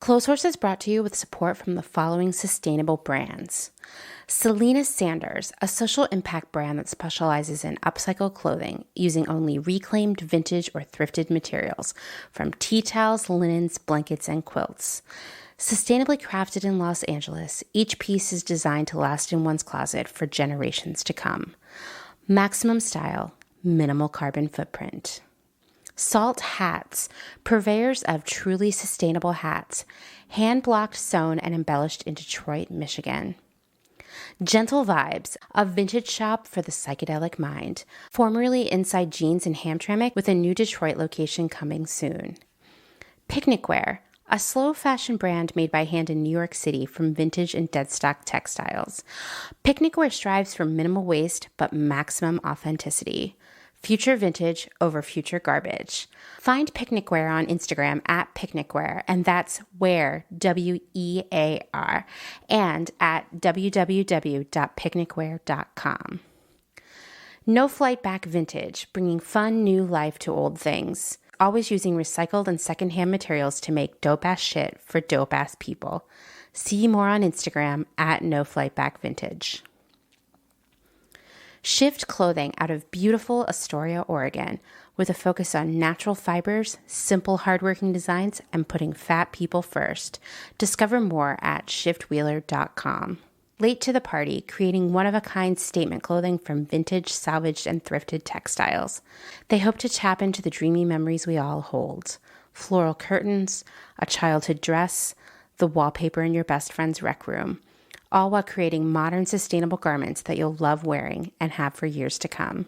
Clotheshorse is brought to you with support from the following sustainable brands. Selena Sanders, a social impact brand that specializes in upcycled clothing using only reclaimed, vintage, or thrifted materials from tea towels, linens, blankets, and quilts. Sustainably crafted in Los Angeles, each piece is designed to last in one's closet for generations to come. Maximum style, minimal carbon footprint. Salt Hats, purveyors of truly sustainable hats, hand-blocked, sewn, and embellished in Detroit, Michigan. Gentle Vibes, a vintage shop for the psychedelic mind, formerly Inside Jeans in Hamtramck with a new Detroit location coming soon. Picnic Wear, a slow fashion brand made by hand in New York City from vintage and deadstock textiles. Picnic Wear strives for minimal waste but maximum authenticity. Future vintage over future garbage. Find Picnic Wear on Instagram at Picnic Wear, and that's Wear, W-E-A-R, and at www.picnicwear.com. No Flight Back Vintage, bringing fun new life to old things. Always using recycled and secondhand materials to make dope-ass shit for dope-ass people. See more on Instagram at No Flight Back Vintage. Shift Clothing out of beautiful Astoria, Oregon, with a focus on natural fibers, simple hardworking designs, and putting fat people first. Discover more at shiftwheeler.com. Late to the Party, creating one-of-a-kind statement clothing from vintage, salvaged, and thrifted textiles. They hope to tap into the dreamy memories we all hold. Floral curtains, a childhood dress, the wallpaper in your best friend's rec room. All while creating modern, sustainable garments that you'll love wearing and have for years to come.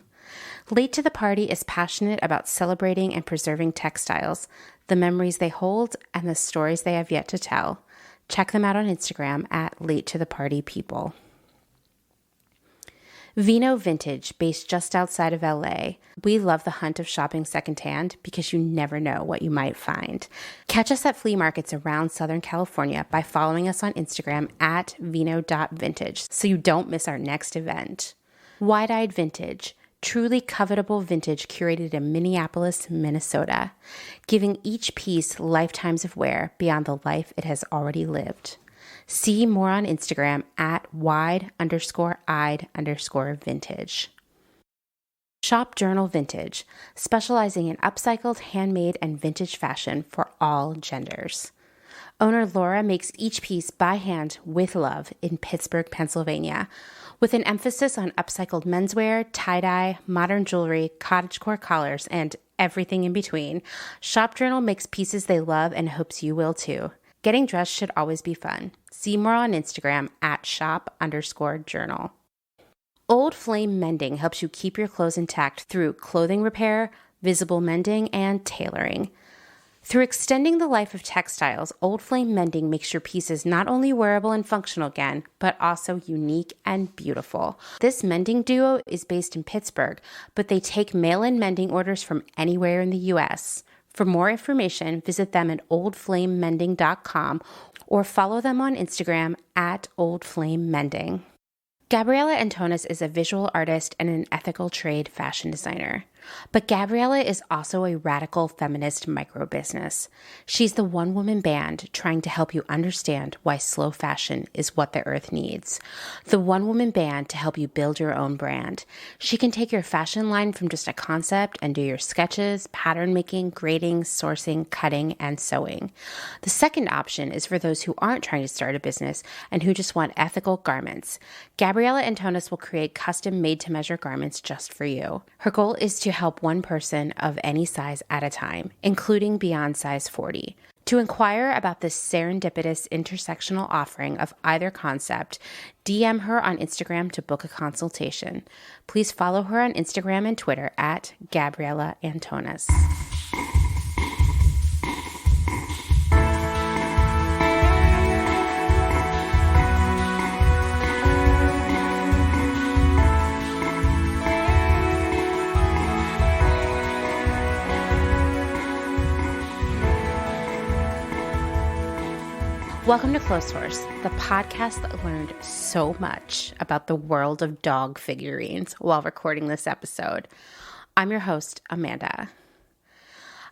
Late to the Party is passionate about celebrating and preserving textiles, the memories they hold, and the stories they have yet to tell. Check them out on Instagram at Late to the Party People. Vino Vintage, based just outside of LA. We love the hunt of shopping secondhand because you never know what you might find. Catch us at flea markets around Southern California by following us on Instagram at vino.vintage so you don't miss our next event. Wide-Eyed Vintage, truly covetable vintage curated in Minneapolis, Minnesota, giving each piece lifetimes of wear beyond the life it has already lived. See more on Instagram at wide_eyed_vintage. Shop Journal Vintage, specializing in upcycled, handmade, and vintage fashion for all genders. Owner Laura makes each piece by hand with love in Pittsburgh, Pennsylvania, with an emphasis on upcycled menswear, tie-dye, modern jewelry, cottagecore collars, and everything in between. Shop Journal makes pieces they love and hopes you will too. Getting dressed should always be fun. See more on Instagram at shop_journal. Old Flame Mending helps you keep your clothes intact through clothing repair, visible mending, and tailoring. Through extending the life of textiles, Old Flame Mending makes your pieces not only wearable and functional again, but also unique and beautiful. This mending duo is based in Pittsburgh, but they take mail-in mending orders from anywhere in the U.S. For more information, visit them at oldflamemending.com or follow them on Instagram at oldflamemending. Gabriella Antonis is a visual artist and an ethical trade fashion designer. But Gabriella is also a radical feminist micro-business. She's the one-woman band trying to help you understand why slow fashion is what the earth needs. The one-woman band to help you build your own brand. She can take your fashion line from just a concept and do your sketches, pattern making, grading, sourcing, cutting, and sewing. The second option is for those who aren't trying to start a business and who just want ethical garments. Gabriella Antonis will create custom made-to-measure garments just for you. Her goal is to help one person of any size at a time, including beyond size 40. To inquire about this serendipitous intersectional offering of either concept, DM her on Instagram to book a consultation. Please follow her on Instagram and Twitter at Gabriella Antonis. Welcome to Clotheshorse, the podcast that learned so much about the world of dog figurines while recording this episode. I'm your host, Amanda.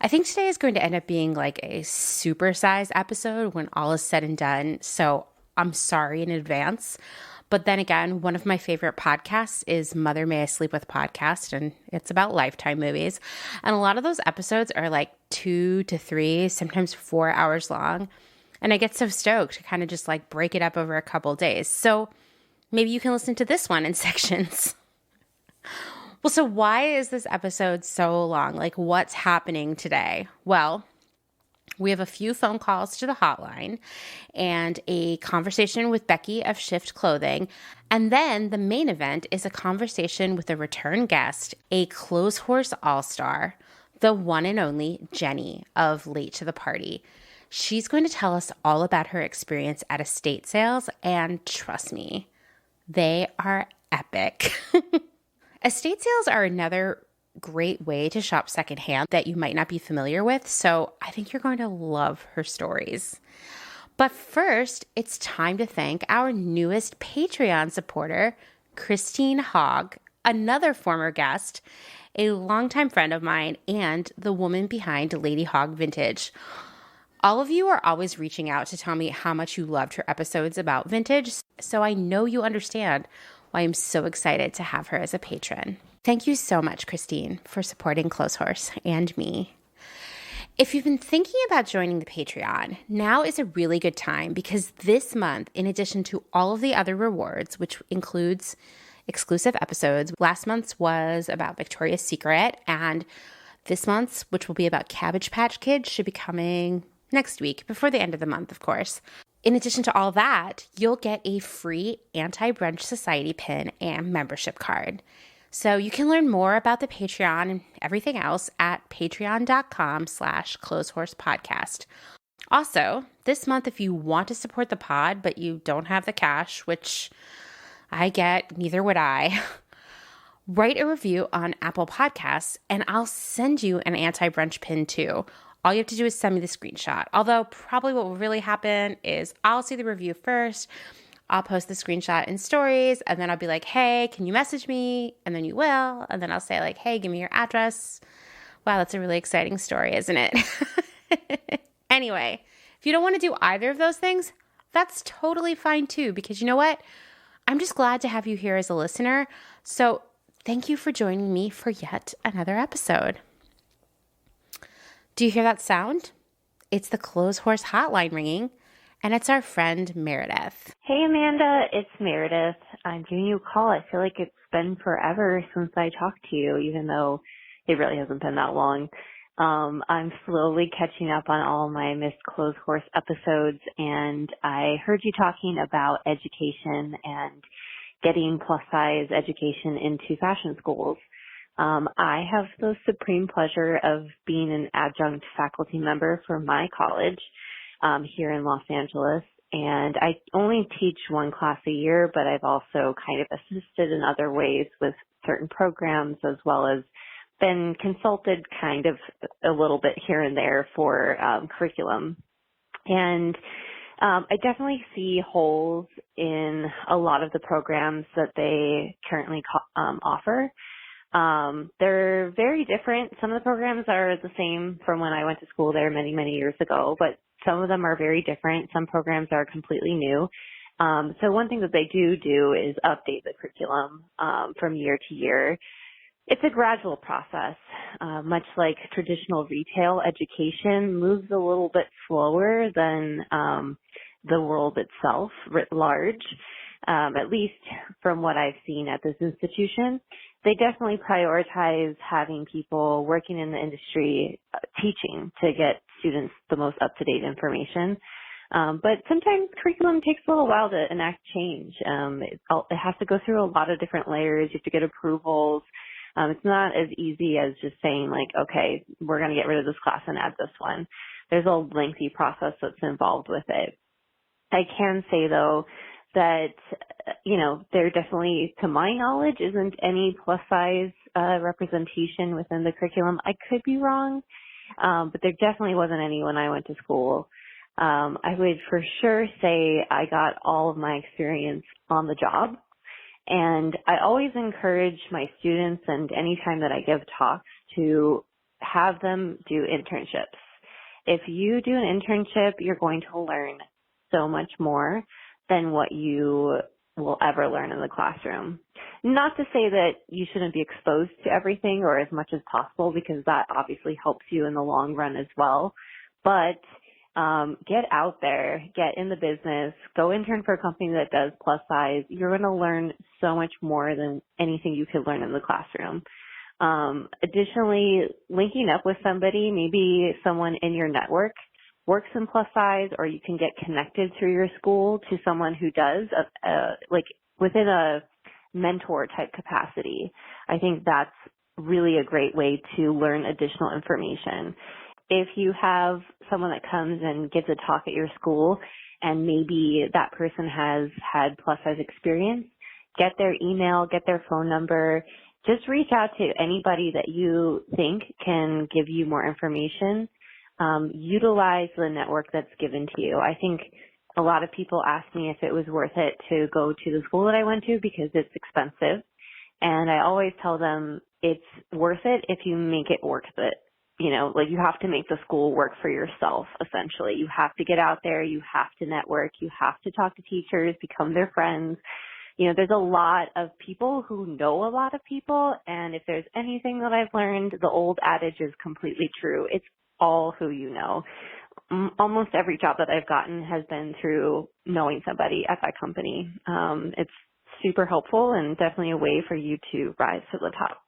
I think today is going to end up being like a supersized episode when all is said and done. So I'm sorry in advance. But then again, one of my favorite podcasts is Mother May I Sleep With podcast, and it's about Lifetime movies. And a lot of those episodes are like 2 to 3, sometimes 4 hours long. And I get so stoked to kind of just like break it up over a couple days. So maybe you can listen to this one in sections. Well, so why is this episode so long? Like, what's happening today? Well, we have a few phone calls to the hotline and a conversation with Becky of Shift Clothing. And then the main event is a conversation with a return guest, a Clotheshorse all-star, the one and only Jenny of Late to the Party. She's going to tell us all about her experience at estate sales, and trust me, they are epic. Estate sales are another great way to shop secondhand that you might not be familiar with, so I think you're going to love her stories. But first, it's time to thank our newest Patreon supporter, Christine Hogg, another former guest, a longtime friend of mine, and the woman behind Lady Hogg Vintage. All of you are always reaching out to tell me how much you loved her episodes about vintage, so I know you understand why I'm so excited to have her as a patron. Thank you so much, Christine, for supporting Clotheshorse and me. If you've been thinking about joining the Patreon, now is a really good time because this month, in addition to all of the other rewards, which includes exclusive episodes, last month's was about Victoria's Secret, and this month's, which will be about Cabbage Patch Kids, should be coming next week, before the end of the month, of course. In addition to all that, you'll get a free Anti-Brunch Society pin and membership card. So you can learn more about the Patreon and everything else at patreon.com/clotheshorsepodcast. Also, this month, if you want to support the pod, but you don't have the cash, which I get, neither would I, write a review on Apple Podcasts and I'll send you an anti-brunch pin too. All you have to do is send me the screenshot. Although probably what will really happen is I'll see the review first. I'll post the screenshot in stories and then I'll be like, hey, can you message me? And then you will. And then I'll say like, hey, give me your address. Wow, that's a really exciting story, isn't it? Anyway, if you don't want to do either of those things, that's totally fine too, because you know what? I'm just glad to have you here as a listener. So thank you for joining me for yet another episode. Do you hear that sound? It's the Clotheshorse hotline ringing, and it's our friend Meredith. Hey Amanda, it's Meredith. I'm giving you a call. I feel like it's been forever since I talked to you, even though it really hasn't been that long. I'm slowly catching up on all my missed Clotheshorse episodes, and I heard you talking about education and getting plus size education into fashion schools. I have the supreme pleasure of being an adjunct faculty member for my college here in Los Angeles, and I only teach one class a year, but I've also kind of assisted in other ways with certain programs, as well as been consulted kind of a little bit here and there for curriculum. And I definitely see holes in a lot of the programs that they currently offer. They're very different. Some of the programs are the same from when I went to school there many, many years ago, but some of them are very different. Some programs are completely new. So one thing that they do is update the curriculum from year to year. It's a gradual process, much like traditional retail education moves a little bit slower than the world itself writ large, at least from what I've seen at this institution. They definitely prioritize having people working in the industry teaching to get students the most up-to-date information. But sometimes curriculum takes a little while to enact change. It has to go through a lot of different layers. You have to get approvals. It's not as easy as just saying like, okay, we're going to get rid of this class and add this one. There's a lengthy process that's involved with it. I can say though that, there definitely, to my knowledge, isn't any plus size representation within the curriculum. I could be wrong, but there definitely wasn't any when I went to school. I would for sure say I got all of my experience on the job. And I always encourage my students, and anytime that I give talks, to have them do internships. If you do an internship, you're going to learn so much more than what you will ever learn in the classroom. Not to say that you shouldn't be exposed to everything or as much as possible, because that obviously helps you in the long run as well. But get out there, get in the business, go intern for a company that does plus size. You're going to learn so much more than anything you could learn in the classroom. Additionally, linking up with somebody, maybe someone in your network works in plus size, or you can get connected through your school to someone who does, like within a mentor type capacity. I think that's really a great way to learn additional information. If you have someone that comes and gives a talk at your school and maybe that person has had plus size experience, get their email, get their phone number, just reach out to anybody that you think can give you more information. Utilize the network that's given to you. I think a lot of people ask me if it was worth it to go to the school that I went to because it's expensive. And I always tell them it's worth it if you make it worth it. You know, like you have to make the school work for yourself, essentially. You have to get out there. You have to network. You have to talk to teachers, become their friends. You know, there's a lot of people who know a lot of people. And if there's anything that I've learned, the old adage is completely true. It's all who you know. Almost every job that I've gotten has been through knowing somebody at that company. It's super helpful and definitely a way for you to rise to the top.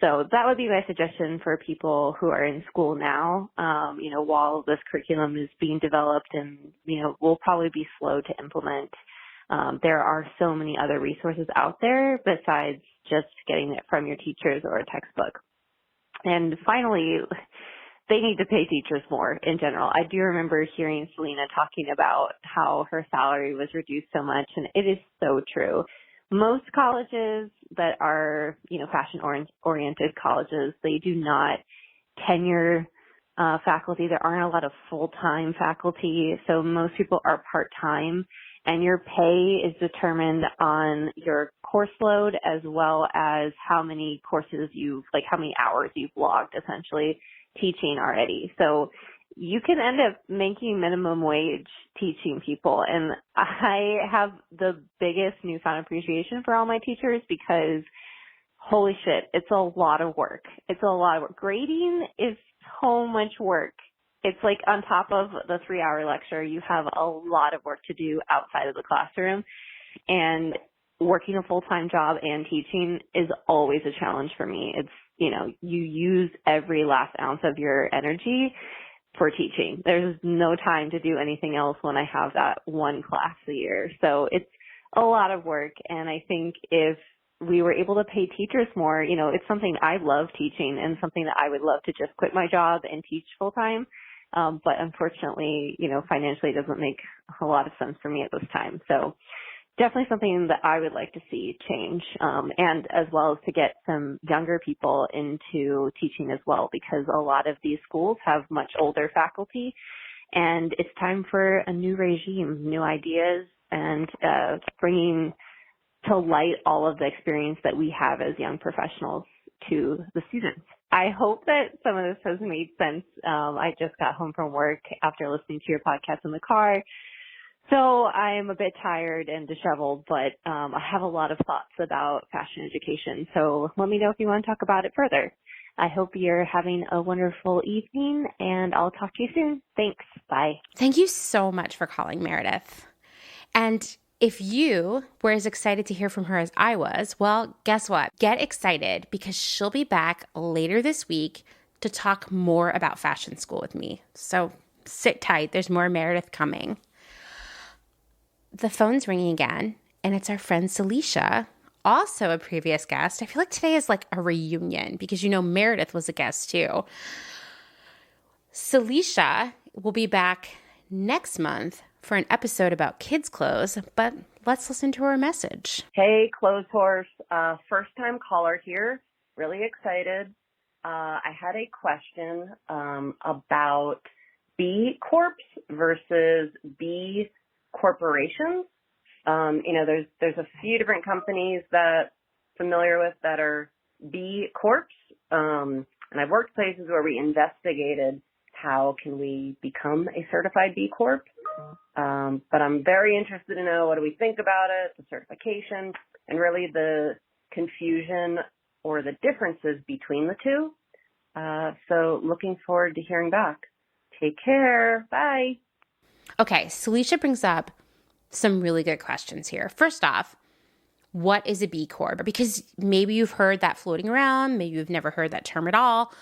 So that would be my suggestion for people who are in school now, you know, while this curriculum is being developed and, you know, will probably be slow to implement. There are so many other resources out there besides just getting it from your teachers or a textbook. And finally, they need to pay teachers more in general. I do remember hearing Selena talking about how her salary was reduced so much, and it is so true. Most colleges that are, you know, fashion-oriented colleges, they do not tenure faculty. There aren't a lot of full-time faculty, so most people are part-time, and your pay is determined on your course load as well as how many courses how many hours you've logged, essentially, teaching already. So you can end up making minimum wage teaching people. And I have the biggest newfound appreciation for all my teachers because holy shit, it's a lot of work. It's a lot of work. Grading is so much work. It's like on top of the 3-hour lecture, you have a lot of work to do outside of the classroom. And working a full-time job and teaching is always a challenge for me. It's, you know, you use every last ounce of your energy for teaching. There's no time to do anything else when I have that one class a year. So it's a lot of work. And I think if we were able to pay teachers more, you know, it's something I love teaching and something that I would love to just quit my job and teach full time. But unfortunately, you know, financially it doesn't make a lot of sense for me at this time. So definitely something that I would like to see change, and as well as to get some younger people into teaching as well, because a lot of these schools have much older faculty, and it's time for a new regime, new ideas, and bringing to light all of the experience that we have as young professionals to the students. I hope that some of this has made sense. I just got home from work after listening to your podcast in the car. So I'm a bit tired and disheveled, but I have a lot of thoughts about fashion education. So let me know if you want to talk about it further. I hope you're having a wonderful evening, and I'll talk to you soon. Thanks. Bye. Thank you so much for calling, Meredith. And if you were as excited to hear from her as I was, well, guess what? Get excited because she'll be back later this week to talk more about fashion school with me. So sit tight. There's more Meredith coming. The phone's ringing again, and it's our friend Salisha, also a previous guest. I feel like today is like a reunion because, you know, Meredith was a guest too. Salisha will be back next month for an episode about kids' clothes, but let's listen to her message. Hey, Clotheshorse, first-time caller here. Really excited. I had a question about B Corps versus B corporations. You know, there's a few different companies that I'm familiar with that are B Corps. And I've worked places where we investigated how can we become a certified B Corp. But I'm very interested to know, what do we think about it, the certification, and really the confusion or the differences between the two. So looking forward to hearing back. Take care. Bye. Okay, Salisha brings up some really good questions here. First off, what is a B Corp? Because maybe you've heard that floating around. Maybe you've never heard that term at all.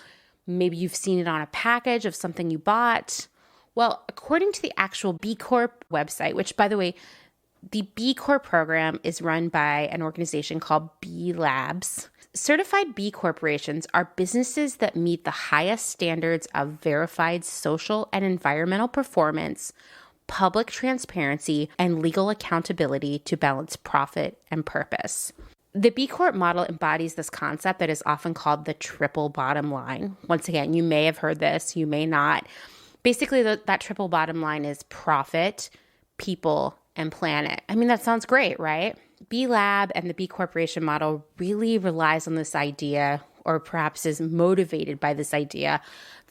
Maybe you've seen it on a package of something you bought. Well, according to the actual B Corp website, which, by the way, the B Corp program is run by an organization called B Labs. Certified B corporations are businesses that meet the highest standards of verified social and environmental performance, public transparency, and legal accountability to balance profit and purpose. The B Corp model embodies this concept that is often called the triple bottom line. Once again, you may have heard this, you may not. Basically, that triple bottom line is profit, people, and planet. I mean, that sounds great, right? B Lab and the B Corporation model really relies on this idea, or perhaps is motivated by this idea,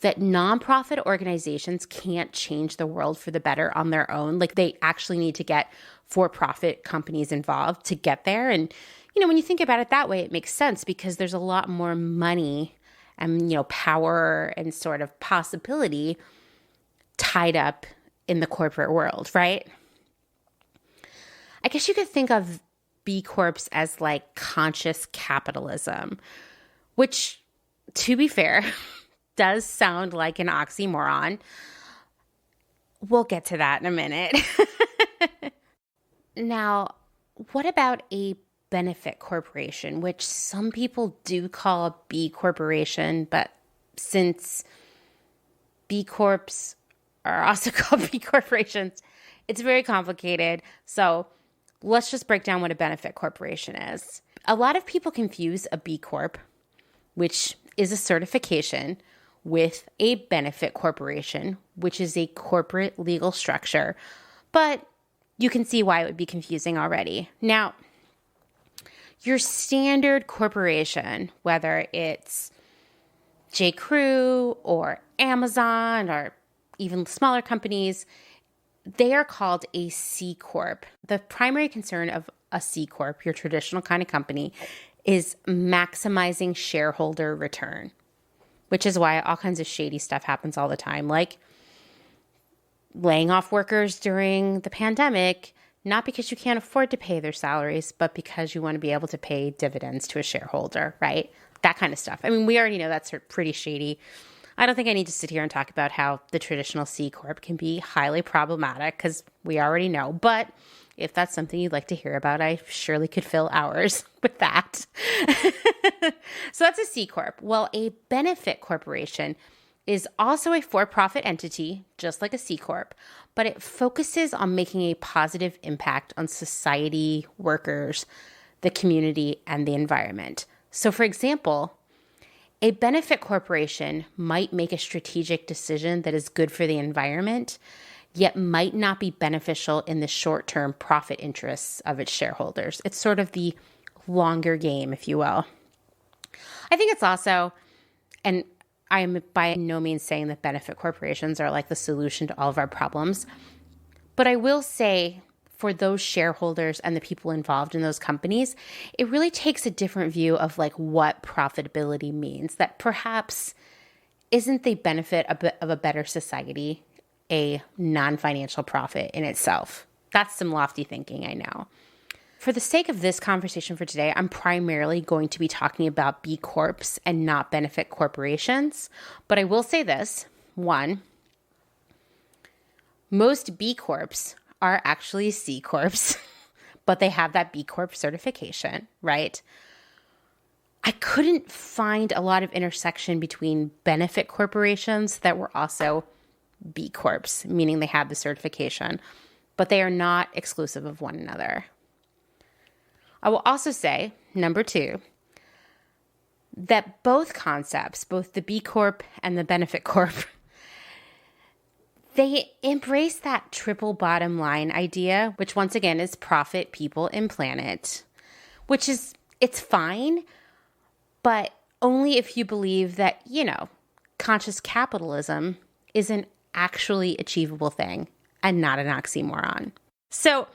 that nonprofit organizations can't change the world for the better on their own. Like, they actually need to get for-profit companies involved to get there. And, when you think about it that way, it makes sense because there's a lot more money and, power and sort of possibility tied up in the corporate world, right? I guess you could think of B Corps as like conscious capitalism, which, to be fair, does sound like an oxymoron. We'll get to that in a minute. Now, what about a benefit corporation, which some people do call a B corporation, but since B Corps are also called B corporations, it's very complicated. So let's just break down what a benefit corporation is. A lot of people confuse a B Corp, which is a certification, with a benefit corporation, which is a corporate legal structure. But you can see why it would be confusing already. Now, your standard corporation, whether it's J.Crew or Amazon or even smaller companies, they are called a C Corp. The primary concern of a C Corp, your traditional kind of company, is maximizing shareholder return, which is why all kinds of shady stuff happens all the time, like laying off workers during the pandemic, not because you can't afford to pay their salaries, but because you want to be able to pay dividends to a shareholder, right? That kind of stuff. I mean, we already know that's pretty shady. I don't think I need to sit here and talk about how the traditional C Corp can be highly problematic because we already know. But if that's something you'd like to hear about, I surely could fill hours with that. So that's a C Corp. Well, a benefit corporation is also a for-profit entity, just like a C Corp, but it focuses on making a positive impact on society, workers, the community, and the environment. So for example, a benefit corporation might make a strategic decision that is good for the environment, yet might not be beneficial in the short-term profit interests of its shareholders. It's sort of the longer game, if you will. I think it's also, and I am by no means saying that benefit corporations are like the solution to all of our problems, but I will say for those shareholders and the people involved in those companies, it really takes a different view of like what profitability means, that perhaps isn't the benefit of a better society a non-financial profit in itself. That's some lofty thinking, I know. For the sake of this conversation for today, I'm primarily going to be talking about B Corps and not benefit corporations. But I will say this. One, most B Corps are actually C Corps, but they have that B Corp certification, right? I couldn't find a lot of intersection between benefit corporations that were also B Corps, meaning they have the certification, but they are not exclusive of one another. I will also say, number two, that both concepts, both the B Corp and the benefit corp, they embrace that triple bottom line idea, which once again is profit, people, and planet, which is, it's fine, but only if you believe that, conscious capitalism is an actually achievable thing and not an oxymoron. So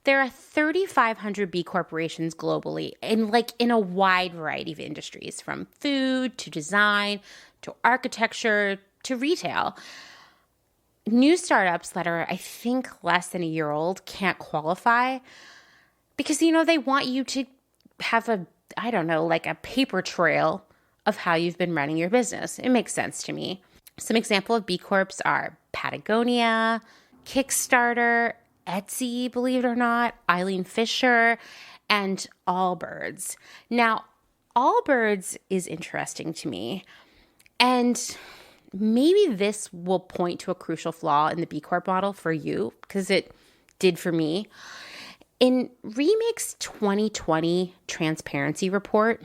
there are 3,500 B corporations globally in a wide variety of industries, from food to design to architecture to retail. New startups that are, I think, less than a year old can't qualify because, they want you to have a paper trail of how you've been running your business. It makes sense to me. Some example of B Corps are Patagonia, Kickstarter, Etsy, believe it or not, Eileen Fisher, and Allbirds. Now, Allbirds is interesting to me, and maybe this will point to a crucial flaw in the B Corp model for you, because it did for me. In Remake's 2020 transparency report,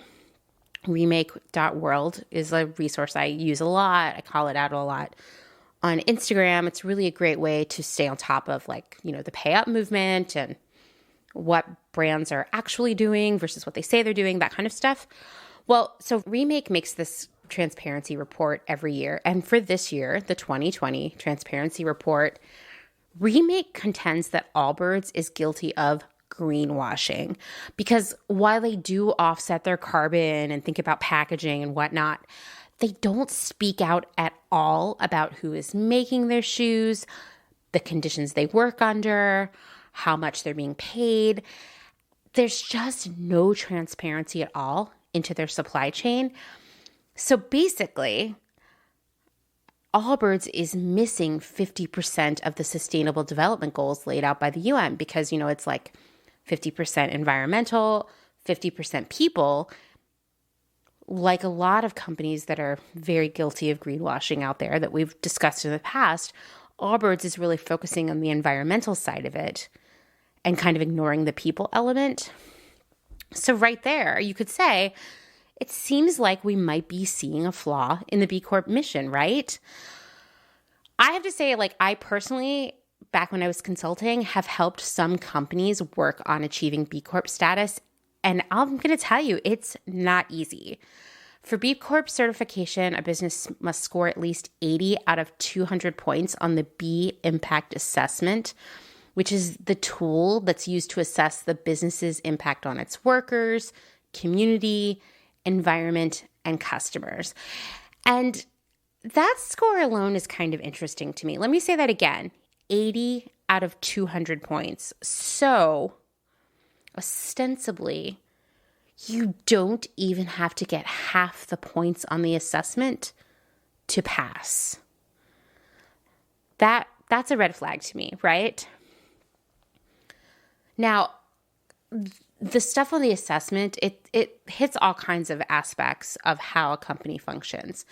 remake.world is a resource I use a lot. I call it out a lot on Instagram. It's really a great way to stay on top of the pay up movement and what brands are actually doing versus what they say they're doing, that kind of stuff. Well, so Remake makes this transparency report every year. And for this year, the 2020 transparency report, Remake contends that Allbirds is guilty of greenwashing because while they do offset their carbon and think about packaging and whatnot, they don't speak out at all about who is making their shoes, the conditions they work under, how much they're being paid. There's just no transparency at all into their supply chain. So basically, Allbirds is missing 50% of the sustainable development goals laid out by the UN because, it's 50% environmental, 50% people. Like a lot of companies that are very guilty of greenwashing out there that we've discussed in the past, Allbirds is really focusing on the environmental side of it and kind of ignoring the people element. So right there, you could say, it seems like we might be seeing a flaw in the B Corp mission, right? I have to say, I personally, back when I was consulting, have helped some companies work on achieving B Corp status. And I'm going to tell you, it's not easy. For B Corp certification, a business must score at least 80 out of 200 points on the B Impact Assessment, which is the tool that's used to assess the business's impact on its workers, community, environment, and customers. And that score alone is kind of interesting to me. Let me say that again, 80 out of 200 points. So ostensibly, you don't even have to get half the points on the assessment to pass. That's a red flag to me, right? Now, the stuff on the assessment, it hits all kinds of aspects of how a company functions.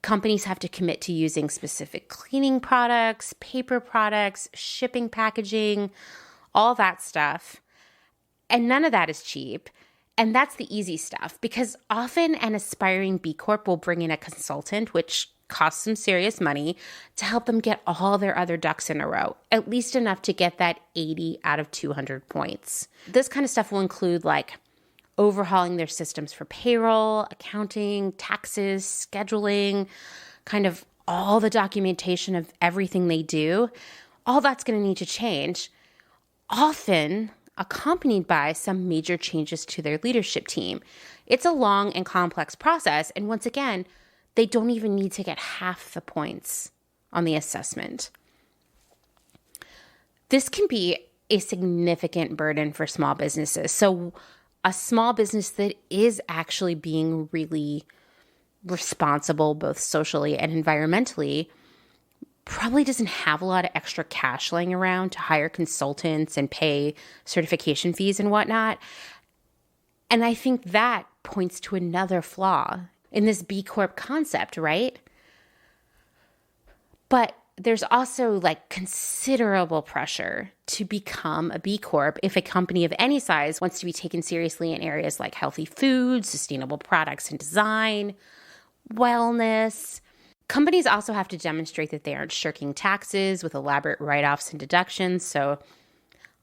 Companies have to commit to using specific cleaning products, paper products, shipping, packaging, all that stuff. And none of that is cheap. And that's the easy stuff because often an aspiring B Corp will bring in a consultant, which costs some serious money, to help them get all their other ducks in a row, at least enough to get that 80 out of 200 points. This kind of stuff will include overhauling their systems for payroll, accounting, taxes, scheduling, kind of all the documentation of everything they do. All that's going to need to change, often accompanied by some major changes to their leadership team. It's a long and complex process. And once again, they don't even need to get half the points on the assessment. This can be a significant burden for small businesses. So a small business that is actually being really responsible, both socially and environmentally, probably doesn't have a lot of extra cash laying around to hire consultants and pay certification fees and whatnot. And I think that points to another flaw in this B Corp concept, right? But there's also considerable pressure to become a B Corp if a company of any size wants to be taken seriously in areas like healthy food, sustainable products and design, wellness. Companies also have to demonstrate that they aren't shirking taxes with elaborate write-offs and deductions. So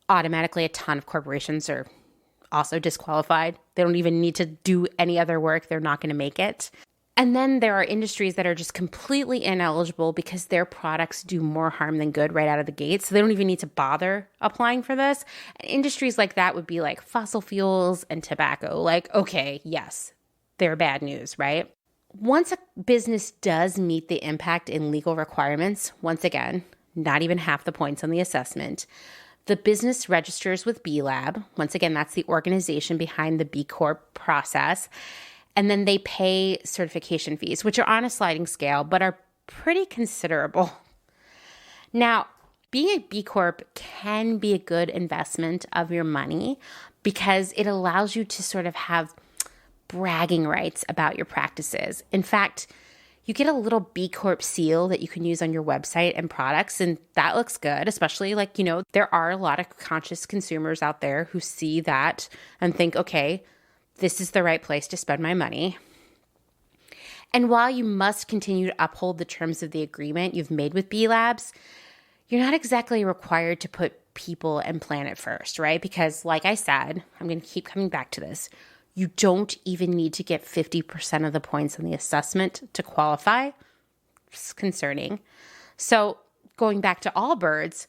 automatically a ton of corporations are also disqualified. They don't even need to do any other work. They're not going to make it. And then there are industries that are just completely ineligible because their products do more harm than good right out of the gate. So they don't even need to bother applying for this. And industries like that would be like fossil fuels and tobacco. Like, okay, yes, they're bad news, right? Once a business does meet the impact and legal requirements, once again, not even half the points on the assessment, the business registers with B Lab. Once again, that's the organization behind the B Corp process. And then they pay certification fees, which are on a sliding scale, but are pretty considerable. Now, being a B Corp can be a good investment of your money because it allows you to sort of have bragging rights about your practices. In fact, you get a little B Corp seal that you can use on your website and products, and that looks good, especially there are a lot of conscious consumers out there who see that and think, okay, this is the right place to spend my money. And while you must continue to uphold the terms of the agreement you've made with B Labs, you're not exactly required to put people and planet first, right? Because like I said, I'm going to keep coming back to this. You don't even need to get 50% of the points on the assessment to qualify. It's concerning. So going back to Allbirds,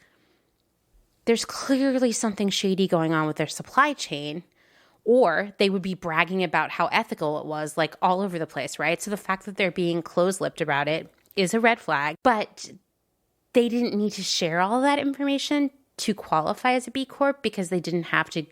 there's clearly something shady going on with their supply chain, or they would be bragging about how ethical it was, like all over the place, right? So the fact that they're being close-lipped about it is a red flag, but they didn't need to share all of that information to qualify as a B Corp because they didn't have to,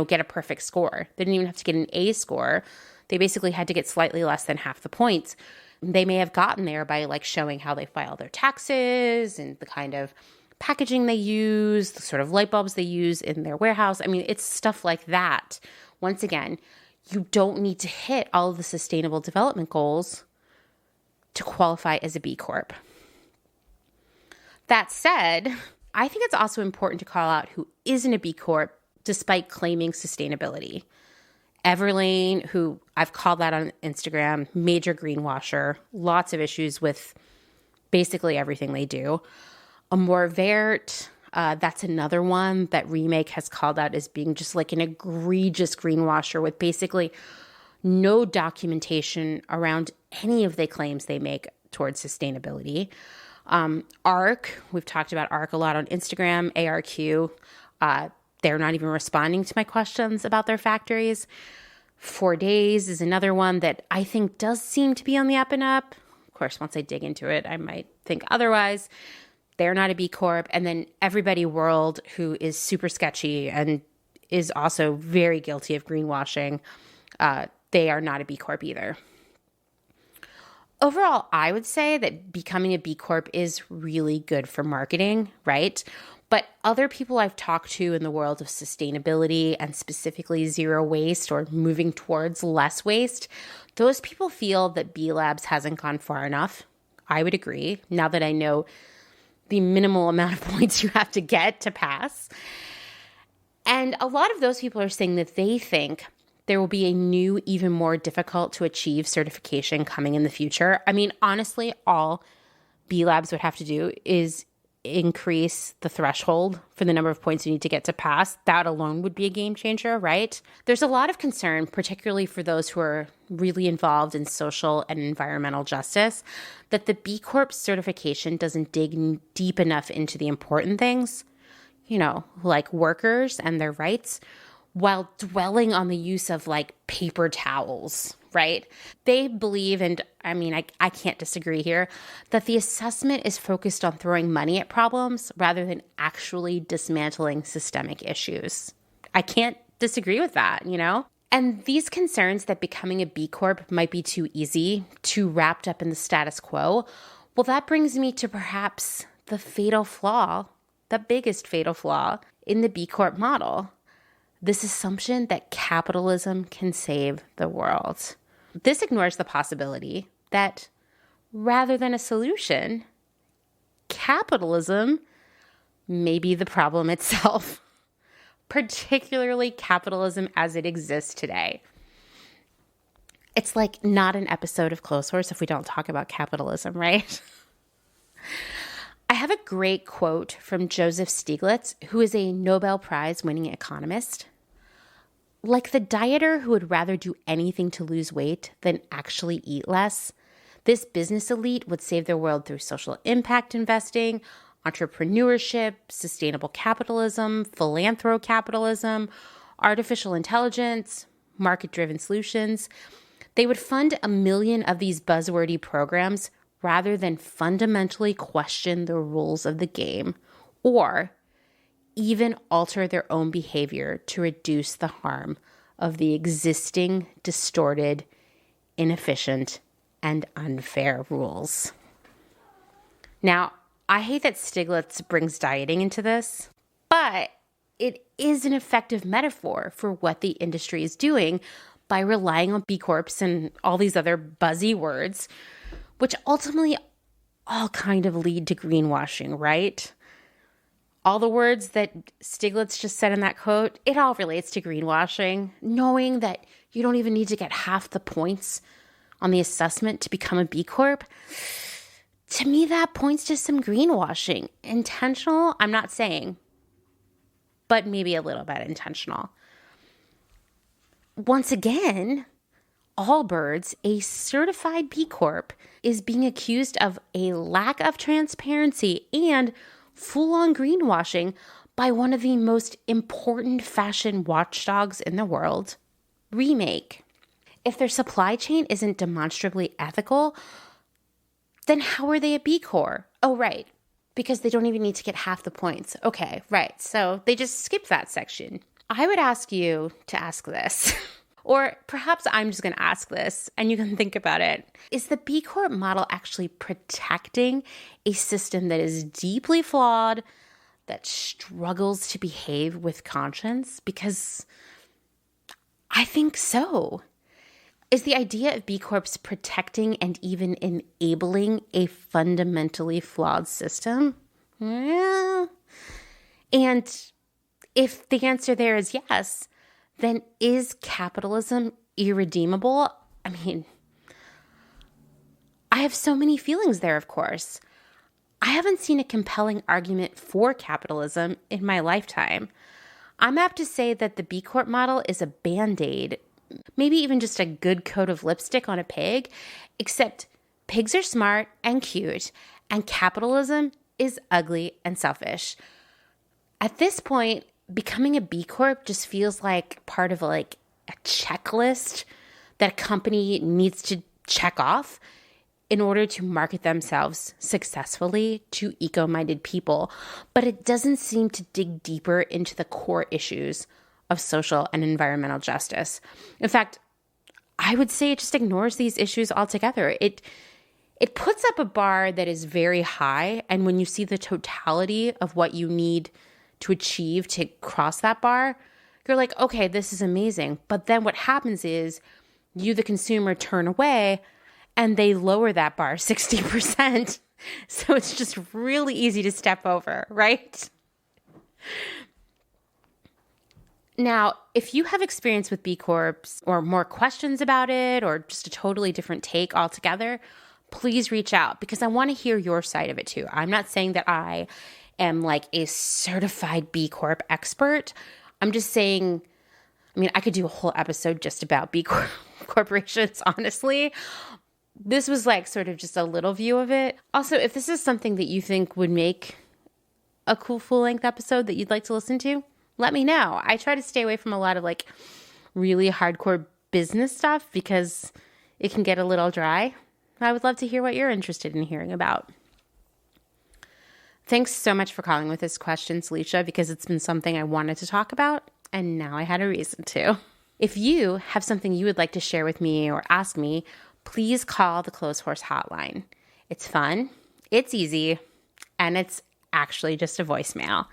get a perfect score. They didn't even have to get an A score. They basically had to get slightly less than half the points. They may have gotten there by showing how they file their taxes and the kind of packaging they use, the sort of light bulbs they use in their warehouse. I mean, it's stuff like that. Once again, you don't need to hit all of the sustainable development goals to qualify as a B Corp. That said, I think it's also important to call out who isn't a B Corp despite claiming sustainability. Everlane, who I've called that on Instagram, major greenwasher, lots of issues with basically everything they do. Amor Vert, that's another one that Remake has called out as being just like an egregious greenwasher with basically no documentation around any of the claims they make towards sustainability. ARC, we've talked about ARC a lot on Instagram, ARQ. They're not even responding to my questions about their factories. 4 Days is another one that I think does seem to be on the up and up. Of course, once I dig into it, I might think otherwise. They're not a B Corp. And then Everybody World, who is super sketchy and is also very guilty of greenwashing. They are not a B Corp either. Overall, I would say that becoming a B Corp is really good for marketing, right? But other people I've talked to in the world of sustainability and specifically zero waste or moving towards less waste, those people feel that B Labs hasn't gone far enough. I would agree, now that I know the minimal amount of points you have to get to pass. And a lot of those people are saying that they think there will be a new, even more difficult to achieve certification coming in the future. I mean, honestly, all B Labs would have to do is increase the threshold for the number of points you need to get to pass. That alone would be a game changer, right? There's a lot of concern, particularly for those who are really involved in social and environmental justice, that the B Corp certification doesn't dig deep enough into the important things, like workers and their rights, while dwelling on the use of paper towels, right? They believe, and I mean, I can't disagree here, that the assessment is focused on throwing money at problems rather than actually dismantling systemic issues. I can't disagree with that, And these concerns that becoming a B Corp might be too easy, too wrapped up in the status quo, well, that brings me to perhaps the fatal flaw, the biggest fatal flaw in the B Corp model. This assumption that capitalism can save the world. This ignores the possibility that rather than a solution, capitalism may be the problem itself, particularly capitalism as it exists today. It's not an episode of Clotheshorse if we don't talk about capitalism, right? I have a great quote from Joseph Stiglitz, who is a Nobel Prize winning economist. Like the dieter who would rather do anything to lose weight than actually eat less, this business elite would save the world through social impact investing, entrepreneurship, sustainable capitalism, philanthrocapitalism, artificial intelligence, market-driven solutions. They would fund 1 million of these buzzwordy programs rather than fundamentally question the rules of the game or even alter their own behavior to reduce the harm of the existing, distorted, inefficient, and unfair rules. Now, I hate that Stiglitz brings dieting into this, but it is an effective metaphor for what the industry is doing by relying on B Corps and all these other buzzy words, which ultimately all kind of lead to greenwashing, right? All the words that Stiglitz just said in that quote, it all relates to greenwashing, knowing that you don't even need to get half the points on the assessment to become a B Corp. To me, that points to some greenwashing. Intentional, I'm not saying, but maybe a little bit intentional. Once again, Allbirds, a certified B Corp, is being accused of a lack of transparency and full-on greenwashing by one of the most important fashion watchdogs in the world, Remake. If their supply chain isn't demonstrably ethical, then how are they a B Corp? Oh, right, because they don't even need to get half the points. Okay, right, so they just skipped that section. I would ask you to ask this, or perhaps I'm just going to ask this and you can think about it. Is the B Corp model actually protecting a system that is deeply flawed, that struggles to behave with conscience? Because I think so. Is the idea of B Corps protecting and even enabling a fundamentally flawed system? Yeah. And if the answer there is yes, then is capitalism irredeemable? I mean, I have so many feelings there, of course. I haven't seen a compelling argument for capitalism in my lifetime. I'm apt to say that the B Corp model is a Band-Aid, maybe even just a good coat of lipstick on a pig, except pigs are smart and cute, and capitalism is ugly and selfish. At this point, becoming a B Corp just feels like part of a checklist that a company needs to check off in order to market themselves successfully to eco-minded people. But it doesn't seem to dig deeper into the core issues of social and environmental justice. In fact, I would say it just ignores these issues altogether. It puts up a bar that is very high, and when you see the totality of what you need to achieve to cross that bar, you're like, okay, this is amazing. But then what happens is you, the consumer, turn away and they lower that bar 60%. So it's just really easy to step over, right? Now, if you have experience with B Corps or more questions about it or just a totally different take altogether, please reach out because I want to hear your side of it too. I'm not saying that I am like a certified B Corp expert. I'm just saying, I mean, I could do a whole episode just about B Corp corporations, honestly. This was like sort of just a little view of it. Also, if this is something that you think would make a cool full-length episode that you'd like to listen to, let me know. I try to stay away from a lot of like really hardcore business stuff because it can get a little dry. I would love to hear what you're interested in hearing about. Thanks so much for calling with this question, Salisha, because it's been something I wanted to talk about, and now I had a reason to. If you have something you would like to share with me or ask me, please call the Clotheshorse hotline. It's fun, it's easy, and it's actually just a voicemail.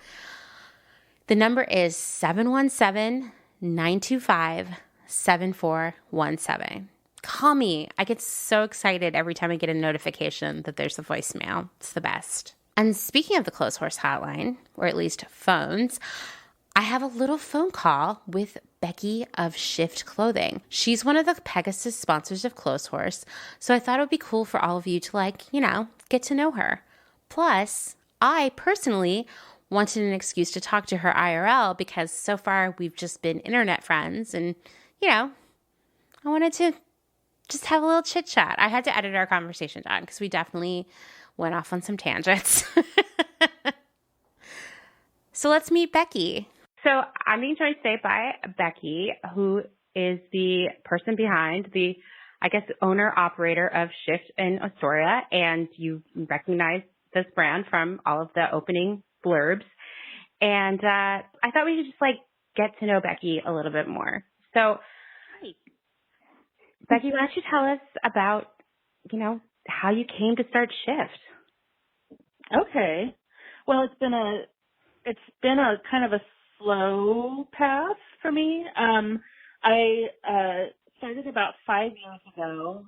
The number is 717-925-7417. Call me. I get so excited every time I get a notification that there's a voicemail. It's the best. And speaking of the Clotheshorse hotline, or at least phones, I have a little phone call with Becky of Shift Clothing. She's one of the Pegasus sponsors of Clotheshorse, so I thought it would be cool for all of you to get to know her. Plus, I personally wanted an excuse to talk to her IRL because so far we've just been internet friends. And, you know, I wanted to just have a little chit chat. I had to edit our conversation down because we definitely went off on some tangents. So let's meet Becky. So I'm being joined today by Becky, who is the person behind the, I guess, owner-operator of Shift in Astoria. And you recognize this brand from all of the opening blurbs. And I thought we should just, get to know Becky a little bit more. So, hi. Becky, why don't you tell us about, how you came to start Shift? Okay. Well, it's been a kind of a slow path for me. I started about 5 years ago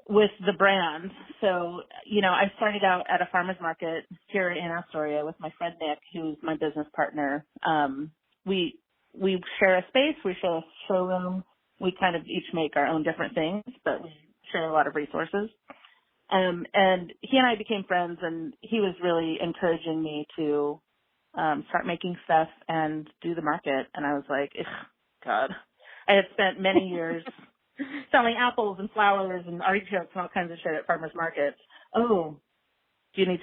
with the brand. So, I started out at a farmer's market here in Astoria with my friend Nick, who's my business partner. We share a space, we share a showroom. We kind of each make our own different things, but we share a lot of resources. And he and I became friends, and he was really encouraging me to start making stuff and do the market. And I was like, God, I had spent many years selling apples and flowers and artichokes and all kinds of shit at farmers markets. Oh, can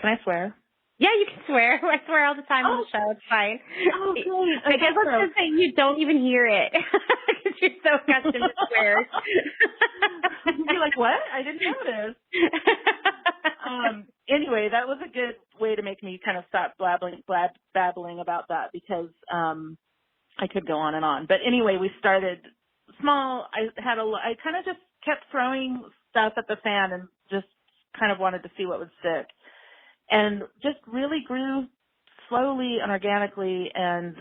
I swear? Yeah, you can swear. I swear all the time on the show. It's fine. Oh, great. I guess let's just say you don't even hear it because you're so accustomed to swears. You're like, what? I didn't notice. Anyway, that was a good way to make me kind of stop babbling about that because I could go on and on. But anyway, we started small. I kind of just kept throwing stuff at the fan and just kind of wanted to see what would stick. And just really grew slowly and organically and,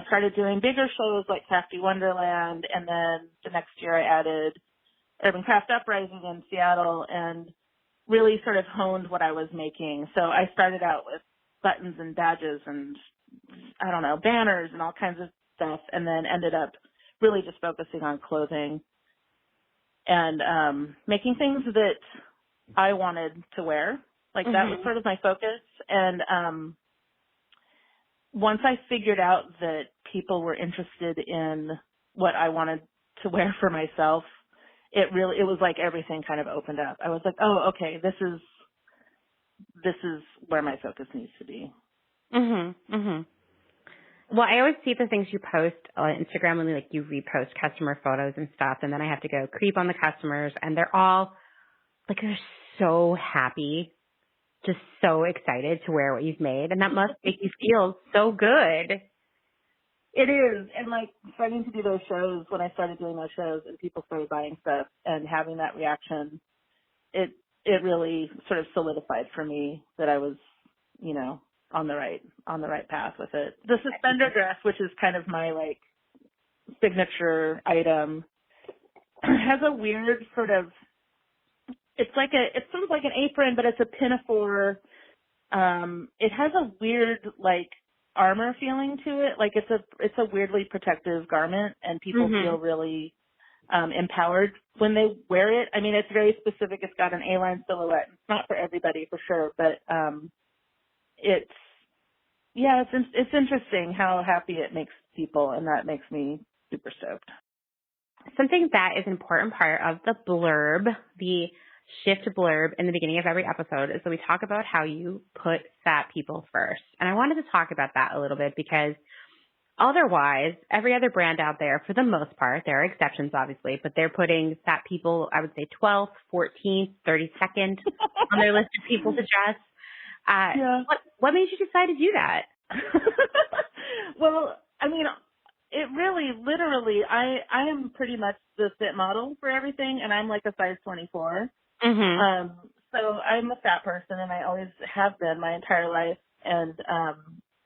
started doing bigger shows like Crafty Wonderland. And then the next year I added Urban Craft Uprising in Seattle and really sort of honed what I was making. So I started out with buttons and badges and, banners and all kinds of stuff, and then ended up really just focusing on clothing and making things that I wanted to wear. Like that was sort of my focus. And once I figured out that people were interested in what I wanted to wear for myself, it was like everything kind of opened up. I was like, oh, okay, this is where my focus needs to be. Well, I always see the things you post on Instagram when you repost customer photos and stuff, and then I have to go creep on the customers, and they're all they're so happy, just so excited to wear what you've made, and that must make you feel so good. It is. And starting to do those shows, when I started doing those shows and people started buying stuff and having that reaction, it really sort of solidified for me that I was, on the right path with it. The suspender dress, which is kind of my signature item, has a weird sort of, it's sort of like an apron, but it's a pinafore. It has a weird armor feeling to it. It's a weirdly protective garment, and people feel really empowered when they wear it. I mean, it's very specific. It's got an A-line silhouette. It's not for everybody for sure, but it's interesting how happy it makes people, and that makes me super stoked. Something that is an important part of the blurb, the Shift blurb in the beginning of every episode, is that we talk about how you put fat people first. And I wanted to talk about that a little bit because otherwise, every other brand out there, for the most part, there are exceptions obviously, but they're putting fat people, I would say 12th, 14th, 32nd on their list of people to dress. What made you decide to do that? Well, I mean, it really, literally, I am pretty much the fit model for everything, and I'm like a size 24. So I'm a fat person, and I always have been my entire life. And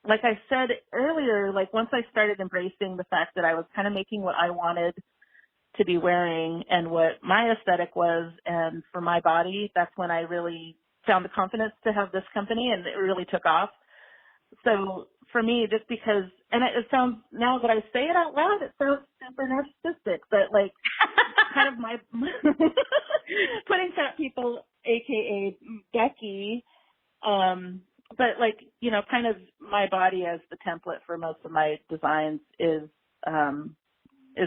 like I said earlier, once I started embracing the fact that I was kind of making what I wanted to be wearing and what my aesthetic was, and for my body, that's when I really found the confidence to have this company, and it really took off. So for me, just because, and it sounds, now that I say it out loud, it sounds super narcissistic, but kind of my putting fat people, aka Becky, but like, you know, kind of my body as the template for most of my designs is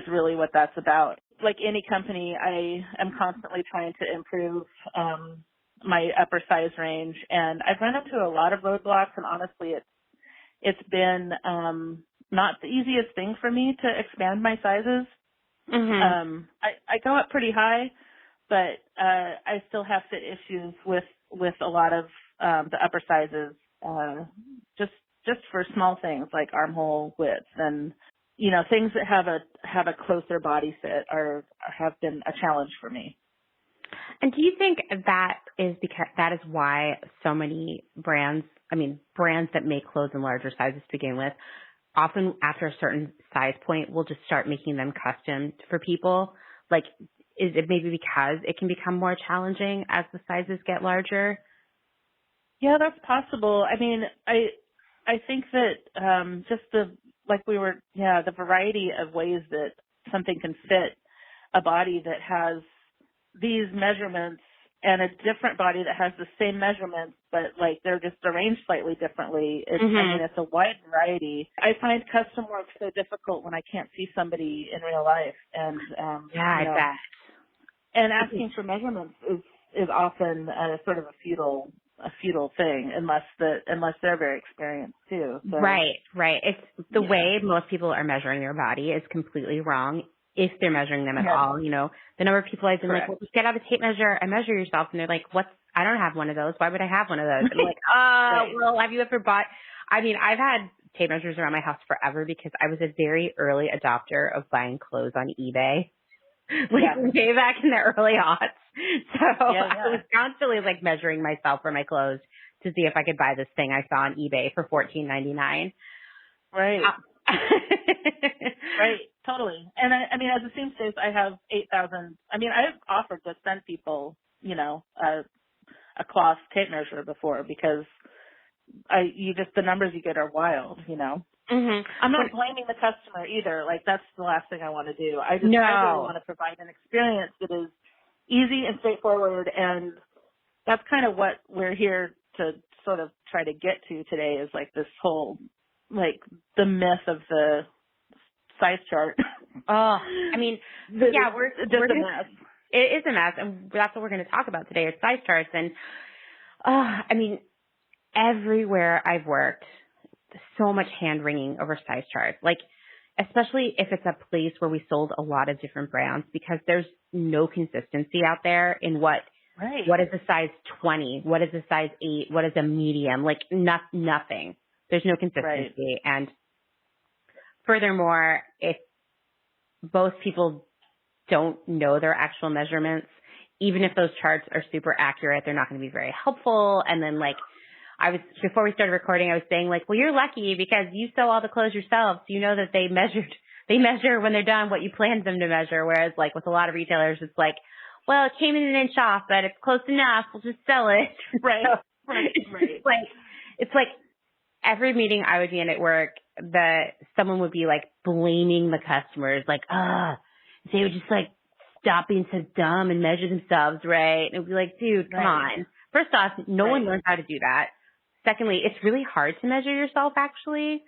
really what that's about. Like any company, I am constantly trying to improve my upper size range, and I've run into a lot of roadblocks, and honestly it's been not the easiest thing for me to expand my sizes. Mm-hmm. I go up pretty high, but I still have fit issues with a lot of the upper sizes, just for small things like armhole width and, you know, things that have a closer body fit have been a challenge for me. And do you think that is why so many brands that make clothes in larger sizes to begin with, often after a certain size point, will just start making them custom for people? Like, is it maybe because it can become more challenging as the sizes get larger? Yeah, that's possible. I mean, I think that just the variety of ways that something can fit a body that has these measurements and a different body that has the same measurements, but like they're just arranged slightly differently. I mean, it's a wide variety. I find custom work so difficult when I can't see somebody in real life, and I bet. And asking for measurements is often sort of a futile thing unless they're very experienced too. So. Right. It's the way most people are measuring their body is completely wrong. If they're measuring them at all, you know, the number of people I've been like, well, just get out a tape measure and measure yourself. And they're like, I don't have one of those. Why would I have one of those? And I'm like, well, have you ever bought, I mean, I've had tape measures around my house forever because I was a very early adopter of buying clothes on eBay. Way back in the early aughts. So I was constantly like measuring myself for my clothes to see if I could buy this thing I saw on eBay for $14.99. Right. Right. Totally. And I mean, as a seamstress, I have 8,000. I mean, I've offered to send people, you know, a cloth tape measure before because the numbers you get are wild, you know. Mm-hmm. I'm not blaming the customer either. Like, that's the last thing I want to do. I really want to provide an experience that is easy and straightforward, and that's kind of what we're here to sort of try to get to today is like this whole, like, the myth of the size chart. Oh, I mean, we're just a mess. It is a mess, and that's what we're going to talk about today is size charts. And, I mean, everywhere I've worked, so much hand-wringing over size charts, like especially if it's a place where we sold a lot of different brands because there's no consistency out there in what is a size 20, what is a size 8, what is a medium, like nothing. There's no consistency. And furthermore, if both people don't know their actual measurements, even if those charts are super accurate, they're not going to be very helpful. And then like, before we started recording, I was saying like, well, you're lucky because you sew all the clothes yourself. So you know that they measure when they're done what you planned them to measure. Whereas like with a lot of retailers, it's like, well, it came in an inch off, but it's close enough. We'll just sell it. Right. So, right. It's like every meeting I would be in at work, someone would be like blaming the customers, like, they would just like stop being so dumb and measure themselves, right? And it would be like, dude, come on. First off, no one learns how to do that. Secondly, it's really hard to measure yourself, actually.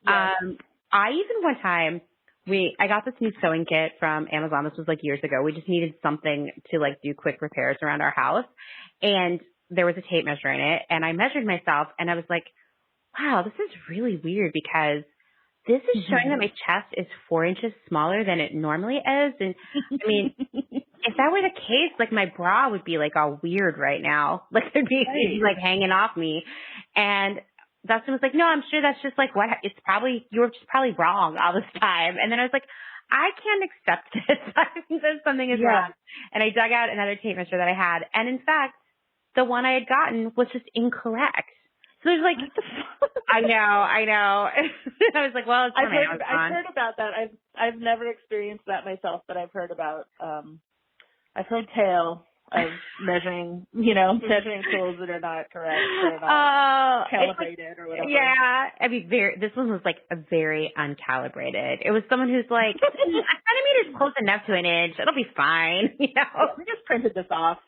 Yes. I even one time, I got this new sewing kit from Amazon. This was like years ago. We just needed something to like do quick repairs around our house. And there was a tape measure in it. And I measured myself and I was like, wow, this is really weird because this is showing that my chest is 4 inches smaller than it normally is. And I mean, if that were the case, like my bra would be like all weird right now. Like it'd be like hanging off me. And Dustin was like, no, I'm sure that's just like you were just probably wrong all this time. And then I was like, I can't accept this. I think that something is wrong. And I dug out another tape measure that I had. And in fact, the one I had gotten was just incorrect. So there's like, I know. I was like, well, it's from Amazon. I've heard about that. I've never experienced that myself, but I've heard about, I've heard tale of measuring tools that are not correct or not calibrated or whatever. Yeah. I mean, this one was like a very uncalibrated. It was someone who's like, centimeters close enough to an inch. It'll be fine. You know, we just printed this off.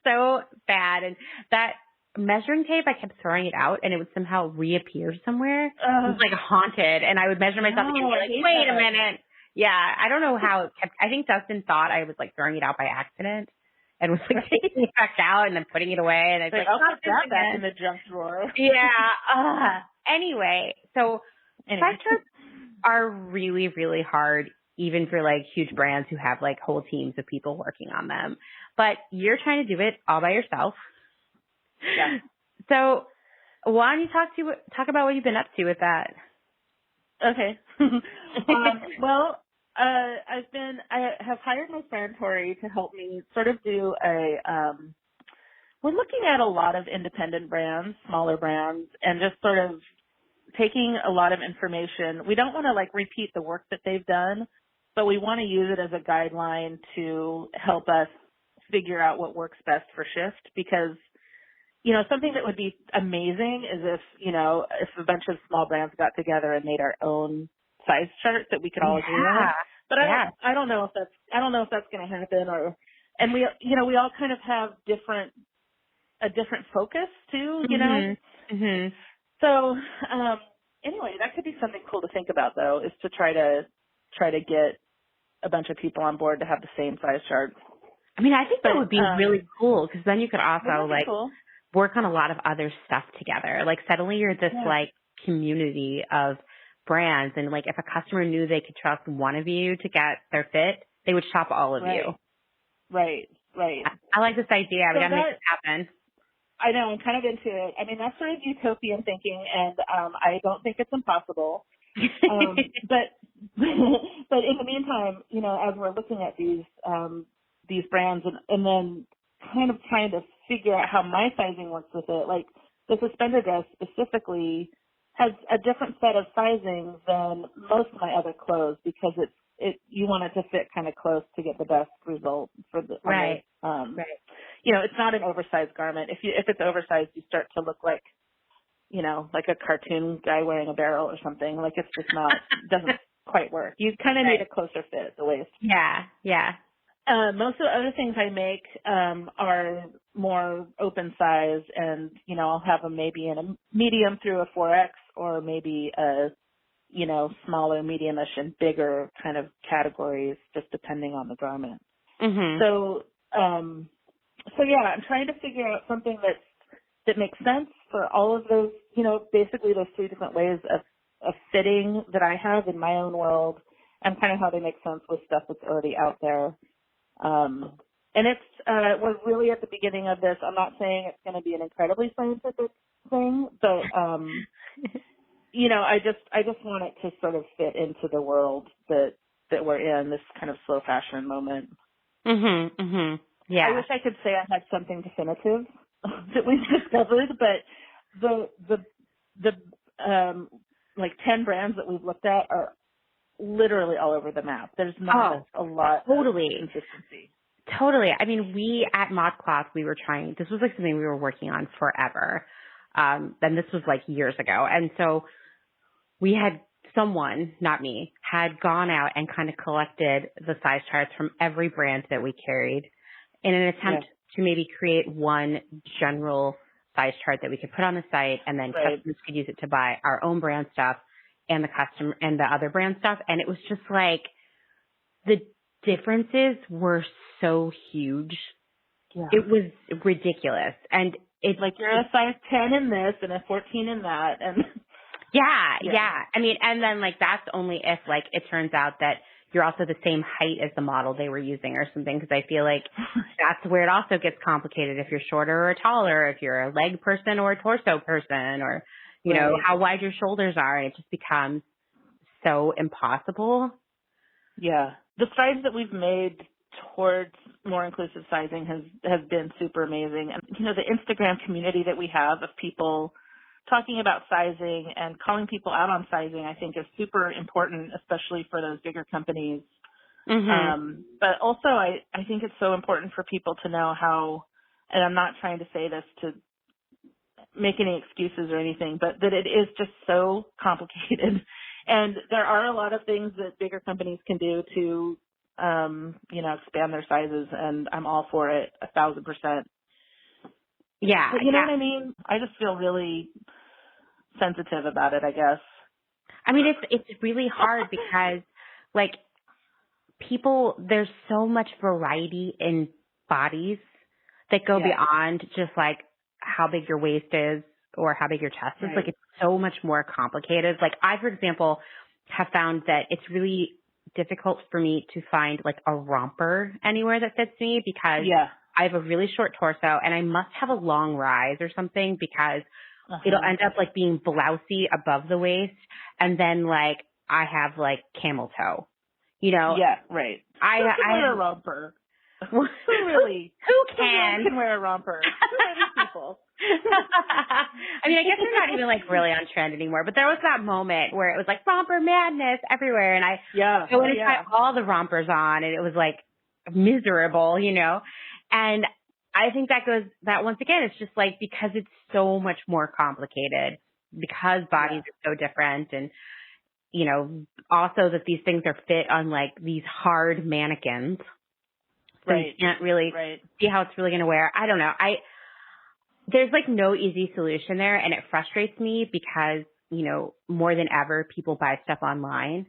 So bad. And that measuring tape, I kept throwing it out and it would somehow reappear somewhere. It was like haunted, and I would measure myself again and be like, wait a minute. Yeah, I don't know how it kept, I think Dustin thought I was like throwing it out by accident and was like taking it back out and then putting it away, and I was like, I'll put that back in the junk drawer. Yeah. Anyway, so size charts are really, really hard, even for like huge brands who have like whole teams of people working on them. But you're trying to do it all by yourself. Yeah. So why don't you talk about what you've been up to with that? Okay. Well, I have hired my friend Tori to help me sort of do we're looking at a lot of independent brands, smaller brands, and just sort of taking a lot of information. We don't want to like repeat the work that they've done, but we want to use it as a guideline to help us figure out what works best for Shift, because something that would be amazing is if a bunch of small brands got together and made our own size chart that we could all agree on. But I don't know if that's going to happen, and we all kind of have a different focus too, Mm-hmm. So, anyway, that could be something cool to think about though, is to try to get a bunch of people on board to have the same size chart. I mean, I think that would be really cool, because then you could also like work on a lot of other stuff together. Like suddenly you're this like community of brands, and like if a customer knew they could trust one of you to get their fit, they would shop all of you. Right. I like this idea. We gotta make this happen. I know, I'm kind of into it. I mean, that's sort of utopian thinking, and I don't think it's impossible. But in the meantime, as we're looking at these brands and then kind of trying to figure out how my sizing works with it, like the suspender dress specifically has a different set of sizing than most of my other clothes, because you want it to fit kind of close to get the best result for the right. It's not an oversized garment. If it's oversized, you start to look like like a cartoon guy wearing a barrel or something. Like it's just not doesn't quite work. You kind of need a closer fit at the waist. Yeah. Most of the other things I make are more open size, and I'll have them maybe in a medium through a 4X, or maybe a smaller, medium-ish, and bigger kind of categories, just depending on the garment. Mm-hmm. So yeah, I'm trying to figure out something that makes sense for all of those, basically those three different ways of fitting that I have in my own world, and kind of how they make sense with stuff that's already out there. And we're really at the beginning of this. I'm not saying it's going to be an incredibly scientific thing, but, I just want it to sort of fit into the world that we're in, this kind of slow fashion moment. Mm-hmm. Mm-hmm. Yeah. I wish I could say I had something definitive that we've discovered, but the like 10 brands that we've looked at are literally all over the map. There's not a lot of consistency. Totally. I mean, we at ModCloth, this was like something we were working on forever. And this was like years ago. And so we had someone, not me, had gone out and kind of collected the size charts from every brand that we carried in an attempt to maybe create one general size chart that we could put on the site, and then customers could use it to buy our own brand stuff and the other brand stuff. And it was just like the differences were so huge. Yeah. It was ridiculous. And it's like you're a size 10 in this and a 14 in that. And yeah. I mean, and then like that's only if like it turns out that you're also the same height as the model they were using or something, because I feel like that's where it also gets complicated, if you're shorter or taller, if you're a leg person or a torso person, or, you know, how wide your shoulders are, and it just becomes so impossible. Yeah. The strides that we've made towards more inclusive sizing has been super amazing. And, you know, the Instagram community that we have of people talking about sizing and calling people out on sizing, I think is super important, especially for those bigger companies. Mm-hmm. But also I think it's so important for people to know how, and I'm not trying to say this to make any excuses or anything, but that it is just so complicated. And there are a lot of things that bigger companies can do to, you know, expand their sizes, and I'm all for it 1,000%. Yeah. But you know what I mean? I just feel really sensitive about it, I guess. I mean, it's really hard because, like, there's so much variety in bodies that go beyond just, like, how big your waist is or how big your chest is. Like, it's so much more complicated. Like, I, for example, have found that it's really difficult for me to find, like, a romper anywhere that fits me because I have a really short torso and I must have a long rise or something because it'll end up, like, being blousy above the waist and then, like, I have, like, camel toe. You know? Yeah, right. I wear a romper. Who really? Who can? Who can wear a romper? Who are these people? I mean, I guess they're not even, like, really on trend anymore, but there was that moment where it was, like, romper madness everywhere, and I went and tried all the rompers on, and it was, like, miserable, you know? And I think that once again, it's just, like, because it's so much more complicated, because bodies are so different, and you know, also that these things are fit on, like, these hard mannequins. So you can't really see how it's really going to wear. I don't know. There's, like, no easy solution there, and it frustrates me because, you know, more than ever, people buy stuff online.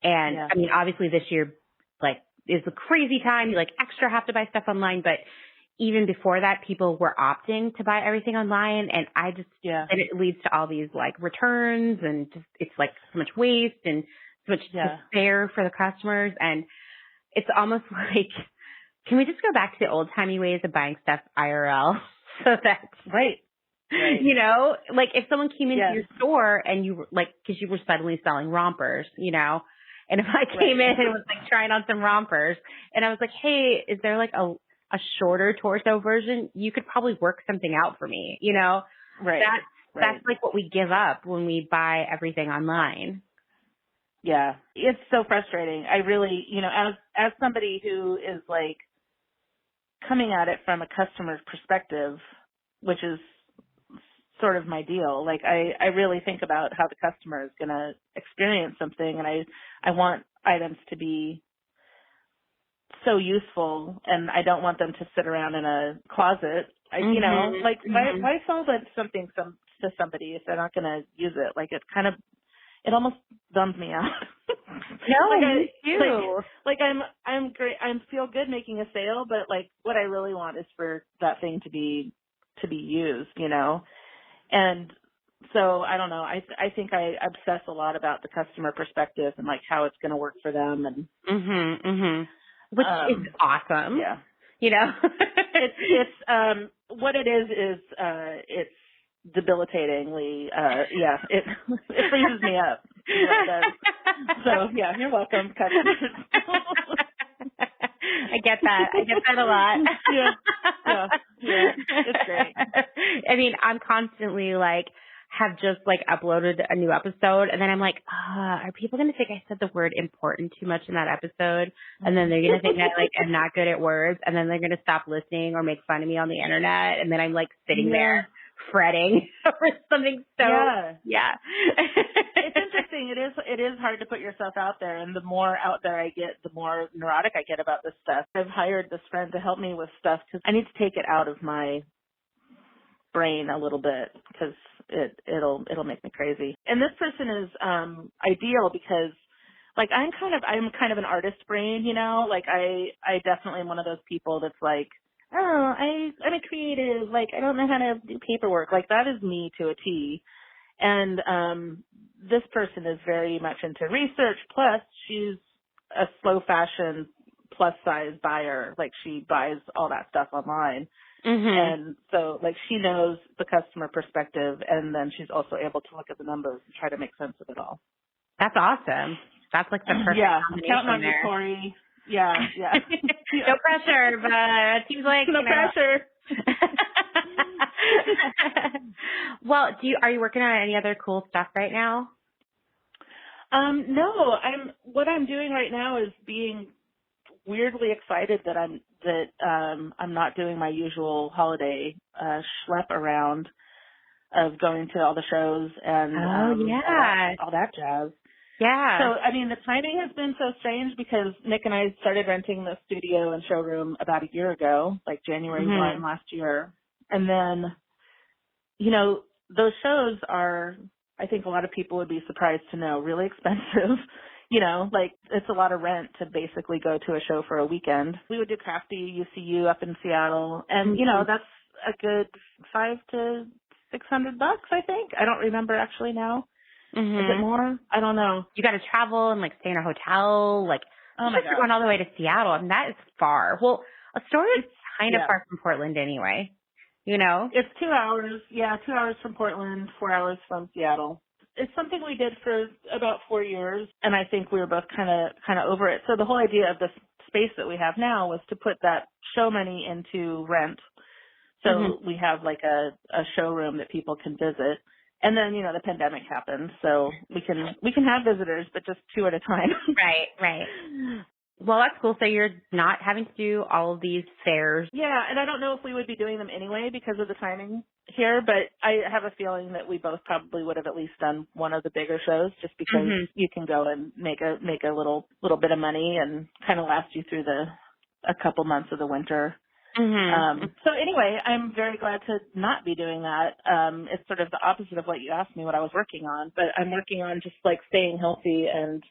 And, I mean, obviously this year, like, is a crazy time. You, like, extra have to buy stuff online, but even before that, people were opting to buy everything online, and I just, and it leads to all these, like, returns, and just, it's, like, so much waste and so much despair for the customers, and it's almost like, can we just go back to the old-timey ways of buying stuff IRL so that, you know, like, if someone came into your store and you were, like, because you were suddenly selling rompers, you know, and if I came in and was, like, trying on some rompers, and I was like, hey, is there, like, a shorter torso version, you could probably work something out for me, you know? That's like what we give up when we buy everything online. Yeah. It's so frustrating. I really, you know, as somebody who is, like, coming at it from a customer's perspective, which is sort of my deal, like, I really think about how the customer is going to experience something, and I want items to be so useful, and I don't want them to sit around in a closet. You know, like, why sell something to somebody if they're not going to use it? Like, it almost bums me out. No, me too. Like I'm great. I feel good making a sale, but, like, what I really want is for that thing to be used, you know? And so I don't know. I think I obsess a lot about the customer perspective and, like, how it's going to work for them, and which is awesome. Yeah. You know? it's what it is it's debilitatingly it freezes me up. What it does. So yeah, you're welcome, customers. I get that a lot. Yeah. It's great. I mean, I'm constantly, like, have just, like, uploaded a new episode, and then I'm like, are people going to think I said the word important too much in that episode? And then they're going to think that, like, I'm not good at words, and then they're going to stop listening or make fun of me on the internet, and then I'm, like, sitting there fretting over something. So it's interesting. It is hard to put yourself out there, and the more out there I get, the more neurotic I get about this stuff. I've hired this friend to help me with stuff because I need to take it out of my brain a little bit, because it'll make me crazy. And this person is ideal because, like, I'm kind of an artist brain, you know? Like, I definitely am one of those people that's like, oh, I'm a creative, like, I don't know how to do paperwork. Like, that is me to a T. And this person is very much into research, plus she's a slow fashion plus size buyer. Like, she buys all that stuff online. And so, like, she knows the customer perspective, and then she's also able to look at the numbers and try to make sense of it all. That's awesome. That's, like, the perfect combination counting on there. you, Tori. Yeah. No pressure, but it seems like no pressure. Well, are you working on any other cool stuff right now? No, what I'm doing right now is being weirdly excited that I'm not doing my usual holiday schlep around of going to all the shows and all that jazz. Yeah. So, I mean, the timing has been so strange because Nick and I started renting the studio and showroom about a year ago, like January 1 last year. And then, you know, those shows are, I think a lot of people would be surprised to know, really expensive. You know, like it's a lot of rent to basically go to a show for a weekend. We would do Crafty UCU up in Seattle, and you know, that's a good $500 to $600, I think. I don't remember actually now. Mm-hmm. Is it more? I don't know. You got to travel and like stay in a hotel, like Oh my you're going all the way to Seattle, and that is far. Well, Astoria is kind of yeah. far from Portland anyway. You know, It's 2 hours. Yeah, 2 hours from Portland, 4 hours from Seattle. It's something we did for about 4 years, and I think we were both kind of over it. So the whole idea of this space that we have now was to put that show money into rent. So we have like a showroom that people can visit. And then, you know, the pandemic happened, so we can have visitors, but just 2 at a time. Right. Well, that's cool. So you're not having to do all of these fairs. Yeah, and I don't know if we would be doing them anyway because of the timing here, but I have a feeling that we both probably would have at least done one of the bigger shows just because you can go and make a little bit of money and kind of last you through a couple months of the winter. So anyway, I'm very glad to not be doing that. It's sort of the opposite of what you asked me what I was working on, but I'm working on just like staying healthy and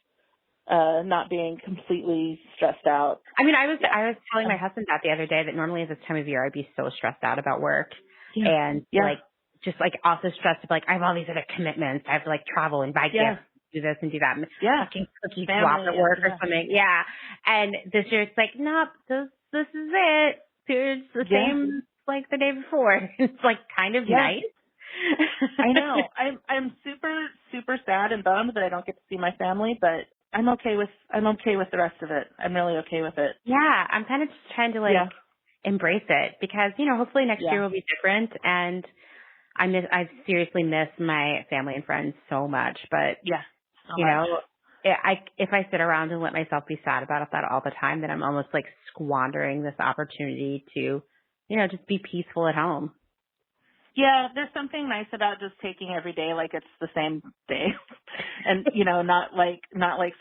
not being completely stressed out. I mean, I was telling my husband that the other day that normally at this time of year I'd be so stressed out about work and like just like also stressed of like I have all these other commitments. I have to like travel and buy gifts, do this and do that, and fucking cookie swap at work or something. Yeah, and this year it's like nope, this is it. It's the same like the day before. It's like kind of nice. I know. I'm super super sad and bummed that I don't get to see my family, but I'm okay with the rest of it. I'm really okay with it. Yeah, I'm kind of just trying to like embrace it because, you know, hopefully next year will be different, and I seriously miss my family and friends so much, but you know, if I sit around and let myself be sad about that all the time, then I'm almost like squandering this opportunity to, you know, just be peaceful at home. Yeah, there's something nice about just taking every day like it's the same day, and you know, not like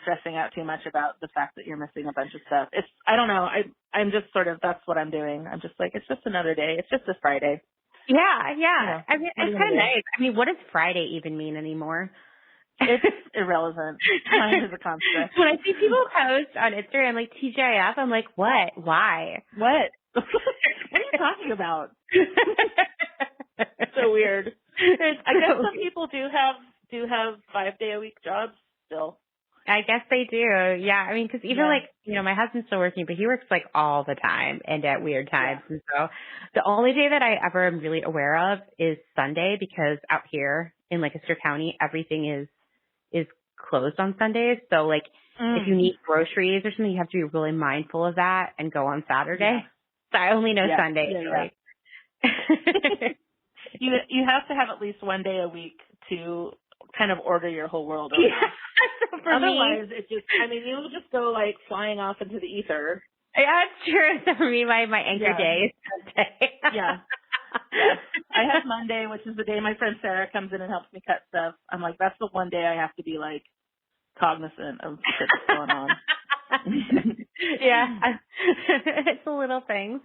stressing out too much about the fact that you're missing a bunch of stuff. I don't know. I'm just sort of that's what I'm doing. I'm just like it's just another day. It's just a Friday. Yeah. You know, I mean, it's kind of nice. I mean, what does Friday even mean anymore? It's irrelevant. Time is a construct. When I see people post on Instagram like TGIF, I'm like, what? Why? What? What are you talking about? So weird. I guess some people do have 5-day-a-week jobs still. I guess they do. Yeah. I mean, because even like, you know, my husband's still working, but he works like all the time and at weird times. And so the only day that I ever am really aware of is Sunday, because out here in Lancaster County, everything is closed on Sundays. So like if you need groceries or something, you have to be really mindful of that and go on Saturday. So I only know Sundays. You have to have at least one day a week to kind of order your whole world around. So Otherwise, it just, I mean, you'll just go like flying off into the ether. Yeah, it's true. So for me, my anchor day is Sunday. I have Monday, which is the day my friend Sarah comes in and helps me cut stuff. I'm like, that's the one day I have to be like cognizant of shit that's going on. It's the little things.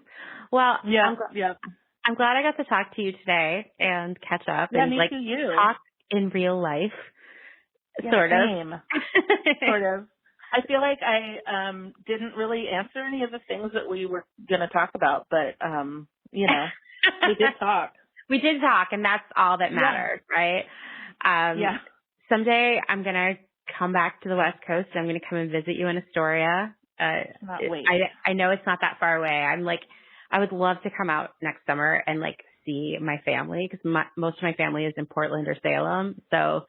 Well, I'm glad I got to talk to you today and catch up and like talk in real life. Sort of. Sort of. I feel like I didn't really answer any of the things that we were going to talk about, but you know, we did talk. We did talk, and that's all that matters, right? Someday I'm going to come back to the West Coast. I'm going to come and visit you in Astoria. Wait. I know it's not that far away. I'm like, I would love to come out next summer and like see my family, because most of my family is in Portland or Salem. So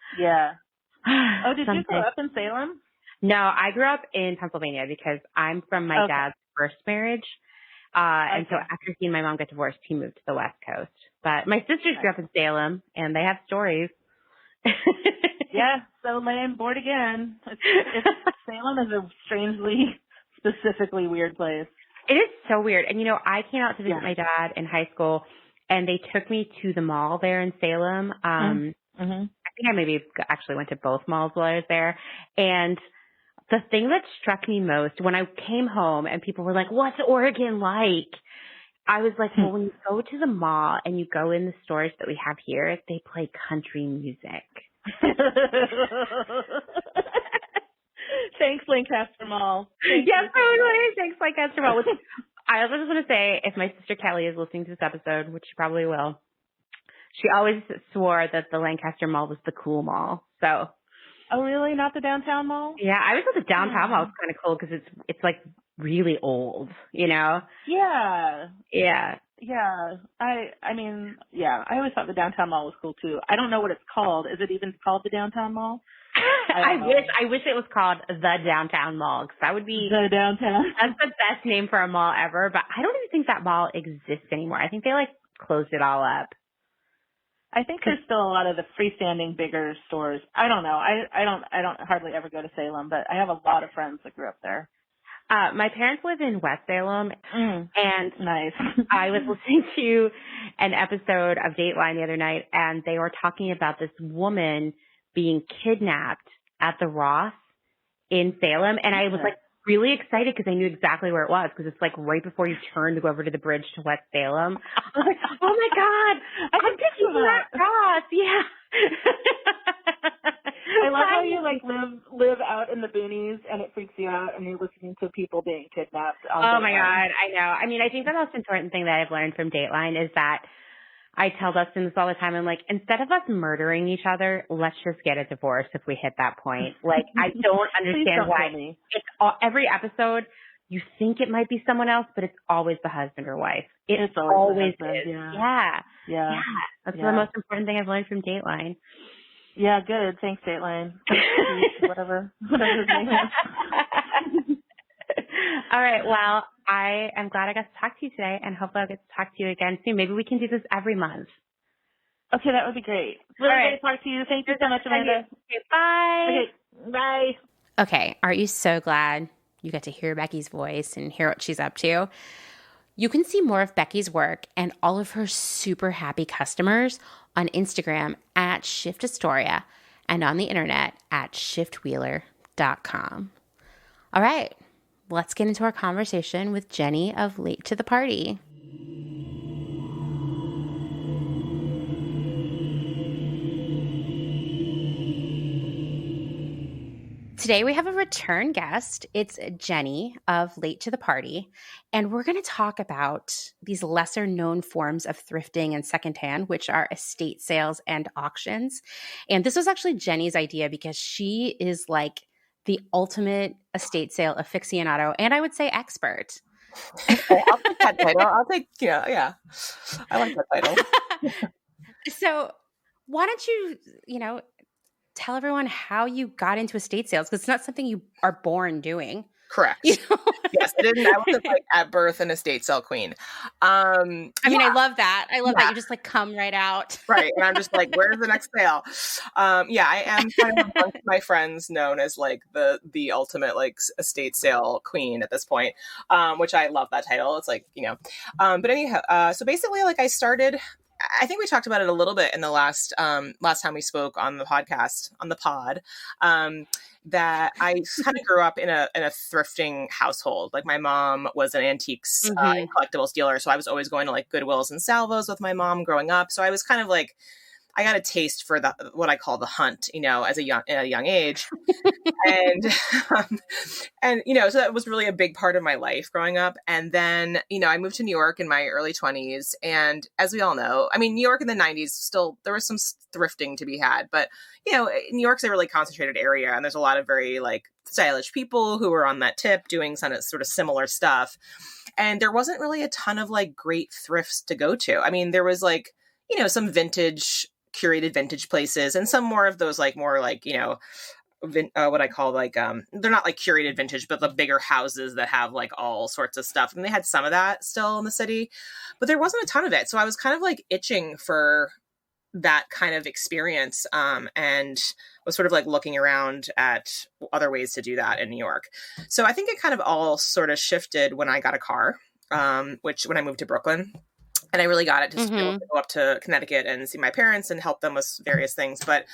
Oh, did you grow up in Salem? No, I grew up in Pennsylvania because I'm from my dad's first marriage. And so after he and my mom got divorced, he moved to the West Coast. But my sisters grew up in Salem, and they have stories. So lame, bored again. Salem is a strangely, specifically weird place. It is so weird. And, you know, I came out to visit my dad in high school, and they took me to the mall there in Salem. I think I maybe actually went to both malls while I was there. And the thing that struck me most when I came home and people were like, what's Oregon like? I was like, well, when you go to the mall and you go in the stores that we have here, they play country music. Thanks, Lancaster Mall. Yes, totally. Thanks, Lancaster Mall. Which I also just want to say, if my sister Kelly is listening to this episode, which she probably will, she always swore that the Lancaster Mall was the cool mall. So. Oh, really? Not the downtown mall? Yeah, I always thought the downtown mall was kind of cool because it's like really old, you know? Yeah. Yeah. Yeah. I mean, yeah, I always thought the downtown mall was cool too. I don't know what it's called. Is it even called the downtown mall? I wish it was called the downtown mall because that would be the downtown. That's the best name for a mall ever. But I don't even think that mall exists anymore. I think they like closed it all up. I think there's still a lot of the freestanding bigger stores. I don't know. I don't hardly ever go to Salem, but I have a lot of friends that grew up there. My parents live in West Salem, and nice. I was listening to an episode of Dateline the other night, and they were talking about this woman being kidnapped at the Ross in Salem, and I was like really excited because I knew exactly where it was because it's like right before you turn to go over to the bridge to West Salem. I was like, oh my God, I'm picturing that Ross. Yeah. I love how you like live out in the boonies and it freaks you out and you're listening to people being kidnapped. Oh my God, I know. I mean, I think the most important thing that I've learned from Dateline is that I tell Dustin this all the time. I'm like, instead of us murdering each other, let's just get a divorce if we hit that point. Like, I don't understand why it's every episode you think it might be someone else, but it's always the husband or wife. It's always the husband, is. Yeah. That's the most important thing I've learned from Dateline. Yeah, good. Thanks, Dateline. whatever his name is. All right. Well, I am glad I got to talk to you today, and hopefully I'll get to talk to you again soon. Maybe we can do this every month. Okay, that would be great. Really great to talk to you. Thank you so much, Amanda. Okay, bye. Okay, bye. Okay, aren't you so glad you got to hear Becky's voice and hear what she's up to? You can see more of Becky's work and all of her super happy customers on Instagram at Shift Astoria and on the internet at shiftwheeler.com. All right, let's get into our conversation with Jenny of Late to the Party. Today we have a return guest. It's Jenny of Late to the Party, and we're going to talk about these lesser known forms of thrifting and secondhand, which are estate sales and auctions. And this was actually Jenny's idea because she is like the ultimate estate sale aficionado, and I would say expert. Okay, I'll take that title. Yeah. I like that title. So why don't you, tell everyone how you got into estate sales, because it's not something you are born doing. Correct. Yes, I wasn't like at birth an estate sale queen. I mean, I love that. I love that you just like come right out. Right. And I'm just like, where's the next sale? I am kind of amongst my friends known as like the ultimate like estate sale queen at this point, which I love that title. It's like, but anyhow, so basically like I started, I think we talked about it a little bit in the last time we spoke on the podcast, on the pod, that I kind of grew up in a thrifting household. Like my mom was an antiques and collectibles dealer. So I was always going to like Goodwills and Salvos with my mom growing up. So I was kind of like, I got a taste for what I call the hunt, as a young age. and so that was really a big part of my life growing up. And then, I moved to New York in my early 20s. And as we all know, I mean, New York in the 90s, still, there was some thrifting to be had. But, New York's a really concentrated area. And there's a lot of very like stylish people who were on that tip doing some sort of similar stuff. And there wasn't really a ton of like great thrifts to go to. I mean, there was like, some curated vintage places and some more of those like more like what I call like they're not like curated vintage, but the bigger houses that have like all sorts of stuff, and they had some of that still in the city, but there wasn't a ton of it. So I was kind of like itching for that kind of experience, and was sort of like looking around at other ways to do that in New York. So I think it kind of all sort of shifted when I got a car, which when I moved to Brooklyn. And I really got it just to be able to go up to Connecticut and see my parents and help them with various things. But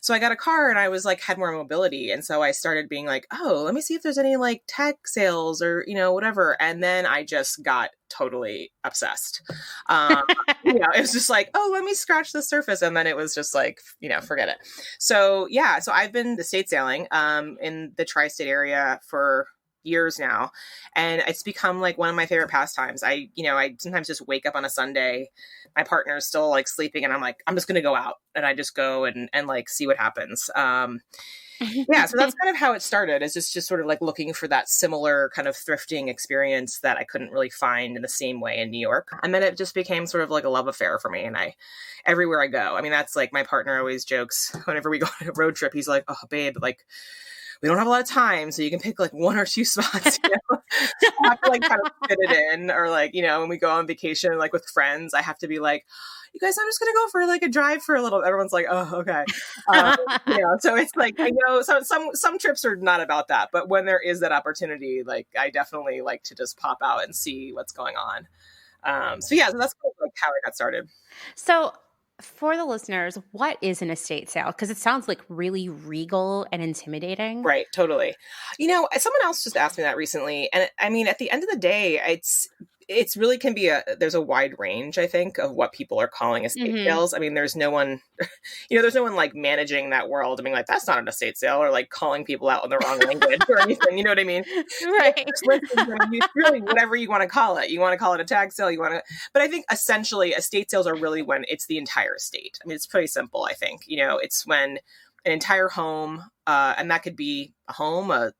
so I got a car and I was like, had more mobility. And so I started being like, oh, let me see if there's any like tag sales or, you know, whatever. And then I just got totally obsessed. You know, it was just like, oh, let me scratch the surface. And then it was just like, you know, forget it. So yeah, so I've been estate sailing in the tri-state area for years now. And it's become like one of my favorite pastimes. I sometimes just wake up on a Sunday, my partner's still like sleeping and I'm like, I'm just going to go out, and I just go and like see what happens. Yeah. So that's kind of how it started, is just sort of like looking for that similar kind of thrifting experience that I couldn't really find in the same way in New York. And then it just became sort of like a love affair for me. And everywhere I go, I mean, that's like my partner always jokes whenever we go on a road trip, he's like, oh babe, like, we don't have a lot of time, so you can pick like one or two spots, you know? I have to like kind of fit it in, or like, you know, when we go on vacation, like with friends, I have to be like, you guys, I'm just going to go for like a drive for a little, everyone's like, oh, okay. You know, so it's like, I know some trips are not about that, but when there is that opportunity, like I definitely like to just pop out and see what's going on. So yeah, so that's kind of like how I got started. So for the listeners, what is an estate sale? Because it sounds like really regal and intimidating. Right, totally. You know, someone else just asked me that recently. And I mean, at the end of the day, it's really can be there's a wide range, I think, of what people are calling estate sales. I mean, there's no one, you know, there's no one like managing that world. I mean, like, that's not an estate sale, or like calling people out in the wrong language or anything. You know what I mean? Right. Really, whatever you want to call it. You want to call it a tag sale, but I think essentially estate sales are really when it's the entire estate. I mean, it's pretty simple, I think. You know, it's when an entire home, and that could be a home, a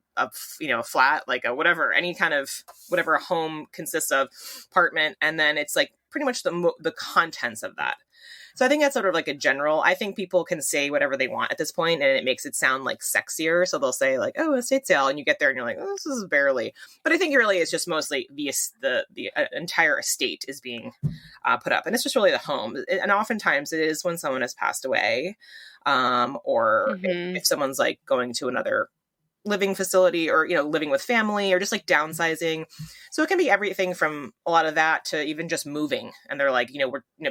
flat, like a whatever, any kind of whatever a home consists of, apartment, and then it's like pretty much the contents of that. So I think that's sort of like a general. I think people can say whatever they want at this point, and it makes it sound like sexier. So they'll say like, "Oh, estate sale," and you get there and you're like, "Oh, this is barely." But I think it really is just mostly the entire estate is being put up, and it's just really the home. And oftentimes it is when someone has passed away, or if someone's like going to another living facility, or, you know, living with family, or just like downsizing. So it can be everything from a lot of that to even just moving. And they're like,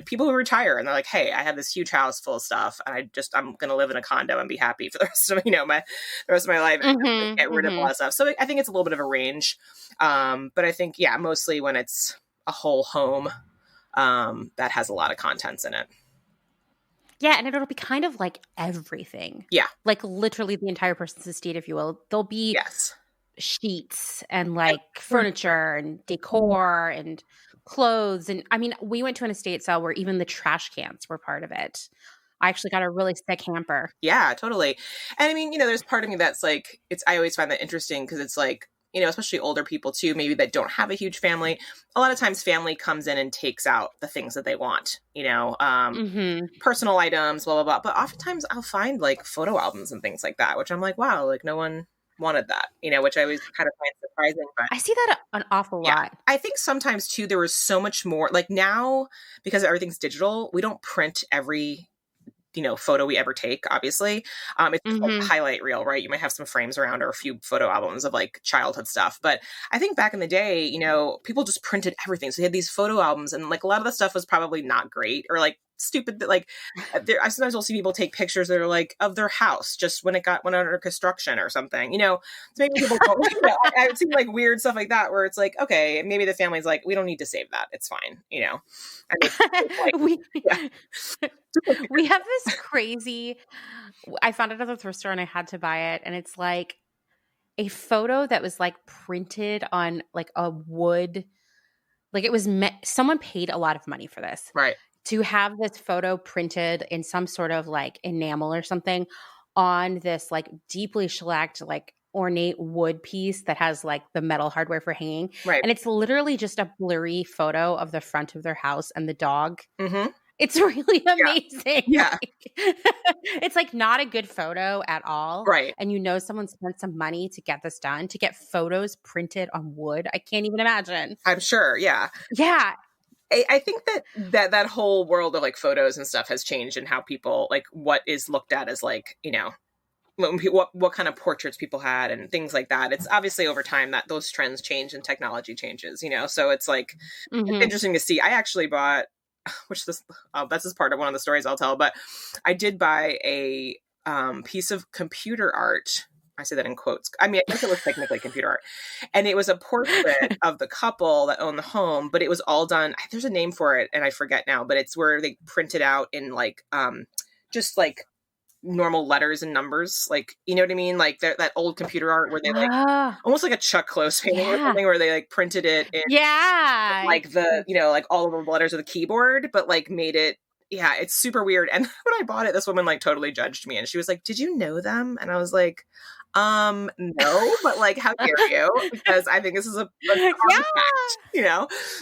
people who retire and they're like, hey, I have this huge house full of stuff, and I'm going to live in a condo and be happy for the rest of, the rest of my life, and get rid of a lot of stuff. So I think it's a little bit of a range. But I think, yeah, mostly when it's a whole home, that has a lot of contents in it. Yeah, and it'll be kind of like everything. Yeah. Like literally the entire person's estate, if you will. There'll be sheets and like furniture and decor and clothes. And I mean, we went to an estate sale where even the trash cans were part of it. I actually got a really sick hamper. Yeah, totally. And I mean, there's part of me that's like, I always find that interesting, because it's like, especially older people too, maybe that don't have a huge family. A lot of times family comes in and takes out the things that they want, personal items, blah, blah, blah. But oftentimes I'll find like photo albums and things like that, which I'm like, wow, like no one wanted that, which I always kind of find surprising. But I see that an awful lot. I think sometimes too, there was so much more, like now, because everything's digital, we don't print every photo we ever take, obviously. It's just like a highlight reel, right? You might have some frames around or a few photo albums of like childhood stuff. But I think back in the day, people just printed everything. So they had these photo albums, and like a lot of the stuff was probably not great, or like stupid. Like I sometimes will see people take pictures that are like of their house just when it went under construction or something, so maybe people don't, I've seen like weird stuff like that where it's like, okay, maybe the family's like, we don't need to save that, it's fine, and it's like, we have this crazy, I found it at the thrift store and I had to buy it, and it's like a photo that was like printed on like a wood, like it was someone paid a lot of money for this, right, to have this photo printed in some sort of like enamel or something on this like deeply shellacked, like ornate wood piece that has like the metal hardware for hanging. Right. And it's literally just a blurry photo of the front of their house and the dog. It's really amazing. Yeah. It's like not a good photo at all. Right. And someone spent some money to get this done, to get photos printed on wood. I can't even imagine. I'm sure. Yeah. Yeah. I think that whole world of like photos and stuff has changed, and how people like what is looked at as like, what kind of portraits people had and things like that. It's obviously over time that those trends change and technology changes, so it's like, it's interesting to see. I actually bought, that's just part of one of the stories I'll tell, but I did buy a piece of computer art. I say that in quotes. I mean, I guess it was technically computer art. And it was a portrait of the couple that owned the home, but it was all done. There's a name for it and I forget now, but it's where they print it out in like, just like normal letters and numbers. Like, you know what I mean? Like that old computer art where they like, almost like a Chuck Close painting or something, where they like printed it in like the, like all of the letters of the keyboard, but like made it, it's super weird. And when I bought it, this woman like totally judged me and she was like, "Did you know them?" And I was like, no, but like, how dare you? Because I think this is a fact, it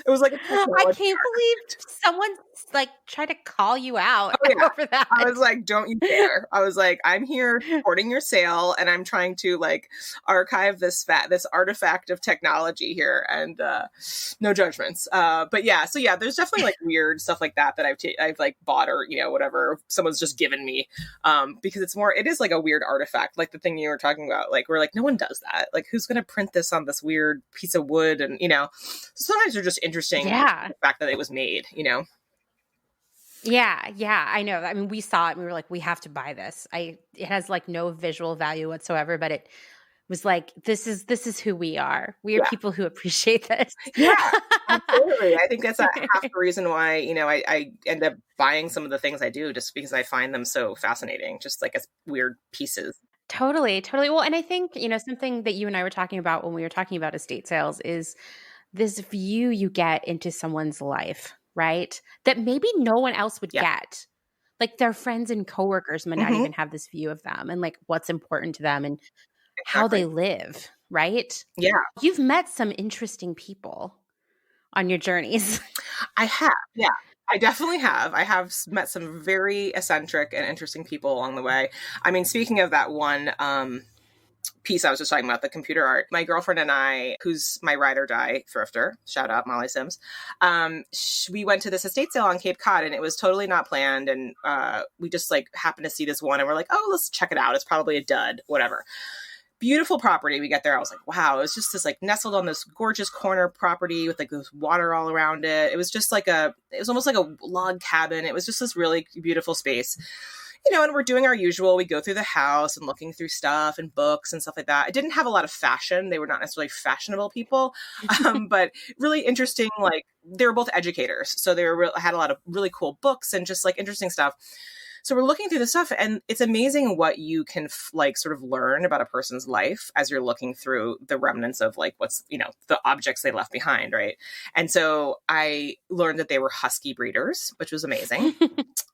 was like, I can't believe someone like tried to call you out over that. I was like, don't you dare. I was like, I'm here supporting your sale and I'm trying to like archive this artifact of technology here, and no judgments. But yeah, so yeah, there's definitely like weird stuff like that I've like bought or, whatever someone's just given me, because it is like a weird artifact, like the thing you were talking about. Like, we're like, no one does that. Like, who's going to print this on this weird piece of wood? And, sometimes they're just interesting. Yeah. The fact that it was made, Yeah, I know. I mean, we saw it and we were like, we have to buy this. It has like no visual value whatsoever, but it was like, this is who we are. We are people who appreciate this. Yeah, absolutely. I think that's half the reason why, I end up buying some of the things I do, just because I find them so fascinating, just like as weird pieces. Totally. Well, and I think, something that you and I were talking about when we were talking about estate sales is this view you get into someone's life, right? That maybe no one else would get. Like their friends and coworkers might not even have this view of them and like what's important to them and how they live, right? Yeah. You've met some interesting people on your journeys. I have. Yeah. I definitely have. I have met some very eccentric and interesting people along the way. I mean, speaking of that one piece I was just talking about, the computer art, my girlfriend and I, who's my ride or die thrifter, shout out Molly Sims, we went to this estate sale on Cape Cod and it was totally not planned. And we just like happened to see this one and we're like, oh, let's check it out. It's probably a dud, whatever. Beautiful property. We get there. I was like, wow, it was just this like nestled on this gorgeous corner property with like this water all around it. It was just like it was almost like a log cabin. It was just this really beautiful space, and we're doing our usual. We go through the house and looking through stuff and books and stuff like that. It didn't have a lot of fashion. They were not necessarily fashionable people, but really interesting. Like they were both educators. So they had a lot of really cool books and just like interesting stuff. So we're looking through the stuff and it's amazing what you can like sort of learn about a person's life as you're looking through the remnants of like what's, the objects they left behind. Right. And so I learned that they were Husky breeders, which was amazing.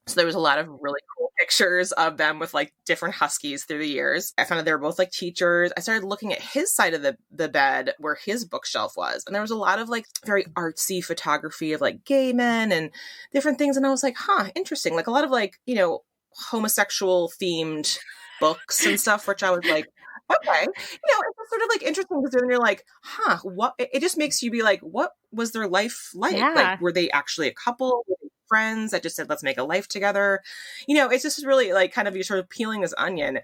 So there was a lot of really cool pictures of them with like different Huskies through the years. I found out they were both like teachers. I started looking at his side of the bed where his bookshelf was. And there was a lot of like very artsy photography of like gay men and different things. And I was like, interesting. Like a lot of like, homosexual themed books and stuff, which I was like, okay, it's sort of like interesting because then you're like, what? It just makes you be like, what was their life like? Yeah. Like, were they actually a couple? Were they friends that just said, let's make a life together? It's just really like kind of you're sort of peeling this onion.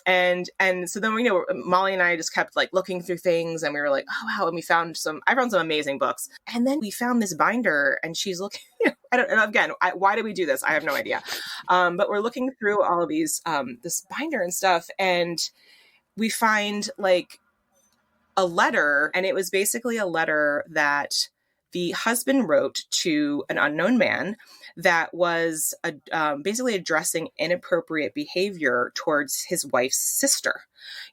And so then, Molly and I just kept like looking through things and we were like, oh, wow. And I found some amazing books. And then we found this binder and she's looking, why do we do this? I have no idea. But we're looking through all of these, this binder and stuff. And we find like a letter, and it was basically a letter that the husband wrote to an unknown man that was basically addressing inappropriate behavior towards his wife's sister,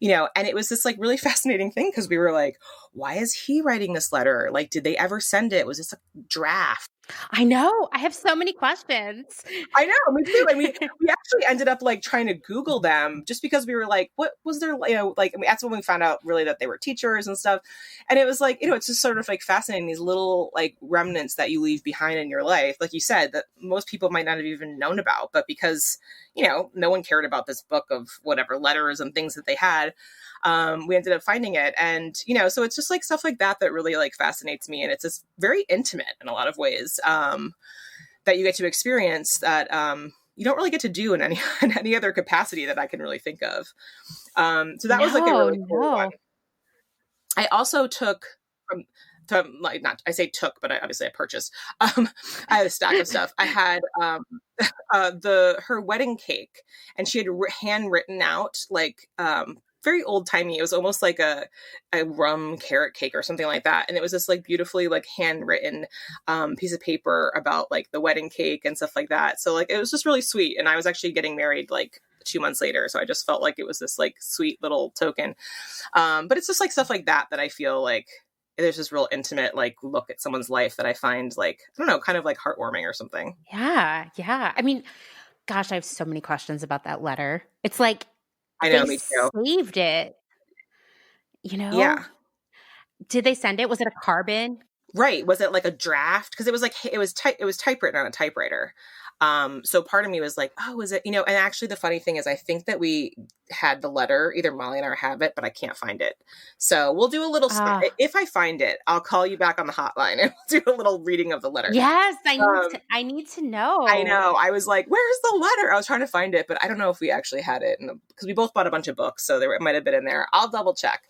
and it was this like really fascinating thing because we were like, why is he writing this letter? Like, did they ever send it? Was this a draft? I know. I have so many questions. I know, me too. And we actually ended up like trying to Google them just because we were like, what was their, that's when we found out really that they were teachers and stuff. And it was like, it's just sort of like fascinating, these little like remnants that you leave behind in your life. Like you said, that most people might not have even known about, but because, no one cared about this book of whatever letters and things that they had. We ended up finding it. And, so it's just like stuff like that really like fascinates me. And it's just very intimate in a lot of ways, that you get to experience that, you don't really get to do in any in any other capacity that I can really think of. So that was like a really cool one. I also took from like, not, I say took, but obviously I purchased. I had a stack of stuff. I had her wedding cake, and she had handwritten out like very old timey. It was almost like a rum carrot cake or something like that. And it was this like beautifully like handwritten piece of paper about like the wedding cake and stuff like that. So like it was just really sweet. And I was actually getting married like 2 months later. So I just felt like it was this like sweet little token. But it's just like stuff like that I feel like there's this real intimate like look at someone's life that I find like, I don't know, kind of like heartwarming or something. Yeah. Yeah. I mean, gosh, I have so many questions about that letter. It's like, I know, they me too. saved it, you know? Yeah. Did they send it? Was it a carbon? Right. Was it like a draft? Because it was like, it was typewritten on a typewriter. So part of me was like, oh, is it, and actually the funny thing is I think that we had the letter, either Molly and I have it, but I can't find it. So we'll do a little, if I find it, I'll call you back on the hotline and we'll do a little reading of the letter. Yes. I need to know. I know. I was like, where's the letter? I was trying to find it, but I don't know if we actually had it because we both bought a bunch of books. So it might have been in there. I'll double check.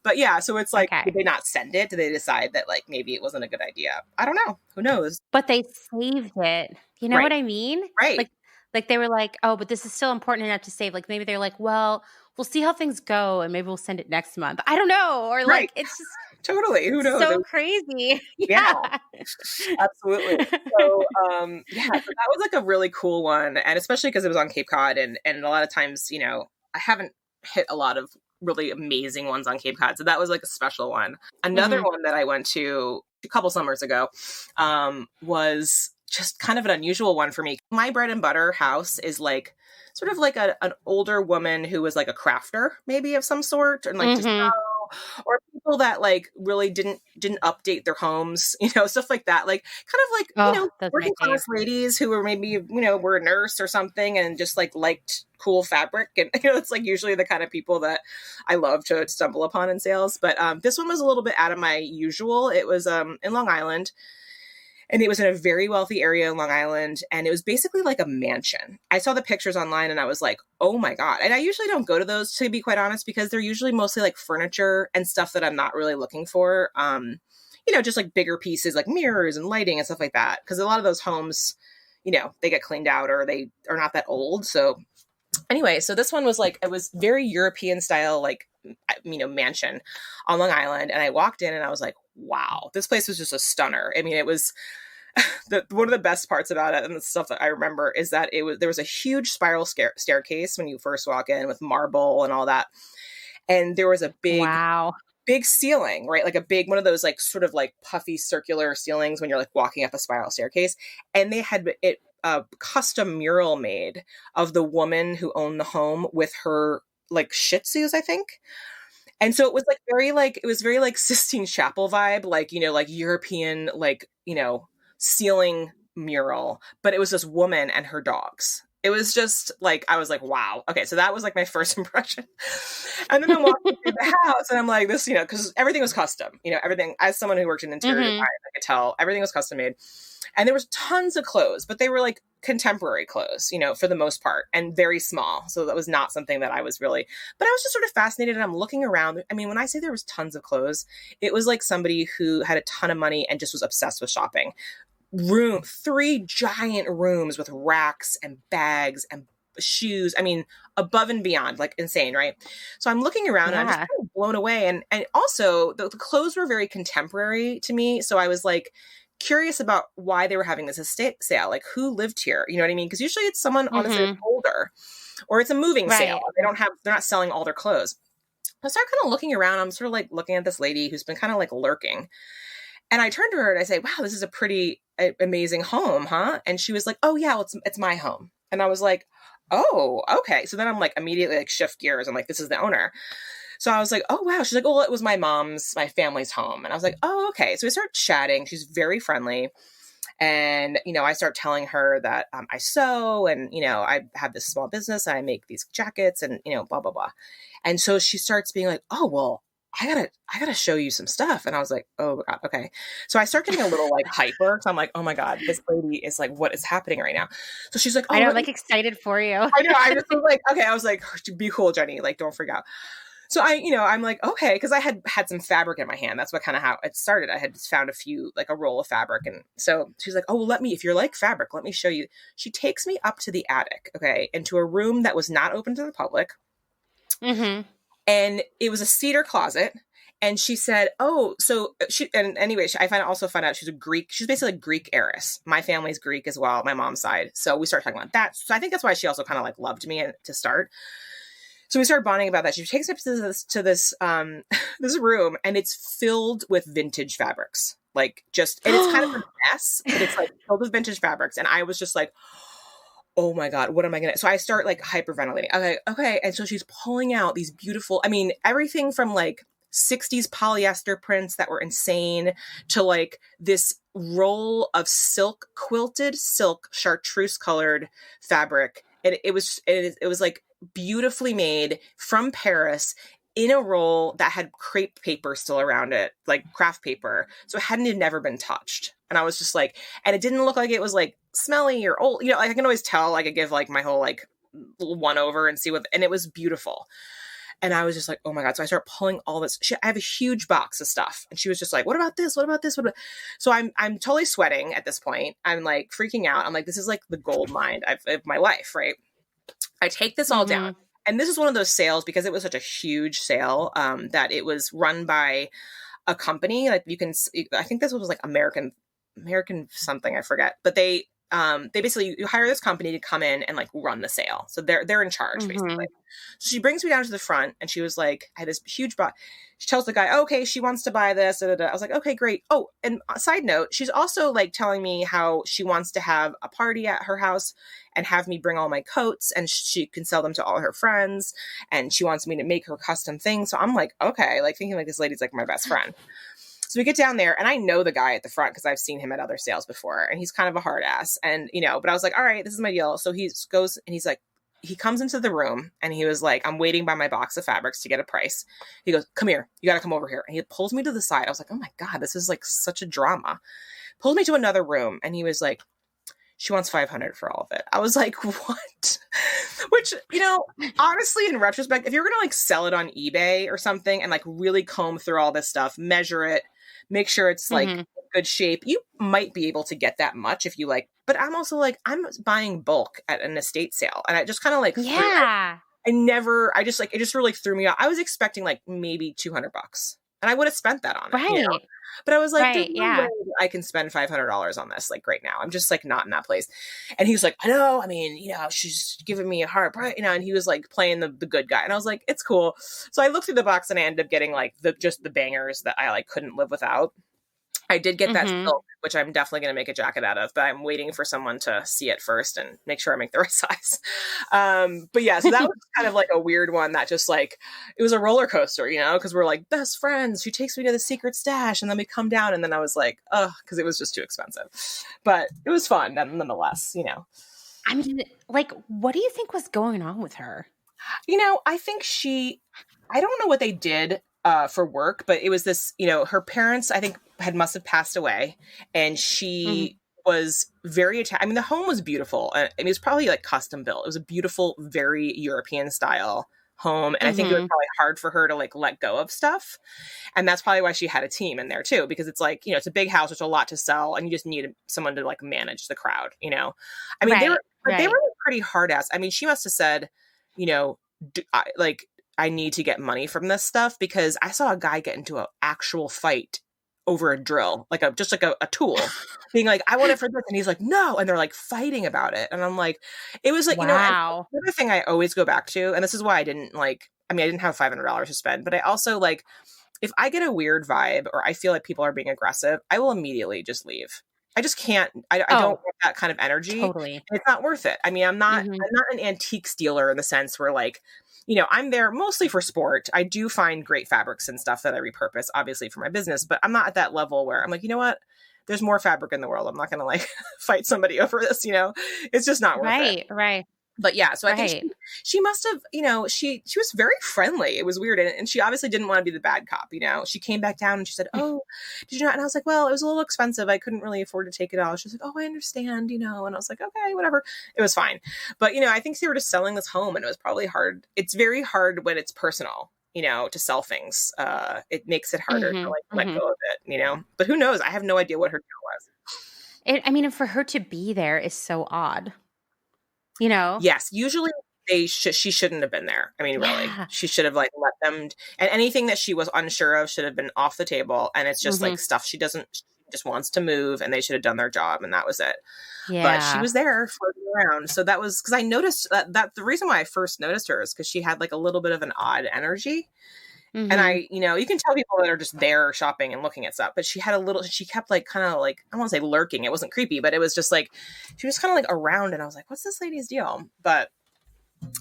But yeah, so it's like, Did they not send it? Did they decide that like maybe it wasn't a good idea? I don't know. Who knows? But they saved it. You know what I mean? Right. Like they were like, oh, but this is still important enough to save. Like maybe they're like, well, we'll see how things go and maybe we'll send it next month. I don't know. Or like, it's just totally. Who knows? So crazy. Yeah. Absolutely. So, so that was like a really cool one. And especially because it was on Cape Cod and a lot of times, I haven't hit a lot of really amazing ones on Cape Cod. So that was like a special one. Another one that I went to a couple summers ago was just kind of an unusual one for me. My bread and butter house is like sort of like an older woman who was like a crafter maybe of some sort, and like just or people that like really didn't update their homes, stuff like that. Like kind of like, working class ladies who were maybe, were a nurse or something and just like liked cool fabric. And, it's like usually the kind of people that I love to stumble upon in sales. But this one was a little bit out of my usual. It was in Long Island. And it was in a very wealthy area in Long Island. And it was basically like a mansion. I saw the pictures online and I was like, oh my God. And I usually don't go to those, to be quite honest, because they're usually mostly like furniture and stuff that I'm not really looking for. Just like bigger pieces like mirrors and lighting and stuff like that. Because a lot of those homes, they get cleaned out or they are not that old. So anyway, so this one was like, it was very European style, like, mansion on Long Island. And I walked in and I was like, wow, this place was just a stunner. I mean, it was one of the best parts about it. And the stuff that I remember is that there was a huge spiral staircase when you first walk in with marble and all that. And there was a big ceiling, right? Like a big, one of those like sort of like puffy circular ceilings when you're like walking up a spiral staircase. And they had a custom mural made of the woman who owned the home with her like Shih Tzus, I think. And so it was like very like Sistine Chapel vibe, like, like European, like, ceiling mural, but it was this woman and her dogs. It was just like, I was like, wow. Okay. So that was like my first impression. And then I'm walking through the house and I'm like this, cause everything was custom, everything, as someone who worked in interior design, I could tell everything was custom made. And there was tons of clothes, but they were like contemporary clothes, for the most part, and very small. So that was not something that I was really, but I was just sort of fascinated and I'm looking around. I mean, when I say there was tons of clothes, it was like somebody who had a ton of money and just was obsessed with shopping. 3 giant rooms with racks and bags and shoes. I mean, above and beyond, like insane, right? So I'm looking around and I'm just kind of blown away. And also the clothes were very contemporary to me. So I was like curious about why they were having this estate sale, like who lived here, you know what I mean? Because usually it's someone honestly older, or it's a moving sale. They're not selling all their clothes. I start kind of looking around. I'm sort of like looking at this lady who's been kind of like lurking. And I turned to her and I say, wow, this is a pretty amazing home, huh? And she was like, oh yeah, well, it's my home. And I was like, oh, okay. So then I'm like immediately like shift gears. I'm like, this is the owner. So I was like, oh, wow. She's like, oh, it was my family's home. And I was like, oh, okay. So we start chatting. She's very friendly. And, I start telling her that I sew and, I have this small business and I make these jackets and, blah, blah, blah. And so she starts being like, oh, well, I gotta show you some stuff. And I was like, oh my God, okay. So I start getting a little like hyper. So I'm like, oh my God, this lady is like, what is happening right now? So she's like, oh, I know, I'm like excited for you. I know. I just was like, okay. I was like, be cool, Jenny. Like, don't freak out. So I'm like, okay, because I had some fabric in my hand. That's what kind of how it started. I had just found a roll of fabric. And so she's like, oh, well, if you're like fabric, let me show you. She takes me up to the attic, okay, into a room that was not open to the public. Mm-hmm. And it was a cedar closet. And she said, oh, so I also found out she's basically a Greek heiress. My family's Greek as well, my mom's side. So we started talking about that. So I think that's why she also kind of like loved me to start. So we started bonding about that. She takes us to this this room, and it's filled with vintage fabrics. And it's kind of a mess, but it's like filled with vintage fabrics. And I was just like, oh my God, what am I going to? So I start like hyperventilating. Okay. And so she's pulling out these beautiful, everything from like 60s polyester prints that were insane to like this roll of quilted silk chartreuse colored fabric. And it was like beautifully made from Paris in a roll that had crepe paper still around it, like craft paper. So it hadn't never been touched. And I was just like, and it didn't look like it was like smelly or old, like I can always tell, like I give like my whole like one over and see and it was beautiful. And I was just like, oh my God. So I start pulling all this shit. I have a huge box of stuff. And she was just like, what about this? What about this? So I'm totally sweating at this point. I'm like freaking out. I'm like, this is like the gold mine of my life, right? I take this all down. And this is one of those sales, because it was such a huge sale, that it was run by a company. Like I think this was like American something, I forget. But they basically, you hire this company to come in and like run the sale. So they're in charge, basically. So she brings me down to the front, and she was like, I had this huge box. She tells the guy, okay, she wants to buy this. Da, da, da. I was like, okay, great. Oh, and side note, she's also like telling me how she wants to have a party at her house and have me bring all my coats, and she can sell them to all her friends. And she wants me to make her custom things. So I'm like, okay, like thinking like this lady's like my best friend. So we get down there, and I know the guy at the front because I've seen him at other sales before, and he's kind of a hard ass. And, but I was like, all right, this is my deal. So he goes and he's like, he comes into the room, and he was like, I'm waiting by my box of fabrics to get a price. He goes, come here. You got to come over here. And he pulls me to the side. I was like, oh my God, this is like such a drama. Pulled me to another room, and he was like, she wants $500 for all of it. I was like, what? Which, honestly, in retrospect, if you're going to like sell it on eBay or something and like really comb through all this stuff, measure it, make sure it's like in good shape, you might be able to get that much if you like. But I'm also like, I'm buying bulk at an estate sale. And I just kind of like, it just really threw me off. I was expecting like maybe $200, and I would have spent that on it. Right. But I was like, there's no way I can spend $500 on this like right now. I'm just like not in that place. And he was like, I know. She's giving me a hard price, and he was like playing the good guy. And I was like, it's cool. So I looked through the box, and I ended up getting like just the bangers that I like couldn't live without. I did get that silk, which I'm definitely going to make a jacket out of, but I'm waiting for someone to see it first and make sure I make the right size. But yeah, so that was kind of like a weird one that just like, it was a roller coaster, because we're like best friends. She takes me to the secret stash, and then we come down, and then I was like, because it was just too expensive. But it was fun nonetheless, I mean, like, what do you think was going on with her? I think I don't know what they did for work, but it was this, her parents, I think, must have passed away, and she was very attached. The home was beautiful. It was probably like custom built. It was a beautiful, very European style home. And I think it was probably hard for her to like let go of stuff. And that's probably why she had a team in there too, because it's like, it's a big house, there's a lot to sell, and you just need someone to like manage the crowd, they were pretty hard ass. She must have said, I need to get money from this stuff, because I saw a guy get into an actual fight over a drill, like a tool, being like, I want it for this. And he's like, no. And they're like fighting about it. And I'm like, it was like, wow. Another thing I always go back to, and this is why I didn't I didn't have $500 to spend, but I also like, if I get a weird vibe or I feel like people are being aggressive, I will immediately just leave. I just can't, I don't want that kind of energy. Totally. It's not worth it. I'm not an antiques dealer in the sense where like, I'm there mostly for sport. I do find great fabrics and stuff that I repurpose, obviously, for my business, but I'm not at that level where I'm like, you know what? There's more fabric in the world. I'm not going to like fight somebody over this, It's just not worth it. Right. But yeah, so I think Right. she must have, she was very friendly. It was weird. And she obviously didn't want to be the bad cop, She came back down and she said, oh, did you not? And I was like, well, it was a little expensive. I couldn't really afford to take it all. She's like, oh, I understand, And I was like, okay, whatever. It was fine. But, I think they were just selling this home and it was probably hard. It's very hard when it's personal, to sell things. It makes it harder to let go of it, But who knows? I have no idea what her deal was. And for her to be there is so odd. Yes, usually she shouldn't have been there. I mean, really, she should have let them, and anything that she was unsure of should have been off the table. And it's just stuff she just wants to move, and they should have done their job, and that was it. Yeah. But she was there floating around. So that was because I noticed that the reason why I first noticed her is because she had a little bit of an odd energy. And I, you can tell people that are just there shopping and looking at stuff, but she kept kind of I don't want to say lurking. It wasn't creepy, but it was just she was kind of around, and I was like, what's this lady's deal? But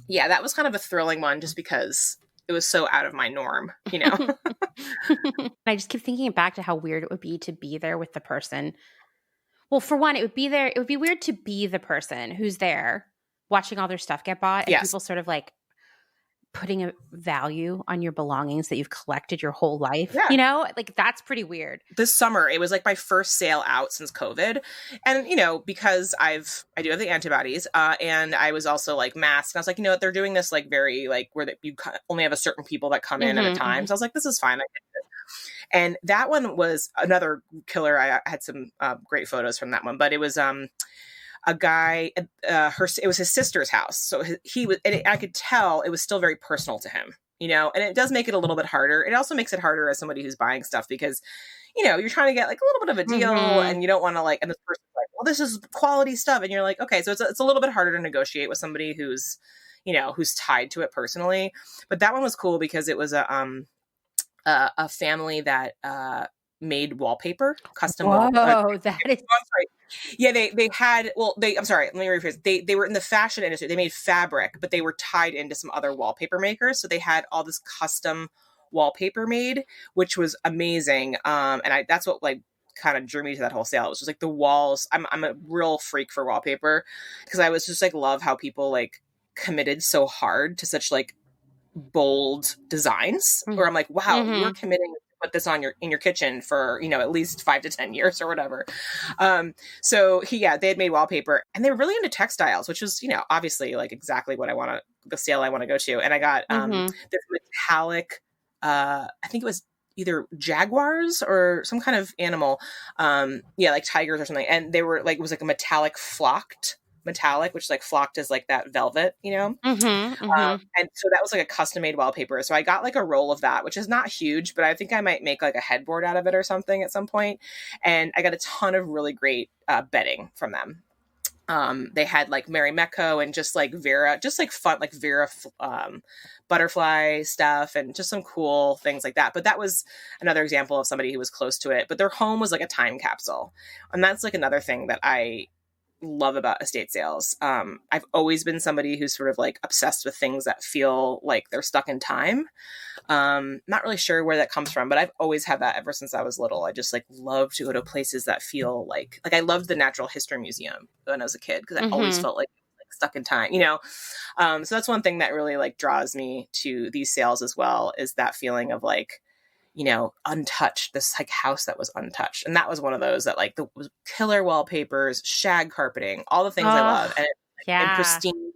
yeah, that was kind of a thrilling one just because it was so out of my norm, I just keep thinking back to how weird it would be to be there with the person. Well, for one, it would be weird to be the person who's there watching all their stuff get bought and people sort of putting a value on your belongings that you've collected your whole life, that's pretty weird. This summer, it was my first sale out since COVID. And, because I do have the antibodies, and I was also masked. And I was like, what, they're doing this very where you only have a certain people that come in at a time. So I was like, this is fine. I get it. And that one was another killer. I had some great photos from that one, but it was, a guy, it was his sister's house. So he was, and I could tell it was still very personal to him, and it does make it a little bit harder. It also makes it harder as somebody who's buying stuff because, you're trying to get a little bit of a deal and you don't want to and this person's like, well, this is quality stuff. And you're like, okay, so it's a little bit harder to negotiate with somebody who's, who's tied to it personally. But that one was cool because it was a family that, made wallpaper, custom wallpaper. That is. Yeah, they had, I'm sorry, let me rephrase. They were in the fashion industry. They made fabric, but they were tied into some other wallpaper makers. So they had all this custom wallpaper made, which was amazing. And that's what kind of drew me to that whole sale. It was just the walls. I'm a real freak for wallpaper because I was just love how people committed so hard to such bold designs where I'm like, wow, you're committing to put this on in your kitchen for, at least 5 to 10 years or whatever. So they had made wallpaper and they were really into textiles, which was, obviously exactly what the sale I want to go to. And I got, this metallic, I think it was either jaguars or some kind of animal. Tigers or something. And they were it was a metallic, which flocked is that velvet, and so that was a custom made wallpaper. So I got a roll of that, which is not huge, but I think I might make a headboard out of it or something at some point. And I got a ton of really great bedding from them. They had Mary Mecco and just Vera, just fun, Vera butterfly stuff and just some cool things like that. But that was another example of somebody who was close to it, but their home was a time capsule. And that's another thing that I love about estate sales. I've always been somebody who's sort of obsessed with things that feel like they're stuck in time. Not really sure where that comes from, but I've always had that ever since I was little. I just love to go to places that feel like I loved the Natural History Museum when I was a kid because I always felt stuck in time, so that's one thing that really draws me to these sales as well, is that feeling of untouched, this house that was untouched. And that was one of those that the killer wallpapers, shag carpeting, all the things I love, and in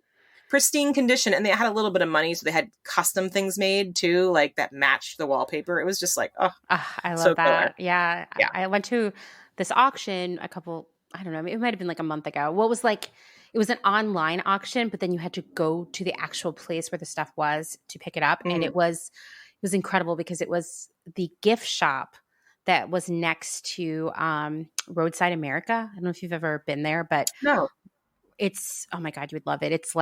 pristine condition. And they had a little bit of money, so they had custom things made too, that matched the wallpaper. It was just I love so that. Yeah. I went to this auction I don't know, it might've been a month ago. What was it was an online auction, but then you had to go to the actual place where the stuff was to pick it up. And it was incredible because it was the gift shop that was next to Roadside America. I don't know if you've ever been there, but no, it's, oh my God, you would love it. It's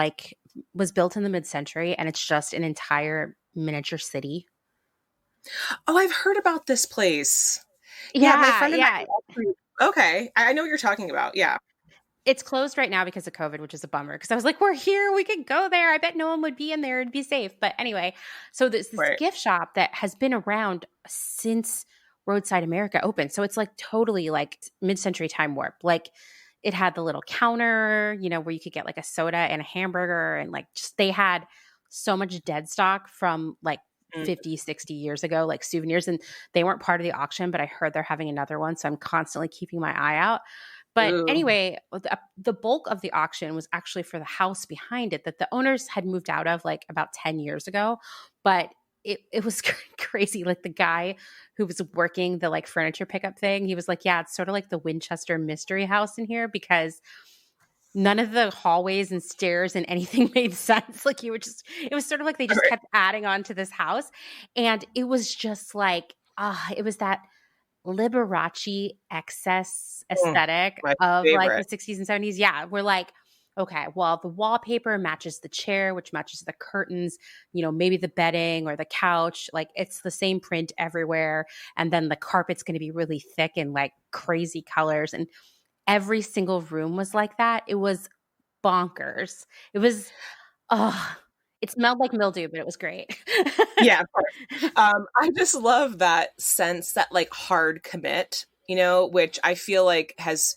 was built in the mid-century and it's just an entire miniature city. Oh, I've heard about this place. Yeah, my friend and I okay. I know what you're talking about. Yeah. It's closed right now because of COVID, which is a bummer. Because I was like, we're here. We could go there. I bet no one would be in there. It'd be safe. But anyway, so this gift shop that has been around since Roadside America opened. So it's totally mid-century time warp. it had the little counter, you know, where you could get like a soda and a hamburger, and like just they had so much dead stock from like 50, 60 years ago, like souvenirs, and they weren't part of the auction, but I heard they're having another one. So I'm constantly keeping my eye out. But Ooh. anyway, the bulk of the auction was actually for the house behind it that the owners had moved out of like about 10 years ago. But it was crazy. Like the guy who was working the like furniture pickup thing, he was like, yeah, it's sort of like the Winchester Mystery House in here because none of the hallways and stairs and anything made sense. Like it was sort of like they just kept adding on to this house. And it was just like, it was that Liberace excess aesthetic of like the 60s and 70s. Yeah. We're like, okay, well, the wallpaper matches the chair, which matches the curtains, you know, maybe the bedding or the couch. Like it's the same print everywhere. And then the carpet's going to be really thick and like crazy colors. And every single room was like that. It was bonkers. It was, it smelled like mildew, but it was great. Yeah, of course. I just love that sense, that like hard commit, you know, which I feel like has,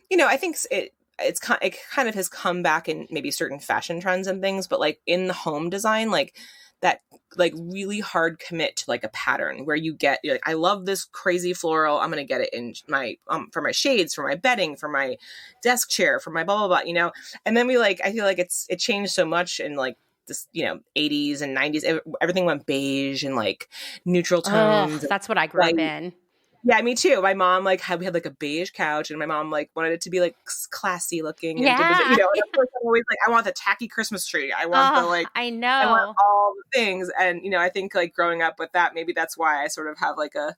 you know, I think it kind of has come back in maybe certain fashion trends and things, but like in the home design, like that like really hard commit to like a pattern where you're like, I love this crazy floral. I'm going to get it in my, for my shades, for my bedding, for my desk chair, for my blah, blah, blah, you know? And then I feel like it changed so much in like this, you know, 80s and 90s, everything went beige and like neutral tones. That's what I grew up in. Yeah, me too. My mom we had like a beige couch, and my mom like wanted it to be like classy looking. And yeah, you know, and of course I'm always like, I want the tacky Christmas tree. I want the like, I know, I want all the things. And you know, I think like growing up with that, maybe that's why I sort of have like a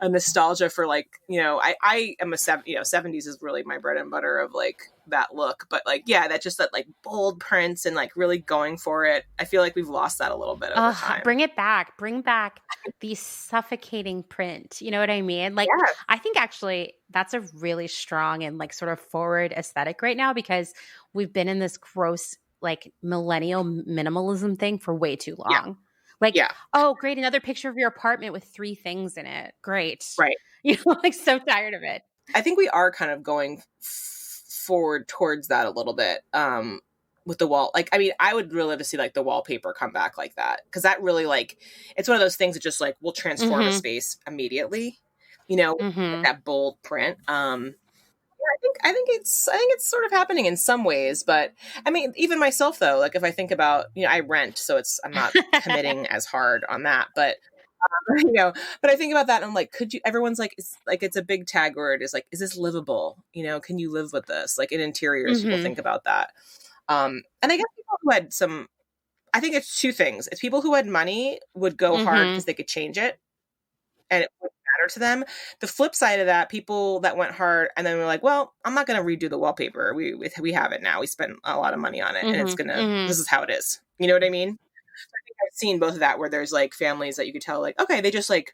nostalgia for like, you know, I am 70s is really my bread and butter of like that look. But like, yeah, that like bold prints and like really going for it. I feel like we've lost that a little bit over time. Bring it back. Bring back the suffocating print. You know what I mean? Like, I think actually that's a really strong and like sort of forward aesthetic right now, because we've been in this gross like millennial minimalism thing for way too long. Yeah. Like, oh, great, another picture of your apartment with 3 things in it. Great. Right. You know, like so tired of it. I think we are kind of going forward towards that a little bit with the wall. Like, I mean, I would really love to see like the wallpaper come back like that, because that really like, it's one of those things that just like will transform a space immediately, you know, like that bold print. I think it's sort of happening in some ways, but I mean, even myself though, like if I think about, you know, I rent, so I'm not committing as hard on that, but you know, but I think about that and I'm like, everyone's like, it's a big tag word is like, is this livable? You know, can you live with this? Like in interiors, people think about that. And I guess people who had I think it's 2 things. It's people who had money would go hard because they could change it and it wouldn't matter to them. The flip side of that, people that went hard and then were like, well, I'm not going to redo the wallpaper. We have it now. We spent a lot of money on it and it's going to, this is how it is. You know what I mean? So I think I've seen both of that, where there's like families that you could tell like, okay, they just like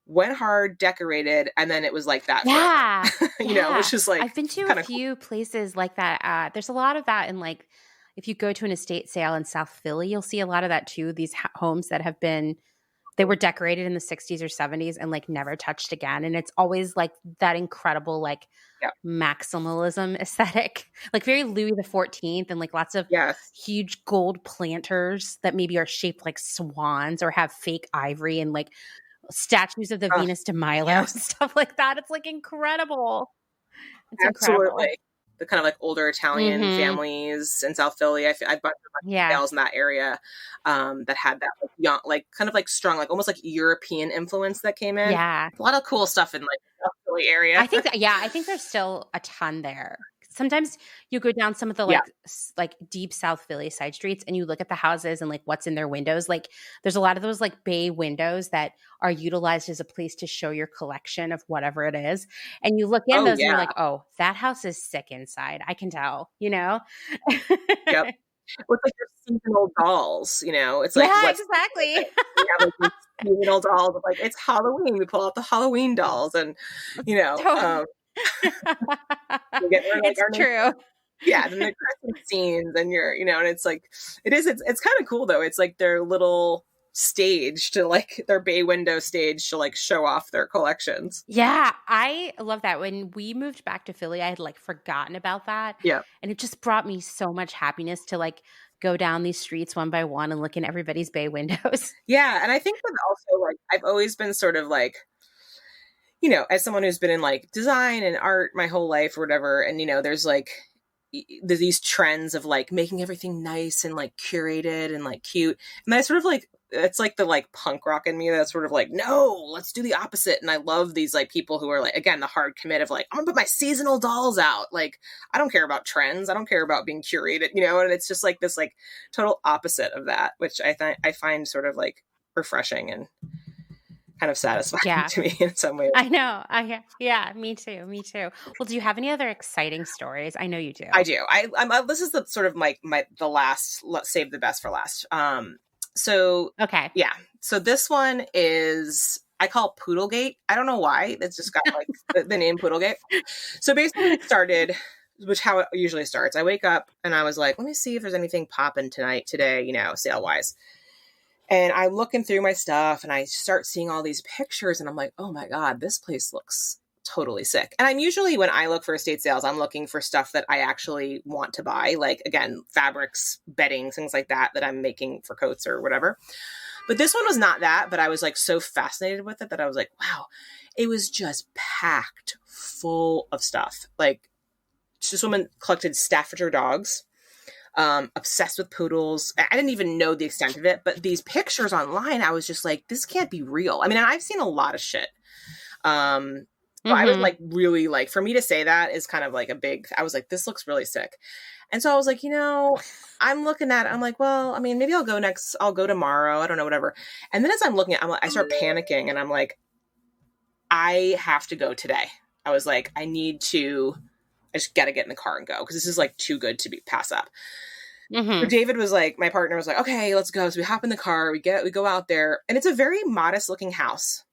went hard, decorated, and then it was like that. Yeah. You know, which is like, I've been to a few places like that. There's a lot of that in like, if you go to an estate sale in South Philly, you'll see a lot of that too. These homes that have been, they were decorated in the 60s or 70s and like never touched again. And it's always like that incredible like maximalism aesthetic, like very Louis the 14th, and like lots of huge gold planters that maybe are shaped like swans or have fake ivory and like statues of the Venus de Milo and stuff like that. It's like incredible. It's incredible. The kind of like older Italian families in South Philly. I've bunch of sales in that area that had that like young, like kind of like strong, like almost like European influence that came in. Yeah, a lot of cool stuff in like the South Philly area. I think there's still a ton there. Sometimes you go down some of the like deep South Philly side streets and you look at the houses and like what's in their windows. Like there's a lot of those like bay windows that are utilized as a place to show your collection of whatever it is. And you look in those and you're like, oh, that house is sick inside. I can tell, you know? Yep. It's like your seasonal dolls, you know? It's like, exactly. We have like these seasonal dolls. Like it's Halloween. We pull out the Halloween dolls and, you know, it's true. Yeah, then the Christmas scenes and you're, you know, and it's like it's kind of cool though. It's like they're little stage to like their bay window stage to like show off their collections. Yeah, I love that. When we moved back to Philly, I had like forgotten about that. Yeah. And it just brought me so much happiness to like go down these streets one by one and look in everybody's bay windows. Yeah. And I think that also like I've always been sort of like, you know, as someone who's been in like design and art my whole life or whatever, and you know, there's like there's these trends of like making everything nice and like curated and like cute. And I sort of like, it's like the like punk rock in me that's sort of like, no, let's do the opposite. And I love these like people who are like, again, the hard commit of like, I'm gonna put my seasonal dolls out. Like, I don't care about trends. I don't care about being curated, you know? And it's just like this like total opposite of that, which I find sort of like refreshing and kind of satisfying to me in some ways. I know. Yeah, me too. Well, do you have any other exciting stories? I know you do. I do. This is the sort of the last, let's save the best for last. So okay. Yeah. So this one is, I call it Poodlegate. I don't know why. It's just got like the name Poodlegate. So basically it started, which how it usually starts. I wake up and I was like, let me see if there's anything popping today, you know, sale wise. And I'm looking through my stuff and I start seeing all these pictures and I'm like, oh my God, this place looks totally sick. And I'm usually, when I look for estate sales, I'm looking for stuff that I actually want to buy. Like, again, fabrics, bedding, things like that I'm making for coats or whatever. But this one was not that, but I was like so fascinated with it that I was like, wow, it was just packed full of stuff. Like, this woman collected Staffordshire dogs. Obsessed with poodles. I didn't even know the extent of it, but these pictures online, I was just like, this can't be real. I mean, I've seen a lot of shit. I was like, really like, for me to say that is kind of like a big, I was like, this looks really sick. And so I was like, you know, I'm looking at it. I'm like, well, I mean, maybe I'll go tomorrow. I don't know, whatever. And then as I'm looking at it, I start panicking and I'm like, I have to go today. I was like, I just got to get in the car and go because this is like too good to be pass up. So David was like, my partner was like, okay, let's go. So we hop in the car, we go out there, and it's a very modest looking house.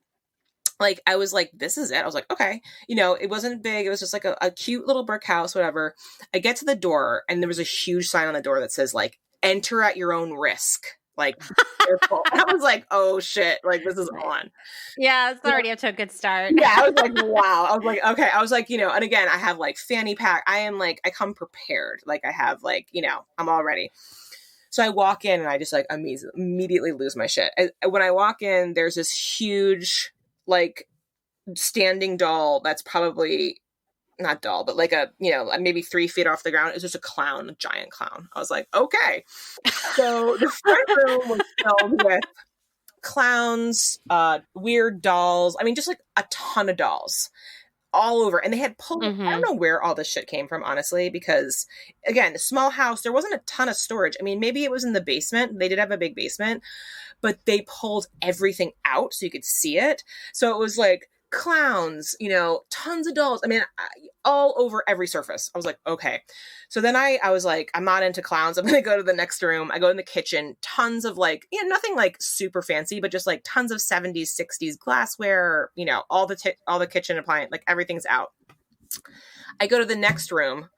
Like, I was like, this is it. I was like, okay, you know, it wasn't big. It was just like a cute little brick house, whatever. I get to the door and there was a huge sign on the door that says like, enter at your own risk. Like, I was like, oh shit, like this is on. Yeah, it's already up to a good start. Yeah, I was like, wow. I was like, okay. I was like, you know, and again, I have like fanny pack. I come prepared. Like, I have like, you know, I'm all ready. So I walk in and I just like immediately lose my shit. When I walk in, there's this huge like standing doll that's probably not doll, but like a, you know, maybe 3 feet off the ground. It's just a giant clown. I was like, okay. So the front room was filled with clowns, weird dolls. I mean, just like a ton of dolls all over. And they had pulled, I don't know where all this shit came from, honestly, because again, small house, there wasn't a ton of storage. I mean, maybe it was in the basement. They did have a big basement, but they pulled everything out so you could see it. So it was like clowns, you know, tons of dolls. I mean, all over every surface. I was like, okay. So then I was like, I'm not into clowns. I'm going to go to the next room. I go in the kitchen, tons of like, you know, nothing like super fancy, but just like tons of 70s, 60s glassware, you know, all the kitchen appliance, like everything's out. I go to the next room,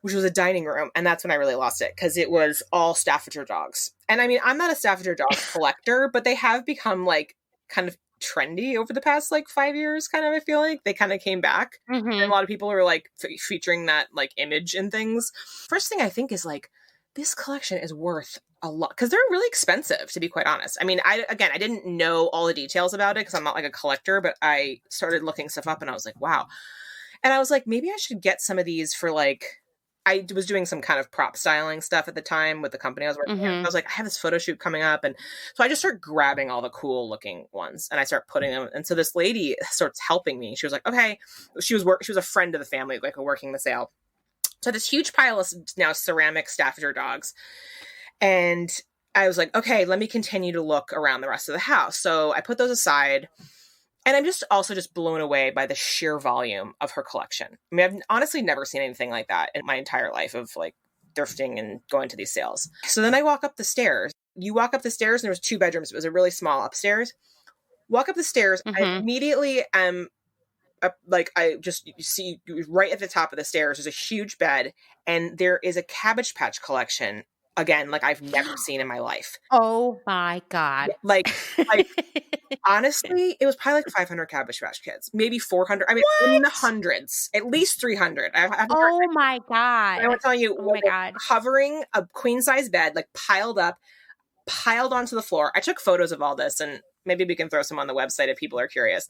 which was a dining room. And that's when I really lost it because it was all Staffordshire dogs. And I mean, I'm not a Staffordshire dog collector, but they have become like kind of trendy over the past like 5 years, kind of. I feel like they kind of came back and a lot of people are like featuring that like image and things. First thing I think is like, this collection is worth a lot because they're really expensive, to be quite honest. I mean, I didn't know all the details about it because I'm not like a collector, but I started looking stuff up and I was like, wow. And I was like, maybe I should get some of these for like, I was doing some kind of prop styling stuff at the time with the company I was working with. I was like, I have this photo shoot coming up. And so I just start grabbing all the cool looking ones and I start putting them. And so this lady starts helping me. She was like, okay. She was a friend of the family, like working the sale. So this huge pile of now ceramic Staffordshire dogs. And I was like, okay, let me continue to look around the rest of the house. So I put those aside. And I'm just blown away by the sheer volume of her collection. I mean, I've honestly never seen anything like that in my entire life of like thrifting and going to these sales. So then I walk up the stairs. You walk up the stairs and there was 2 bedrooms. It was a really small upstairs. Walk up the stairs. I immediately am you see right at the top of the stairs, there's a huge bed and there is a Cabbage Patch collection again, like I've never seen in my life. Oh my God. Like honestly, it was probably like 500 Cabbage Patch Kids, maybe 400. I mean, What? in the hundreds, at least 300. Oh my God. I will tell you, Oh my God. covering a queen size bed, like piled onto the floor. I took photos of all this, and maybe we can throw some on the website if people are curious.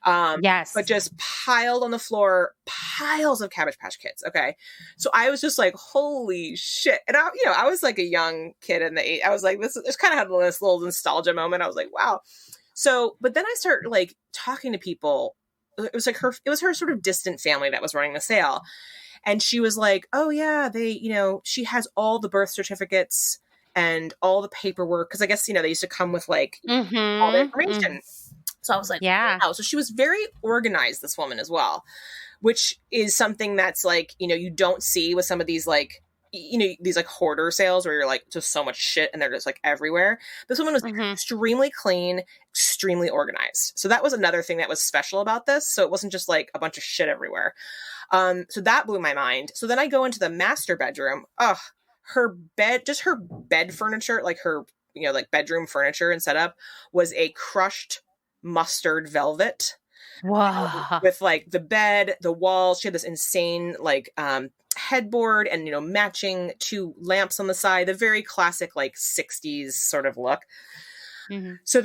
Yes. But just piled on the floor, piles of Cabbage Patch Kids. Okay. So I was just like, holy shit. And I was like a young kid in the I was like, this kind of had this little nostalgia moment. I was like, wow. So, but then I started like talking to people. It was her sort of distant family that was running the sale. And she was like, oh yeah, she has all the birth certificates and all the paperwork. Cause I guess, they used to come with like all the information. So I was like, yeah. wow. So she was very organized, this woman as well, which is something that's like, you don't see with some of these like, these like hoarder sales where you're like just so much shit and they're just like everywhere. This woman was extremely clean, extremely organized. So that was another thing that was special about this. So it wasn't just like a bunch of shit everywhere. So that blew my mind. So then I go into the master bedroom. Her bed furniture, like her, like bedroom furniture and setup was a crushed mustard velvet. Wow. With like the bed, the walls. She had this insane like headboard and matching 2 lamps on the side, the very classic like 60s sort of look. So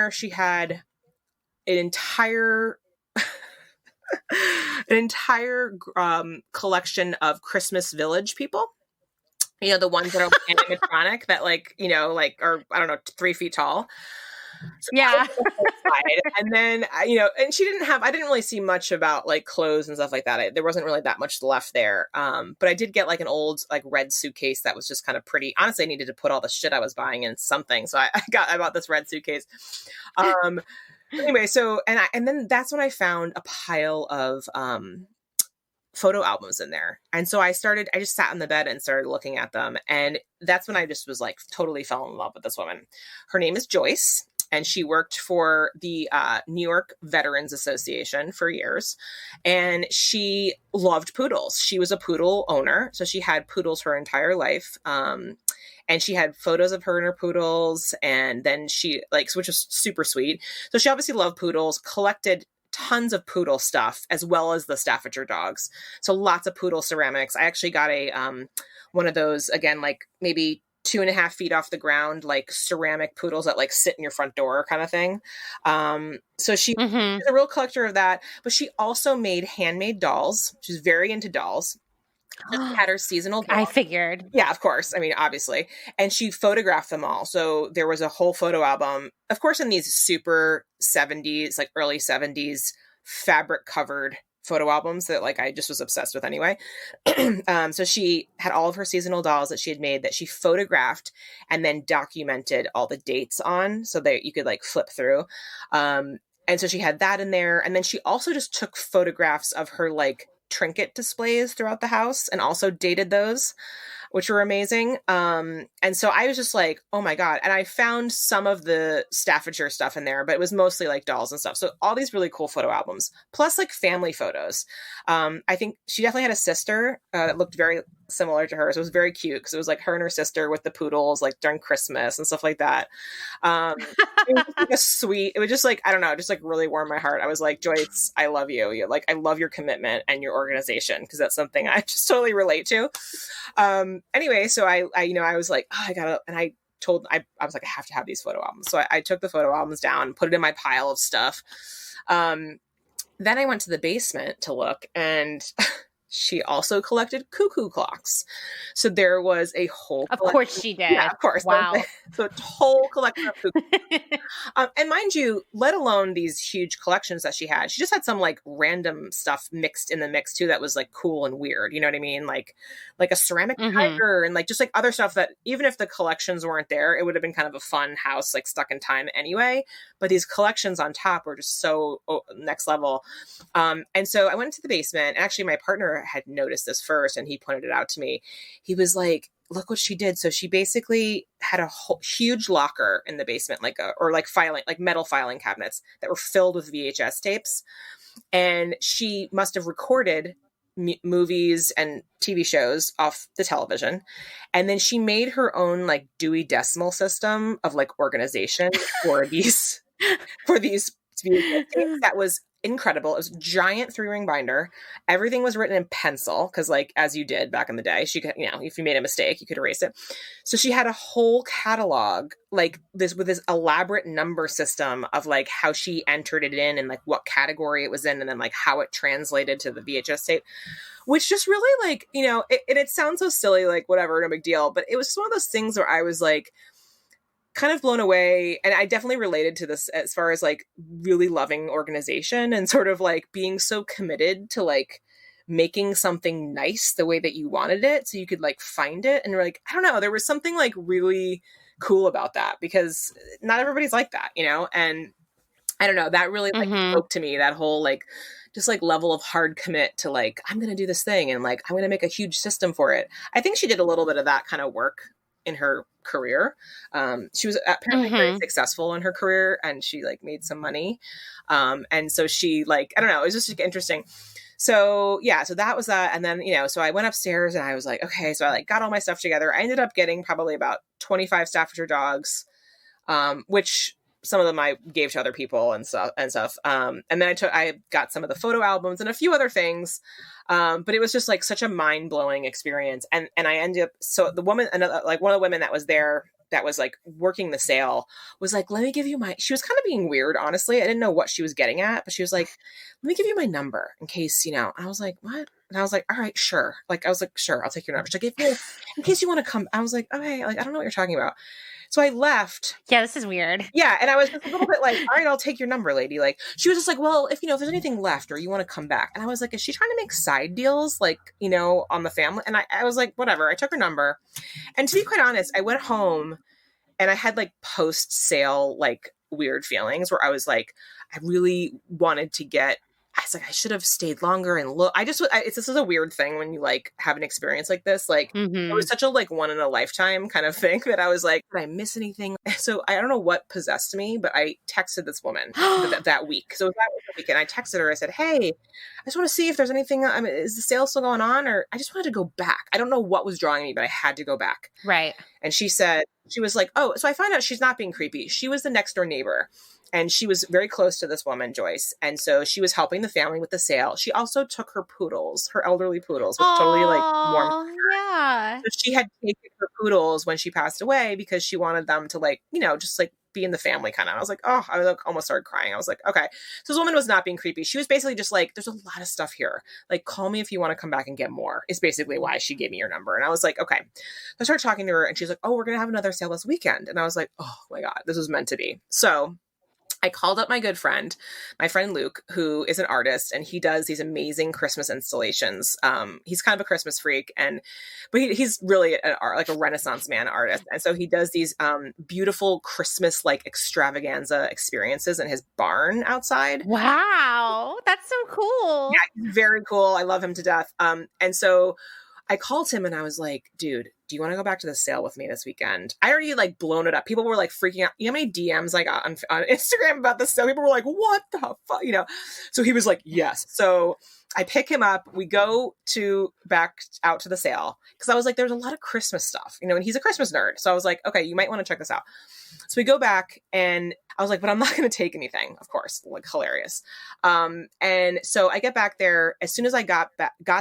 she had an entire collection of Christmas Village people. The ones that are animatronic that like are, I don't know, 3 feet tall. So yeah. And then, and I didn't really see much about like clothes and stuff like that. There wasn't really that much left there. But I did get like an old like red suitcase that was just kind of pretty. Honestly, I needed to put all the shit I was buying in something. So I bought this red suitcase. Anyway, so, and then that's when I found a pile of, photo albums in there. And so I just sat on the bed and started looking at them. And that's when I just was like totally fell in love with this woman. Her name is Joyce. And she worked for the New York Veterans Association for years. And she loved poodles. She was a poodle owner. So she had poodles her entire life. And she had photos of her and her poodles. And then which was super sweet. So she obviously loved poodles, collected tons of poodle stuff, as well as the Staffordshire dogs. So lots of poodle ceramics. I actually got one of those, again, like maybe 2.5 feet off the ground, like ceramic poodles that like sit in your front door kind of thing. So she's a real collector of that, but she also made handmade dolls. She's very into dolls. She had her seasonal dolls. I figured. Yeah, of course. I mean, obviously. And she photographed them all. So there was a whole photo album, of course, in these super 70s, like early 70s fabric covered photo albums that like I just was obsessed with anyway. So she had all of her seasonal dolls that she had made that she photographed and then documented all the dates on so that you could like flip through. And so she had that in there. And then she also just took photographs of her like trinket displays throughout the house and also dated those, which were amazing. And so I was just like, oh my God. And I found some of the Staffordshire stuff in there, but it was mostly like dolls and stuff. So all these really cool photo albums, plus like family photos. I think she definitely had a sister that looked very similar to her. So it was very cute because it was like her and her sister with the poodles like during Christmas and stuff like that. It was just like a sweet, it was just like, I don't know, just like really warmed my heart. I was like, Joyce, I love you. I love your commitment and your organization because that's something I just totally relate to. Anyway, so I was like, oh, I gotta, and I was like, I have to have these photo albums. So I took the photo albums down, put it in my pile of stuff. Then I went to the basement to look, and she also collected cuckoo clocks. So there was a whole Of course she did. Yeah, of course. Wow. So a whole collection of cuckoo and mind you, let alone these huge collections that she had, she just had some like random stuff mixed in the mix too that was like cool and weird. You know what I mean? Like a ceramic tiger and like just like other stuff that even if the collections weren't there, it would have been kind of a fun house, like stuck in time anyway. But these collections on top were just so next level. And so I went to the basement, and actually my partner had noticed this first and he pointed it out to me. He was like, look what she did. So she basically had a huge locker in the basement, like metal filing cabinets that were filled with VHS tapes. And she must have recorded movies and TV shows off the television. And then she made her own like Dewey Decimal System of like organization for these that was incredible. It was a giant 3-ring binder. Everything was written in pencil because, like, as you did back in the day, she could, you know, if you made a mistake, you could erase it. So she had a whole catalog like this with this elaborate number system of like how she entered it in and like what category it was in, and then like how it translated to the VHS tape, which just really like, you know, it sounds so silly, like whatever, no big deal, but it was one of those things where I was like, kind of blown away. And I definitely related to this as far as like really loving organization and sort of like being so committed to like making something nice the way that you wanted it so you could like find it. And like, I don't know, there was something like really cool about that because not everybody's like that, you know? And I don't know, that really like spoke to me, that whole like just like level of hard commit to like, I'm going to do this thing and like, I'm going to make a huge system for it. I think she did a little bit of that kind of work in her career. She was apparently very successful in her career and she like made some money. And so she like, I don't know, it was just like, interesting. So yeah, so that was that. And then, you know, so I went upstairs and I was like, okay, so I like got all my stuff together. I ended up getting probably about 25 Staffordshire dogs, which some of them I gave to other people and stuff. And then I got some of the photo albums and a few other things. But it was just like such a mind blowing experience. And I ended up, so the woman, like one of the women that was there that was like working the sale was like, let me give you she was kind of being weird, honestly. I didn't know what she was getting at, but she was like, let me give you my number in case, you know, I was like, what? And I was like, all right, sure. Like, I was like, sure, I'll take your number. She's like, in case you want to come. I was like, okay, like, I don't know what you're talking about. So I left. Yeah, this is weird. Yeah. And I was just a little bit like, all right, I'll take your number, lady. Like, she was just like, well, if there's anything left or you want to come back. And I was like, is she trying to make side deals? Like, you know, on the family? And I was like, whatever. I took her number. And to be quite honest, I went home and I had like post sale, like weird feelings where I was like, I really wanted to I was like, I should have stayed longer and look. This is a weird thing when you like have an experience like this. Like it was such a like one in a lifetime kind of thing that I was like, did I miss anything? So I don't know what possessed me, but I texted this woman that week. So that was the weekend. I texted her. I said, hey, I just want to see if there's anything. I mean, is the sale still going on? Or I just wanted to go back. I don't know what was drawing me, but I had to go back. Right. And she was like, oh, so I found out she's not being creepy. She was the next door neighbor. And she was very close to this woman, Joyce. And so she was helping the family with the sale. She also took her poodles, her elderly poodles, which totally like warmed. Yeah. So she had taken her poodles when she passed away because she wanted them to like, you know, just like be in the family kind of. I was like, oh, I like almost started crying. I was like, okay. So this woman was not being creepy. She was basically just like, there's a lot of stuff here. Like, call me if you want to come back and get more. Is basically why she gave me your number. And I was like, okay. So I started talking to her and she's like, oh, we're going to have another sale this weekend. And I was like, oh my God, this was meant to be. So I called up my good friend, my friend Luke, who is an artist, and he does these amazing Christmas installations. He's kind of a Christmas freak, but he's really like a Renaissance man artist. And so he does these beautiful Christmas like extravaganza experiences in his barn outside. Wow, that's so cool. Yeah, he's very cool. I love him to death. And so I called him and I was like, dude, do you want to go back to the sale with me this weekend? I already like blown it up. People were like freaking out. You know how many DMs I got on Instagram about the sale? People were like, what the fuck? You know? So he was like, yes. So I pick him up. We go back out to the sale because I was like, there's a lot of Christmas stuff, you know, and he's a Christmas nerd. So I was like, okay, you might want to check this out. So we go back and I was like, but I'm not going to take anything, of course, like hilarious. And so I get back there. As soon as I got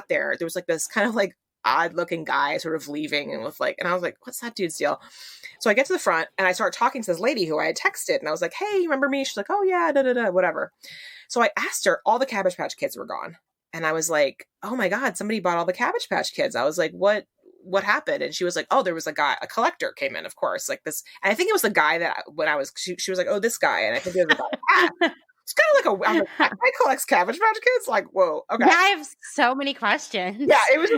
there, there was like this kind of like odd looking guy sort of leaving and I was like, what's that dude's deal? So I get to the front and I start talking to this lady who I had texted and I was like, hey, you remember me? She's like, oh yeah, whatever. So I asked her, all the Cabbage Patch Kids were gone. And I was like, oh my God, somebody bought all the Cabbage Patch Kids. I was like, what happened? And she was like, oh, there was a collector came in, of course, like this. And I think it was the guy that when she was like, oh, this guy. And I think it was about it's kind of like I'm like, I collects Cabbage Patch Kids. Like, whoa, okay. Yeah, I have so many questions. Yeah, it was.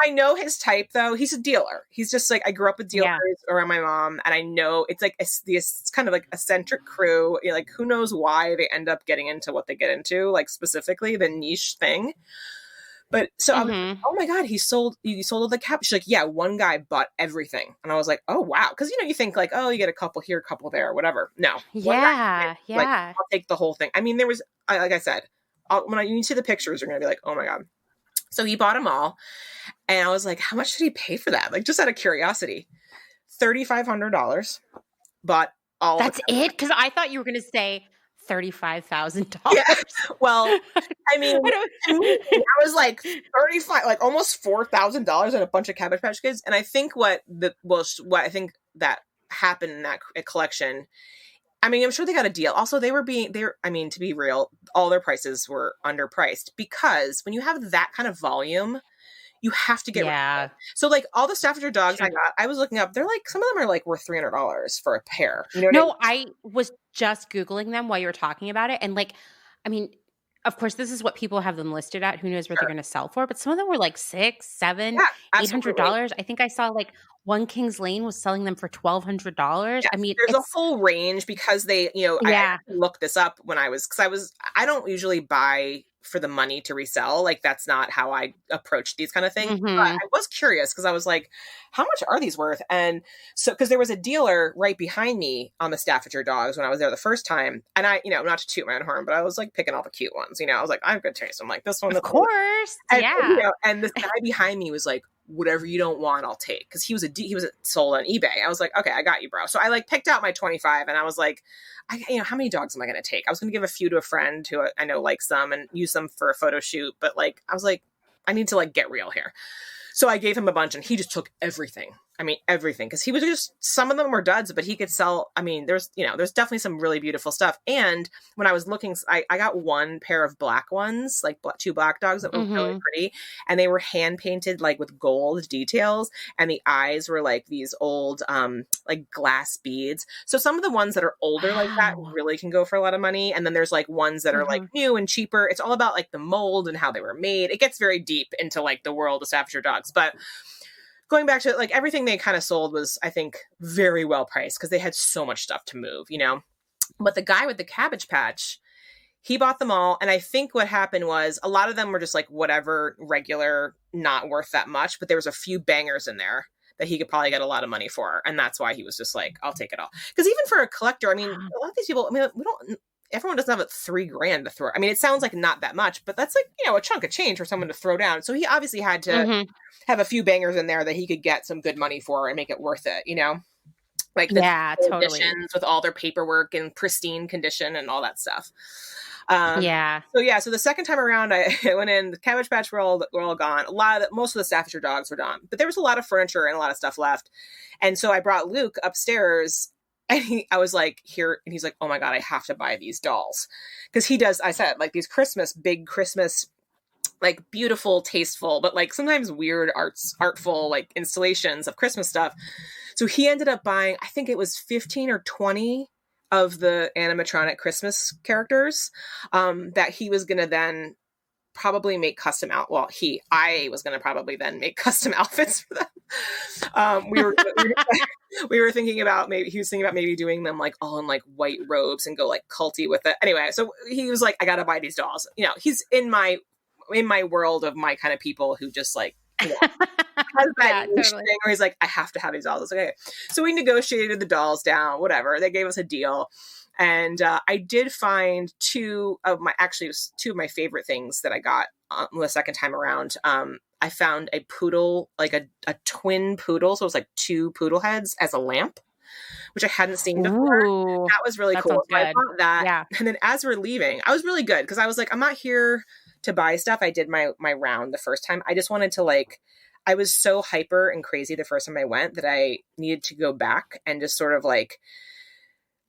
I know his type though. He's a dealer. He's just like I grew up with dealers around my mom, and I know it's like it's kind of like eccentric crew. You know, like who knows why they end up getting into what they get into, like specifically the niche thing. But so I was like, oh my God, you sold all the cabbage. She's like, yeah, one guy bought everything. And I was like, oh wow. Cause you think like, oh, you get a couple here, a couple there, whatever. No. Yeah. Like, I'll take the whole thing. I mean, there was, like I said, when you see the pictures, you're going to be like, oh my God. So he bought them all. And I was like, how much did he pay for that? Like, just out of curiosity. $3,500. Bought all. That's it? Because I thought you were going to say $35,000. Yeah. Well, I mean, to me, I was like 35, like almost $4,000 on a bunch of Cabbage Patch Kids. And I think what I think that happened in that collection, I mean, I'm sure they got a deal. Also, I mean, to be real, all their prices were underpriced because when you have that kind of volume, you have to get rid of it. So like all the Staffordshire dogs I got, I was looking up, they're like, some of them are like worth $300 for a pair. You know what I mean? I was just Googling them while you were talking about it. And like, I mean, of course, this is what people have them listed at. Who knows what they're going to sell for? But some of them were like $600, $700, $800. I think I saw like One Kings Lane was selling them for $1,200. Yes, I mean, there's a whole range because they, I looked this up when I don't usually buy for the money to resell. Like that's not how I approach these kind of things. But I was curious because I was like, how much are these worth? And so, because there was a dealer right behind me on the Staffordshire dogs when I was there the first time. And I, not to toot my own horn, but I was like picking all the cute ones, I was like, I have good taste. I'm like, this one. Of course. And, and this guy behind me was like, whatever you don't want, I'll take. Cause he was sold on eBay. I was like, okay, I got you, bro. So I like picked out my 25 and I was like, how many dogs am I going to take? I was going to give a few to a friend who I know likes them and use them for a photo shoot. But like, I was like, I need to like get real here. So I gave him a bunch and he just took everything. I mean, everything. Cause he was just, some of them were duds, but he could sell. I mean, there's definitely some really beautiful stuff. And when I was looking, I got one pair of black ones, like two black dogs that were really pretty. And they were hand painted like with gold details. And the eyes were like these old, like glass beads. So some of the ones that are older like that really can go for a lot of money. And then there's like ones that are like new and cheaper. It's all about like the mold and how they were made. It gets very deep into like the world of Staffordshire dogs, but going back to like everything they kind of sold was, I think, very well priced because they had so much stuff to move, But the guy with the Cabbage Patch, he bought them all. And I think what happened was a lot of them were just like whatever, regular, not worth that much. But there was a few bangers in there that he could probably get a lot of money for. And that's why he was just like, I'll take it all. Because even for a collector, I mean, a lot of these people, I mean, everyone doesn't have $3,000 to throw. I mean, it sounds like not that much, but that's like, a chunk of change for someone to throw down. So he obviously had to have a few bangers in there that he could get some good money for and make it worth it, Like the editions with all their paperwork in pristine condition and all that stuff. So the second time around, I went in. The Cabbage Patch were all gone. Most of the Staffordshire dogs were gone, but there was a lot of furniture and a lot of stuff left. And so I brought Luke upstairs. And I was like, here, and he's like, oh my God, I have to buy these dolls. Because he does, I said, like these big Christmas, like beautiful, tasteful, but like sometimes weird artful, like installations of Christmas stuff. So he ended up buying, I think it was 15 or 20 of the animatronic Christmas characters that he was going to then probably make custom out. Well, I was going to probably then make custom outfits for them. We were thinking about maybe doing them like all in like white robes and go like culty with it. Anyway, so he was like, I got to buy these dolls. He's in my world of my kind of people who just like, has that thing where he's like, I have to have these dolls. I was like, okay. So we negotiated the dolls down, whatever. They gave us a deal. And I did find two of my favorite things that I got the second time around. I found a poodle, like a twin poodle. So it was like two poodle heads as a lamp, which I hadn't seen before. Ooh, that was really cool. So I bought that. Yeah. And then as we're leaving, I was really good because I was like, I'm not here to buy stuff. I did my round the first time. I just wanted to I was so hyper and crazy the first time I went that I needed to go back and just sort of like,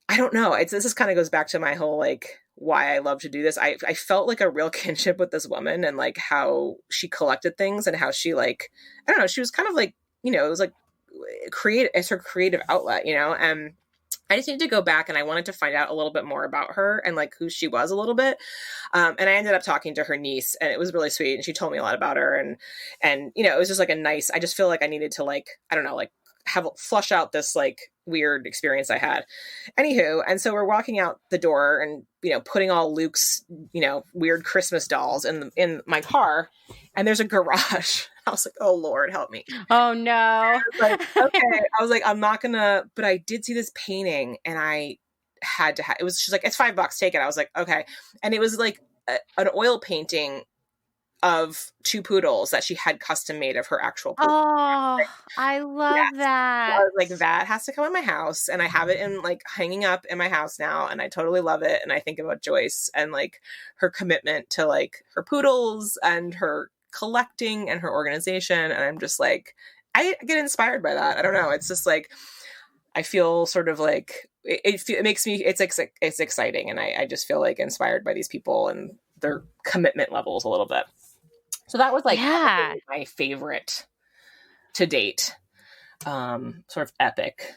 I don't know. This just kind of goes back to my whole like why I love to do this. I felt like a real kinship with this woman and like how she collected things and how she like, I don't know, she was kind of like, it was like it's her creative outlet, and I just needed to go back and I wanted to find out a little bit more about her and like who she was a little bit. And I ended up talking to her niece and it was really sweet. And she told me a lot about her and it was just like I just feel like I needed to like, I don't know, like flush out this like weird experience I had. Anywho, and so we're walking out the door and, putting all Luke's, weird Christmas dolls in my car and there's a garage. I was like, oh Lord, help me. Oh no. I was like, okay. I was like, I'm not gonna, but I did see this painting and I had to have, she's like, it's $5, take it. I was like, okay. And it was like an oil painting of 2 poodles that she had custom made of her actual poodle. Oh, I love Yes. that. I was like, that has to come in my house. And I have it in like hanging up in my house now. And I totally love it. And I think about Joyce and like her commitment to like her poodles and her collecting and her organization. And I'm just like, I get inspired by that. I don't know. It's just like, I feel sort of like it makes me, it's exciting. And I just feel like inspired by these people and their commitment levels a little bit. So that was like my favorite to date. Sort of epic.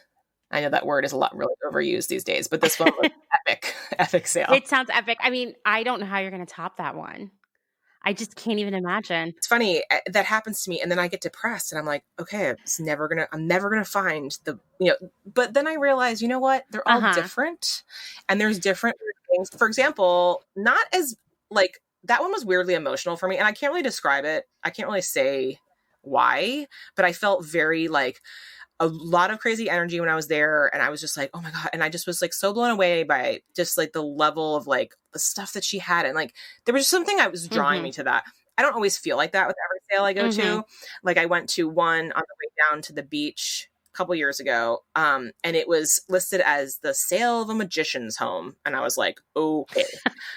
I know that word is a lot really overused these days, but this one was epic sale. It sounds epic. I mean, I don't know how you're going to top that one. I just can't even imagine. It's funny that happens to me, and then I get depressed, and I'm like, okay, I'm never gonna find the, But then I realize, you know what? They're all different, and there's different things. For example, not as like that one was weirdly emotional for me, and I can't really describe it. I can't really say why, but I felt very like a lot of crazy energy when I was there, and I was just like, oh my God. And I just was like so blown away by just like the level of like the stuff that she had. And like, there was something that was drawing me to that. I don't always feel like that with every sale I go to. Like I went to one on the way down to the beach a couple years ago. And it was listed as the sale of a magician's home. And I was like, okay.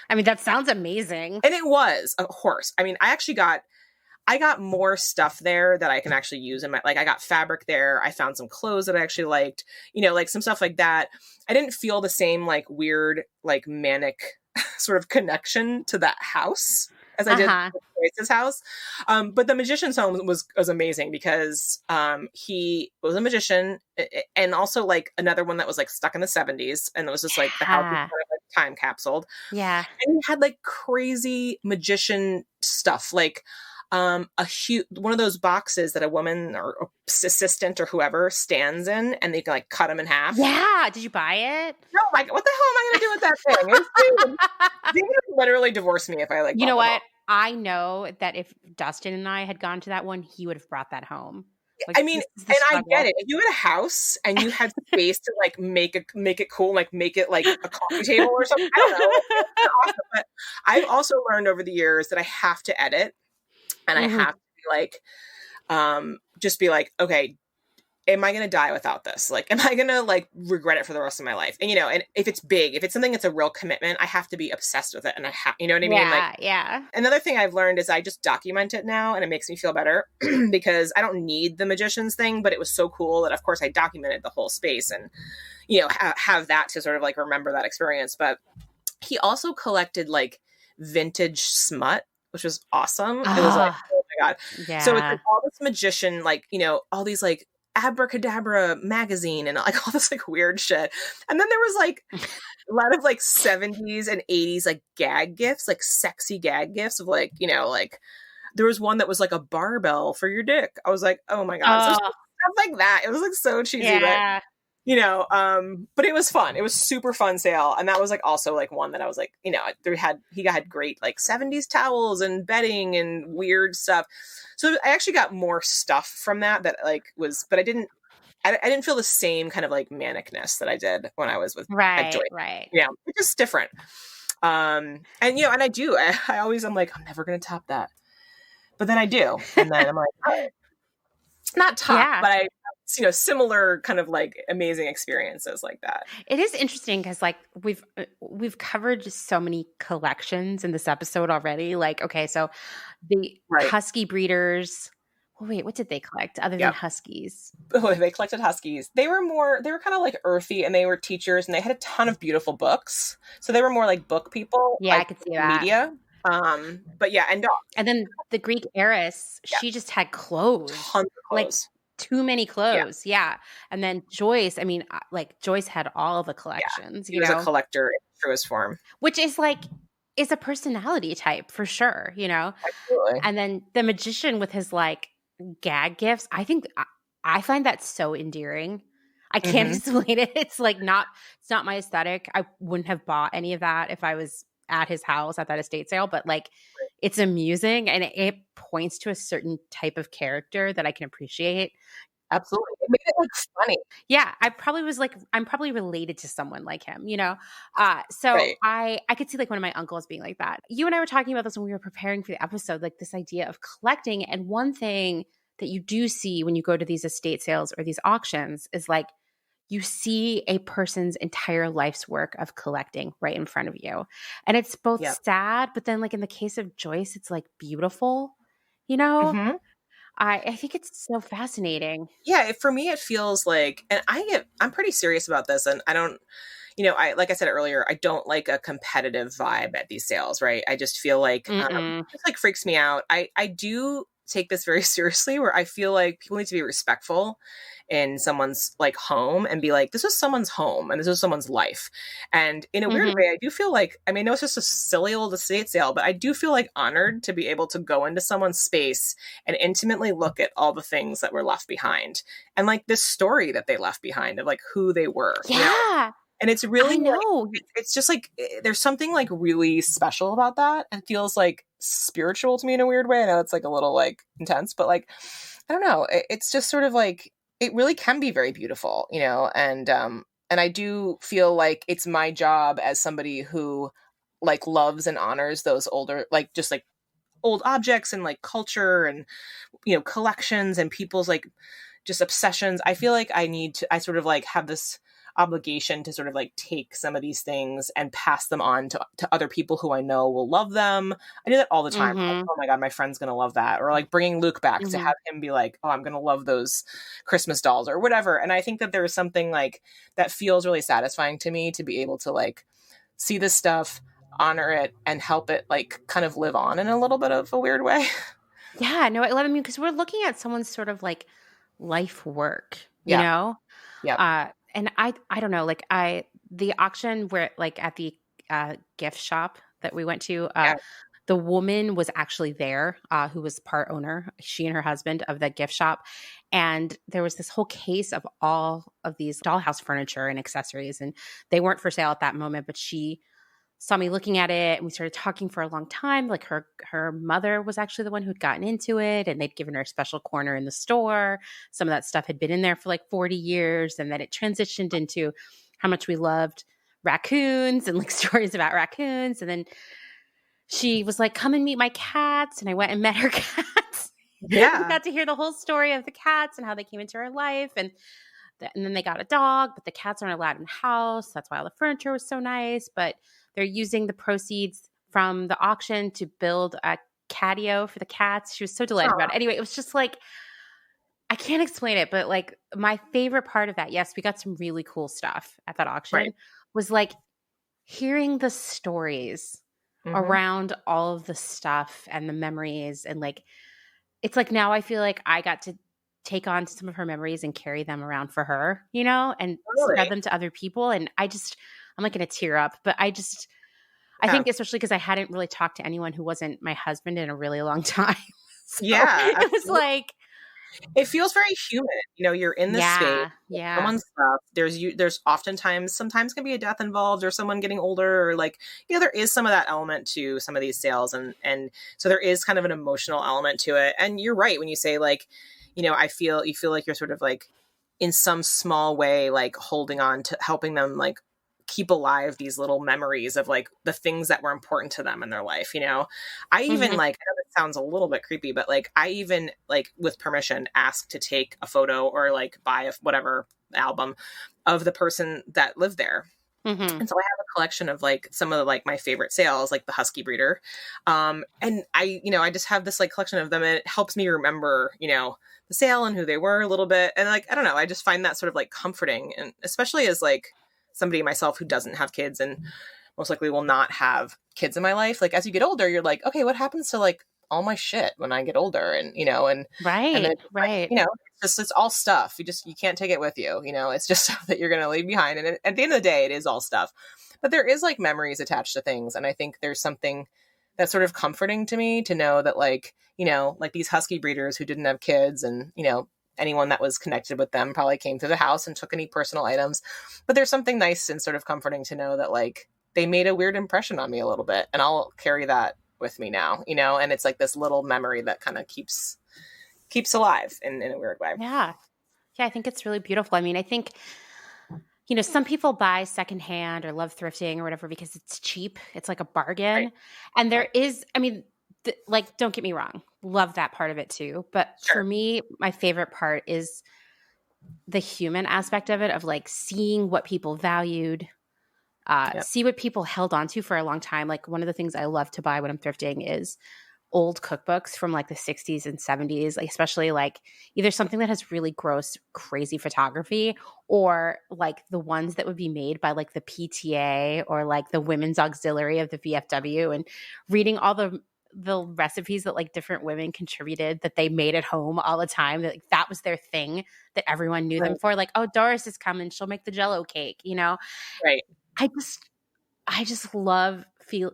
I mean, that sounds amazing. And it was a horse. I mean, I got more stuff there that I can actually use in my, like I got fabric there. I found some clothes that I actually liked, like some stuff like that. I didn't feel the same like weird, like manic sort of connection to that house as I did Joyce's house. But the magician's home was amazing because he was a magician and also like another one that was like stuck in the 70s. And it was just like the house was kind of like time capsuled. Yeah. And he had like crazy magician stuff, like a huge one of those boxes that a woman or assistant or whoever stands in, and they can like cut them in half. Yeah. Did you buy it? No, like what the hell am I going to do with that thing? They would literally divorce me if I like. You know what? I know that if Dustin and I had gone to that one, he would have brought that home. Like, I mean, and I get it. If you had a house and you had space to like make it cool, like make it like a coffee table or something, I don't know. It's awesome. But I've also learned over the years that I have to edit. And I have to be like, just be like, okay, am I going to die without this? Like, am I going to like regret it for the rest of my life? And, and if it's big, if it's something that's a real commitment, I have to be obsessed with it. And I have, you know what I mean? Like, yeah. Another thing I've learned is I just document it now, and it makes me feel better because I don't need the magician's thing, but it was so cool that of course I documented the whole space and, have that to sort of like remember that experience. But he also collected like vintage smut, which was awesome. It was like, oh my God. Yeah. So it's like all this magician, like, all these like abracadabra magazine and like all this like weird shit. And then there was like a lot of like 70s and 80s like gag gifts, like sexy gag gifts of like, like there was one that was like a barbell for your dick. I was like, oh my God. So stuff like that. It was like so cheesy, but but it was fun. It was super fun sale. And that was like also like one that I was like, he had great like 70s towels and bedding and weird stuff. So I actually got more stuff from that like was, but I didn't feel the same kind of like manicness that I did when I was with right. It's just different. And and I'm like, I'm never going to top that. But then I do. And then I'm like, oh, not top, but I similar kind of like amazing experiences like that. It is interesting because like we've covered just so many collections in this episode already. Like, okay, so the Husky breeders. Well, wait, what did they collect other than Huskies? Oh, they collected Huskies. They were kind of like earthy, and they were teachers, and they had a ton of beautiful books. So they were more like book people. Yeah, like I could see that. Media. But yeah, and dogs. And then the Greek heiress, she just had clothes. Tons of clothes. Like, too many clothes. Yeah. And then Joyce, I mean, like Joyce had all the collections. He was a collector in truest form. Which is like, is a personality type for sure, Absolutely. And then the magician with his like gag gifts, I find that so endearing. I can't explain it. It's like it's not my aesthetic. I wouldn't have bought any of that if I was at his house at that estate sale, but like it's amusing and it points to a certain type of character that I can appreciate. Absolutely. It made it like funny. Yeah, I probably was like, I'm probably related to someone like him, you know? So Right. I could see like one of my uncles being like that. You and I were talking about this when we were preparing for the episode, like this idea of collecting. And one thing that you do see when you go to these estate sales or these auctions is like, you see a person's entire life's work of collecting right in front of you. And it's both Yeah. sad, but then like in the case of Joyce, it's like beautiful, you know? Mm-hmm. I think it's so fascinating. Yeah, for me, it feels like, and I'm pretty serious about this, and I don't, like I said earlier, I don't like a competitive vibe at these sales, right? I just feel like, Mm-mm. just like freaks me out. I do take this very seriously, where I feel like people need to be respectful in someone's like home and be like, this is someone's home and this is someone's life. And in a weird Mhm. way, I do feel like, I mean, I know it's just a silly old estate sale, but I do feel like honored to be able to go into someone's space and intimately look at all the things that were left behind and like this story that they left behind of like who they were. You know? Yeah. And it's really, I like, know. it's just like, there's something like really special about that. And feels like spiritual to me in a weird way. I know it's like a little like intense, but like, I don't know. It's just sort of like, it really can be very beautiful, and I do feel like it's my job as somebody who like loves and honors those older, like just like old objects and like culture and, collections and people's like just obsessions. I feel like I sort of like have this obligation to sort of like take some of these things and pass them on to other people who I know will love them. I do that all the time. Like, Mhm. oh my God, my friend's going to love that. Or like bringing Luke back to Mhm. have him be like, oh, I'm going to love those Christmas dolls or whatever. And I think that there is something like that feels really satisfying to me to be able to like see this stuff, honor it, and help it like kind of live on in a little bit of a weird way. Yeah, no, I mean, because we're looking at someone's sort of like life work, you Yeah. know? Yep. And I don't know, like the auction where like at the gift shop that we went to, Yeah. the woman was actually there, who was part owner, she and her husband of the gift shop. And there was this whole case of all of these dollhouse furniture and accessories. And they weren't for sale at that moment, but she saw me looking at it and we started talking for a long time. Like her mother was actually the one who'd gotten into it and they'd given her a special corner in the store. Some of that stuff had been in there for like 40 years. And then it transitioned into how much we loved raccoons and like stories about raccoons. And then she was like, come and meet my cats. And I went and met her cats. Yeah. I got to hear the whole story of the cats and how they came into her life. And then they got a dog, but the cats aren't allowed in the house. That's why all the furniture was so nice. But they're using the proceeds from the auction to build a catio for the cats. She was so delighted about it. Anyway, it was just like, I can't explain it, but like my favorite part of that, yes, we got some really cool stuff at that auction, Right. was like hearing the stories around all of the stuff and the memories. And like, it's like now I feel like I got to take on some of her memories and carry them around for her, and spread them to other people. And I'm like going to tear up, but I think especially because I hadn't really talked to anyone who wasn't my husband in a really long time. So Yeah. it was like, it feels very human. You're in this space. Yeah. Someone's stuff. There's oftentimes, sometimes can be a death involved or someone getting older or like, there is some of that element to some of these sales. And so there is kind of an emotional element to it. And you're right when you say like, you feel like you're sort of like in some small way, like holding on to helping them like keep alive these little memories of like the things that were important to them in their life. I even like, I know this sounds a little bit creepy, but like I even like with permission ask to take a photo or like buy whatever album of the person that lived there. And so I have a collection of like some of the, like my favorite sales, like the Husky breeder. And I just have this like collection of them and it helps me remember, the sale and who they were a little bit. And like, I don't know, I just find that sort of like comforting. And especially as like somebody myself who doesn't have kids and most likely will not have kids in my life. Like as you get older, you're like, okay, what happens to like all my shit when I get older? And, right, and then right. it's all stuff. You can't take it with you. It's just stuff that you're going to leave behind. And at the end of the day, it is all stuff, but there is like memories attached to things. And I think there's something that's sort of comforting to me to know that like, like these Husky breeders who didn't have kids and, anyone that was connected with them probably came to the house and took any personal items, but there's something nice and sort of comforting to know that like they made a weird impression on me a little bit and I'll carry that with me now, and it's like this little memory that kind of keeps alive in a weird way. Yeah. Yeah, I think it's really beautiful. I mean, I think, some people buy secondhand or love thrifting or whatever because it's cheap. It's like a bargain. Right. And there is, I mean, like, don't get me wrong, love that part of it too. But for Sure. me, my favorite part is the human aspect of it, of like seeing what people valued, Yep. see what people held on to for a long time. Like, one of the things I love to buy when I'm thrifting is old cookbooks from like the 60s and 70s, like especially like either something that has really gross, crazy photography, or like the ones that would be made by like the PTA or like the Women's Auxiliary of the VFW, and reading all the recipes that like different women contributed that they made at home all the time. That, like, that was their thing that everyone knew them for. Like, oh, Doris is coming, she'll make the Jello cake, Right. I just love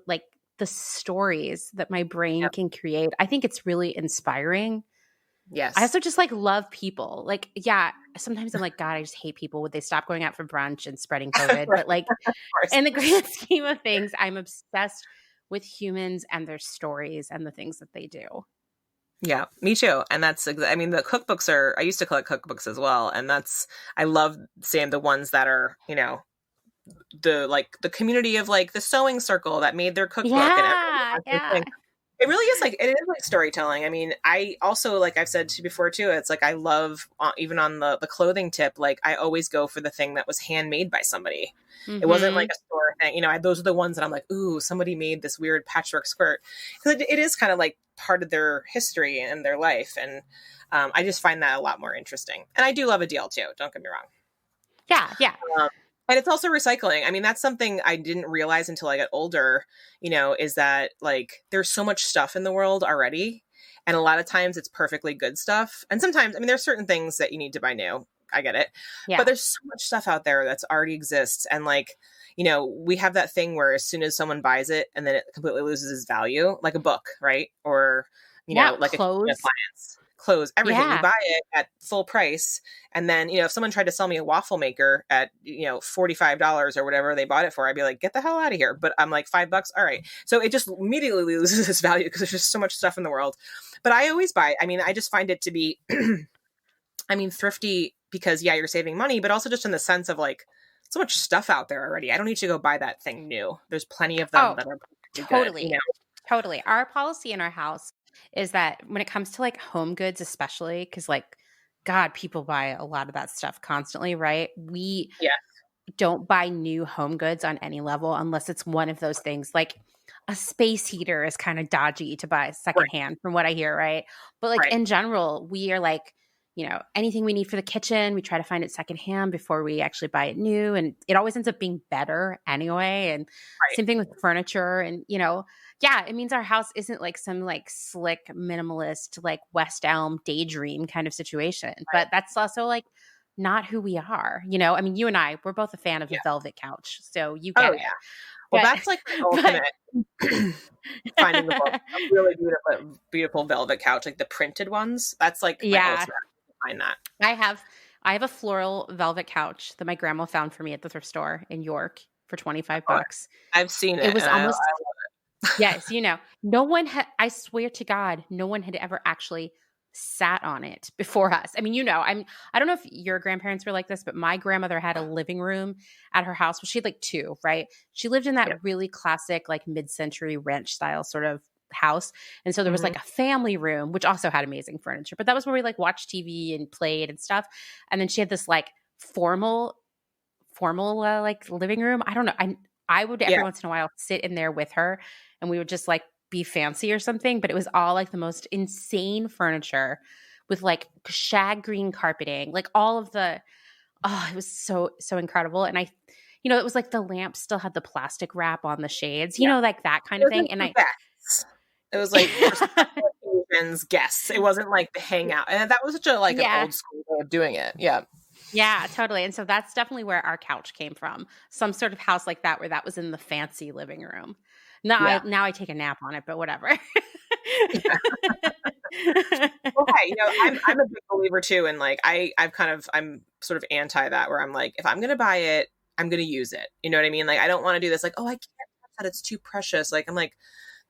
like the stories that my brain can create. I think it's really inspiring. Yes. I also just like love people. Like, yeah, sometimes I'm like, God, I just hate people. Would they stop going out for brunch and spreading COVID? But like, in the grand scheme of things, I'm obsessed with humans and their stories and the things that they do. Yeah, me too. And that's, I mean, the cookbooks I used to collect cookbooks as well. And I love seeing the ones that are, the community of like the sewing circle that made their cookbook. Yeah, and it really is it is like storytelling. I mean, I also, like I've said to you before too, it's like I love, even on the clothing tip, like I always go for the thing that was handmade by somebody. Mm-hmm. It wasn't like a store thing. Those are the ones that I'm like, ooh, somebody made this weird patchwork skirt. Because it is kind of like part of their history and their life. And I just find that a lot more interesting. And I do love a deal too. Don't get me wrong. Yeah. And it's also recycling. I mean, that's something I didn't realize until I got older, is that like there's so much stuff in the world already. And a lot of times it's perfectly good stuff. And sometimes, I mean, there's certain things that you need to buy new. I get it. Yeah. But there's so much stuff out there that's already exists. And like, we have that thing where as soon as someone buys it and then it completely loses its value, like a book, right? Or, like clothes. Clothes, everything. You buy it at full price. And then, if someone tried to sell me a waffle maker at, $45 or whatever they bought it for, I'd be like, get the hell out of here. But I'm like, $5. All right. So it just immediately loses its value because there's just so much stuff in the world. But I always buy, I mean, I just find it to be, thrifty because you're saving money, but also just in the sense of like so much stuff out there already. I don't need to go buy that thing new. There's plenty of them that are totally good, Totally. Our policy in our house is that when it comes to like home goods, especially, because like, God, people buy a lot of that stuff constantly, right? We don't buy new home goods on any level unless it's one of those things. Like a space heater is kind of dodgy to buy secondhand from what I hear, right? But like in general, we are like, anything we need for the kitchen, we try to find it secondhand before we actually buy it new. And it always ends up being better anyway. And same thing with furniture. And, it means our house isn't like some like slick minimalist, like West Elm daydream kind of situation. But that's also like not who we are. I mean, you and we're both a fan of the velvet couch. So you get it. Well, that's like the ultimate finding the really beautiful velvet couch, like the printed ones. That's like my ultimate. Find that. I have a floral velvet couch that my grandma found for me at the thrift store in York for $25. I've seen it. It was almost yes, no one had, I swear to God, no one had ever actually sat on it before us. I mean, I don't know if your grandparents were like this, but my grandmother had a living room at her house. Well, she had like two, right? She lived in that really classic, like mid-century ranch style sort of house. And so there was like a family room, which also had amazing furniture, but that was where we like watched TV and played and stuff. And then she had this like formal like living room. I don't know. I would every once in a while sit in there with her and we would just like be fancy or something, but it was all like the most insane furniture with like shag green carpeting, like all of the, it was so incredible. And it was like the lamp still had the plastic wrap on the shades, like that kind of thing. And it was like guests. It wasn't like the hangout. And that was such a like an old school way of doing it. Yeah. Yeah, totally. And so that's definitely where our couch came from. Some sort of house like that where that was in the fancy living room. Now I take a nap on it, but whatever. I'm a big believer too. And like, I'm sort of anti that where I'm like, if I'm going to buy it, I'm going to use it. You know what I mean? Like, I don't want to do this. Like, oh, I can't touch that. It's too precious. Like, I'm like,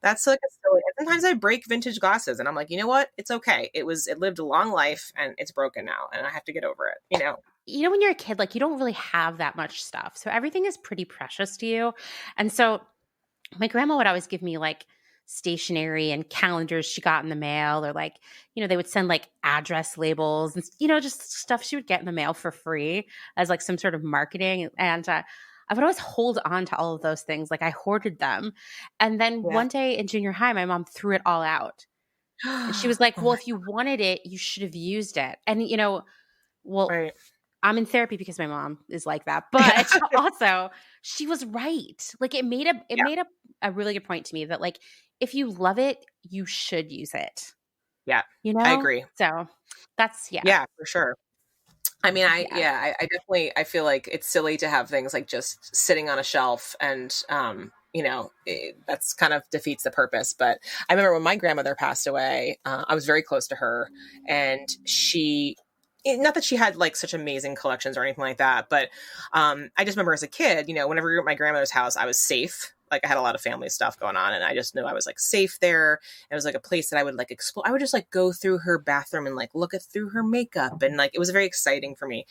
That's like a silly. Sometimes I break vintage glasses and I'm like, you know what? It's okay. It lived a long life and it's broken now and I have to get over it, you know? When you're a kid, like you don't really have that much stuff. So everything is pretty precious to you. And so my grandma would always give me like stationery and calendars she got in the mail, or like, they would send like address labels and, just stuff she would get in the mail for free as like some sort of marketing. And I would always hold on to all of those things. Like I hoarded them. And then one day in junior high, my mom threw it all out. And she was like, well, if you wanted it, you should have used it. And, well, right. I'm in therapy because my mom is like that, but also she was right. Like it made a really good point to me that like, if you love it, you should use it. Yeah. I agree. So that's, Yeah, for sure. I mean, I definitely, I feel like it's silly to have things like just sitting on a shelf and, that's kind of defeats the purpose. But I remember when my grandmother passed away, I was very close to her, and not that she had like such amazing collections or anything like that, but I just remember as a kid, whenever we were at my grandmother's house, I was safe. Like I had a lot of family stuff going on and I just knew I was like safe there. It was like a place that I would like explore. I would just like go through her bathroom and like look through her makeup, and like it was very exciting for me.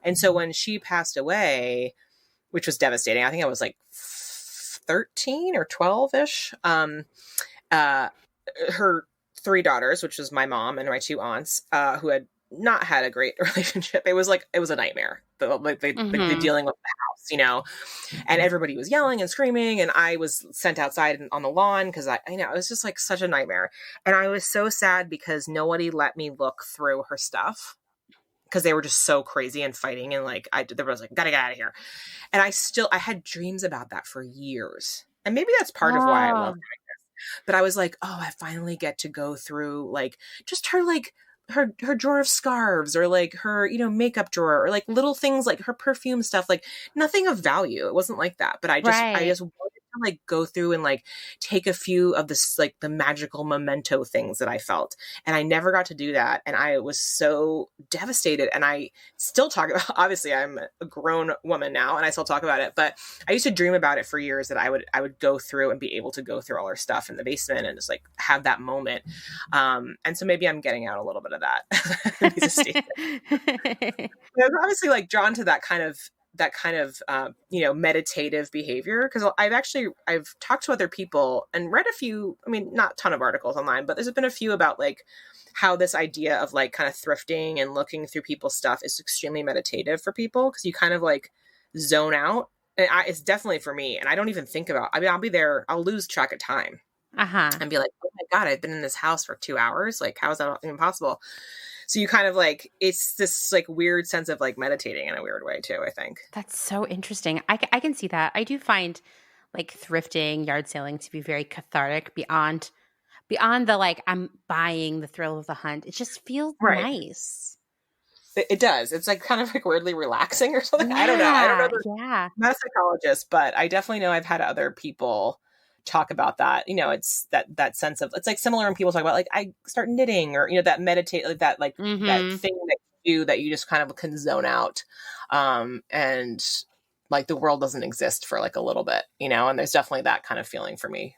And so when she passed away, which was devastating, I think I was like 13 or 12-ish. Her three daughters, which was my mom and my two aunts, who had not had a great relationship. It was a nightmare. The dealing with the house, and everybody was yelling and screaming, and I was sent outside on the lawn because it was just like such a nightmare. And I was so sad because nobody let me look through her stuff because they were just so crazy and fighting, and like there was like, gotta get out of here. And I had dreams about that for years, and maybe that's part of why I love doing this. But I was like, oh, I finally get to go through like just her like her drawer of scarves, or like her, makeup drawer, or like little things like her perfume stuff, like nothing of value. It wasn't like that, but I just wanted to like go through and like take a few of this, like the magical memento things that I felt. And I never got to do that. And I was so devastated. And I still talk about, obviously I'm a grown woman now and I still talk about it, but I used to dream about it for years, that I would go through and be able to go through all her stuff in the basement and just like have that moment. And so maybe I'm getting out a little bit of that. I was obviously like drawn to that kind of meditative behavior, because I've talked to other people and read a few, not a ton of articles online, but there's been a few about like how this idea of like kind of thrifting and looking through people's stuff is extremely meditative for people, because you kind of like zone out. And it's definitely for me, and I don't even think about, I'll be there, I'll lose track of time and be like, oh my God, I've been in this house for 2 hours. Like, how is that even possible? So you kind of like, it's this like weird sense of like meditating in a weird way too, I think. That's so interesting. I can see that. I do find like thrifting, yard sailing to be very cathartic beyond the like, I'm buying the thrill of the hunt. It just feels nice. It does. It's like kind of like weirdly relaxing or something. Yeah, I don't know. I'm not a psychologist, but I definitely know I've had other people talk about that. It's that sense of, it's like similar when people talk about like, I start knitting, or, that meditate, like that, like that thing that you do that you just kind of can zone out. And like the world doesn't exist for like a little bit, and there's definitely that kind of feeling for me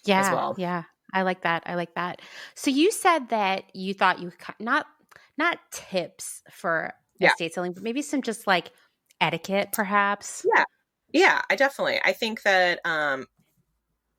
as well. Yeah. I like that. So you said that you thought you not tips for estate selling, but maybe some just like etiquette perhaps. Yeah, I think that,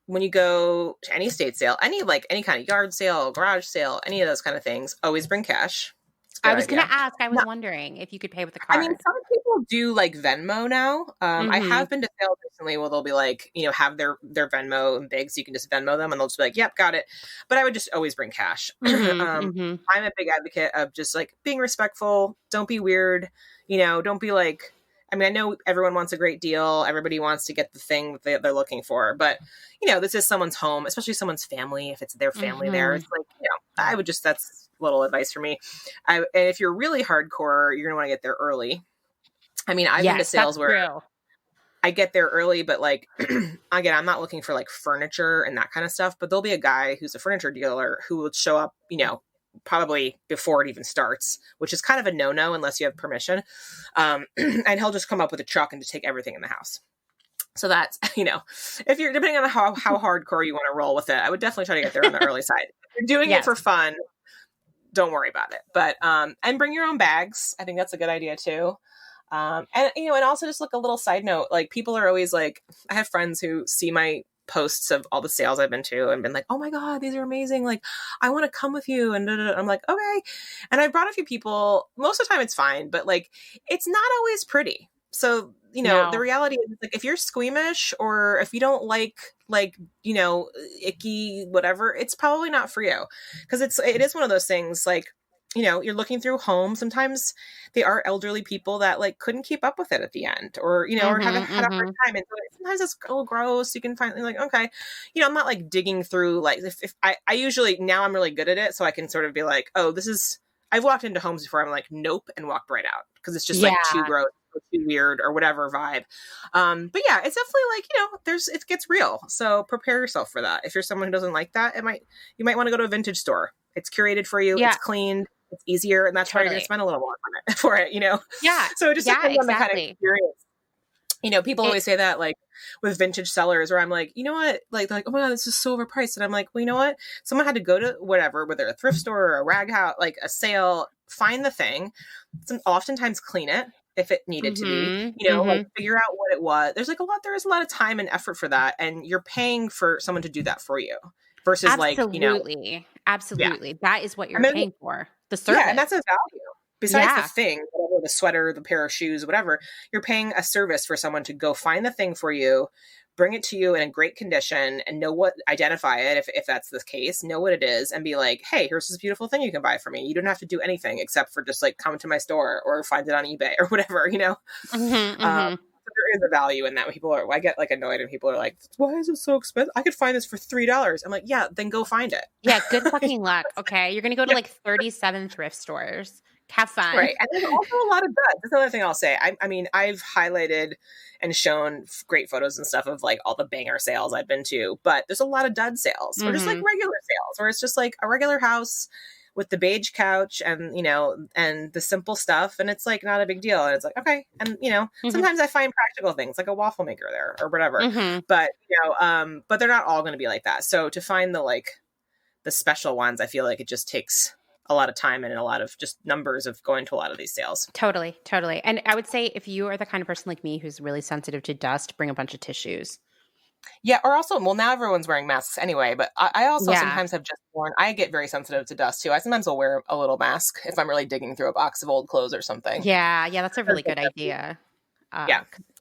when you go to any estate sale, any kind of yard sale, garage sale, any of those kind of things, always bring cash. I was going to ask, I was wondering if you could pay with a card. Some people do like Venmo now. I have been to sales recently where they'll be like, have their Venmo big, so you can just Venmo them and they'll just be like, yep, got it. But I would just always bring cash. I'm a big advocate of just like being respectful. Don't be weird. Don't be like, I know everyone wants a great deal. Everybody wants to get the thing that they're looking for. But, this is someone's home, especially someone's family. If it's their family there, it's like, I would just, that's little advice for me. And if you're really hardcore, you're going to want to get there early. I've been to sales where I get there early, but like, again, I'm not looking for like furniture and that kind of stuff, but there'll be a guy who's a furniture dealer who will show up, probably before it even starts, which is kind of a no-no unless you have permission. And he'll just come up with a truck and just take everything in the house. So that's, if you're, depending on how hardcore you want to roll with it, I would definitely try to get there on the early side. If you're doing it for fun, don't worry about it. But, and bring your own bags. I think that's a good idea too. And also just like a little side note, like people are always like, I have friends who see my posts of all the sales I've been to and been like, oh my God, these are amazing. Like, I want to come with you. And I'm like, okay. And I brought a few people. Most of the time it's fine, but like, it's not always pretty. So, the reality is like, if you're squeamish or if you don't like, icky, whatever, it's probably not for you. Cause it is one of those things like, you're looking through homes. Sometimes they are elderly people that like couldn't keep up with it at the end or, or haven't had a hard time. And so sometimes it's a little gross. You can find like, okay, I'm not like digging through, like if I usually, now I'm really good at it. So I can sort of be like, oh, I've walked into homes before. I'm like, nope. And walked right out. Cause it's just like too gross or too weird or whatever vibe. But yeah, it's definitely like, it gets real. So prepare yourself for that. If you're someone who doesn't like that, you might want to go to a vintage store. It's curated for you. Yeah. It's cleaned. It's easier, and that's why you're going to spend a little more on it for it, Yeah. So it just depends on the kind of experience. People always say that, like, with vintage sellers, where I'm like, you know what? Like, oh my God, this is so overpriced. And I'm like, well, you know what? Someone had to go to whatever, whether a thrift store or a rag house, like a sale, find the thing, oftentimes clean it if it needed to be, like figure out what it was. There's a lot of time and effort for that. And you're paying for someone to do that for you versus Absolutely. Yeah. That is what you're paying for. The service. Yeah, and that's a value. Besides the thing, whatever, the sweater, the pair of shoes, whatever, you're paying a service for someone to go find the thing for you, bring it to you in a great condition, and identify it if that's the case, know what it is, and be like, hey, here's this beautiful thing you can buy for me. You don't have to do anything except for just like come to my store or find it on eBay or whatever, There is a value in that. I get like annoyed and people are like, why is it so expensive? I could find this for $3. I'm like, yeah, then go find it. Yeah, good fucking luck. Okay. You're going to go to like 37 thrift stores. Have fun. Right. And there's also a lot of duds. That's another thing I'll say. I mean, I've highlighted and shown great photos and stuff of like all the banger sales I've been to, but there's a lot of dud sales or just like regular sales where it's just like a regular house with the beige couch and, and the simple stuff. And it's like not a big deal. And it's like, okay. And, sometimes I find practical things like a waffle maker there or whatever, but, but they're not all going to be like that. So to find the special ones, I feel like it just takes a lot of time and a lot of just numbers of going to a lot of these sales. Totally. And I would say if you are the kind of person like me who's really sensitive to dust, bring a bunch of tissues. Yeah, or also, well, now everyone's wearing masks anyway, but I also sometimes have just worn, I get very sensitive to dust too. I sometimes will wear a little mask if I'm really digging through a box of old clothes or something. Yeah, that's a really good idea.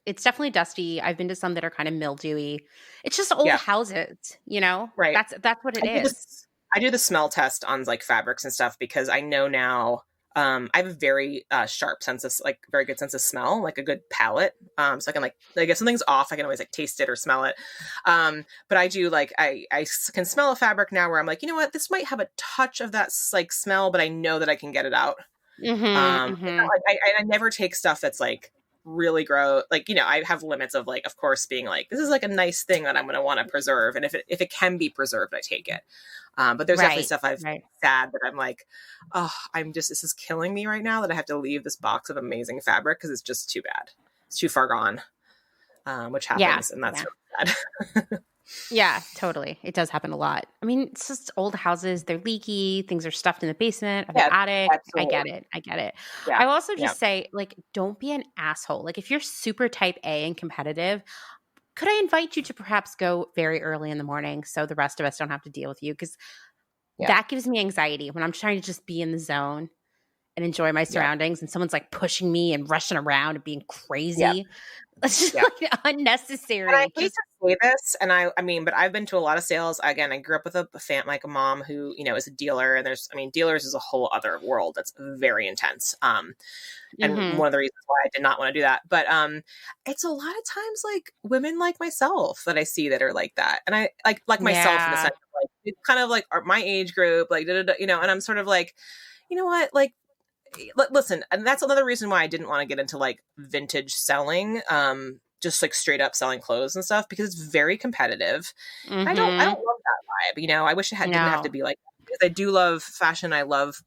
It's definitely dusty. I've been to some that are kind of mildewy. It's just old houses, Right. That's what it is. I do the smell test on like fabrics and stuff because I know now I have a very sharp sense of very good sense of smell, like a good palate. So I can like if something's off, I can always like taste it or smell it. But I do I can smell a fabric now where I'm like, you know what, this might have a touch of that like smell, but I know that I can get it out. I never take stuff that's like really gross. Like, I have limits of like, of course, being like, this is like a nice thing that I'm going to want to preserve. And if it can be preserved, I take it. But there's definitely stuff I've sad that I'm like, oh, this is killing me right now that I have to leave this box of amazing fabric because it's just too bad. It's too far gone, which happens. And that's really sad. Yeah, totally. It does happen a lot. I mean, it's just old houses. They're leaky. Things are stuffed in the basement, the attic. Absolutely. I get it. Yeah. I will also just say, like, don't be an asshole. Like, if you're super type A and competitive, could I invite you to perhaps go very early in the morning so the rest of us don't have to deal with you? Because that gives me anxiety when I'm trying to just be in the zone and enjoy my surroundings and someone's like pushing me and rushing around and being crazy. It's just like unnecessary. And I hate to say this, and I mean, but I've been to a lot of sales. Again, I grew up with a like a mom who, is a dealer, and dealers is a whole other world that's very intense. And one of the reasons why I did not want to do that, but it's a lot of times like women like myself that I see that are like that, and I like myself in the sense of like it's kind of like my age group, like and I'm sort of like, you know what, like. Listen, and that's another reason why I didn't want to get into like vintage selling, just like straight up selling clothes and stuff because it's very competitive. I don't love that vibe. I wish it didn't have to be like that. because I do love fashion. I love,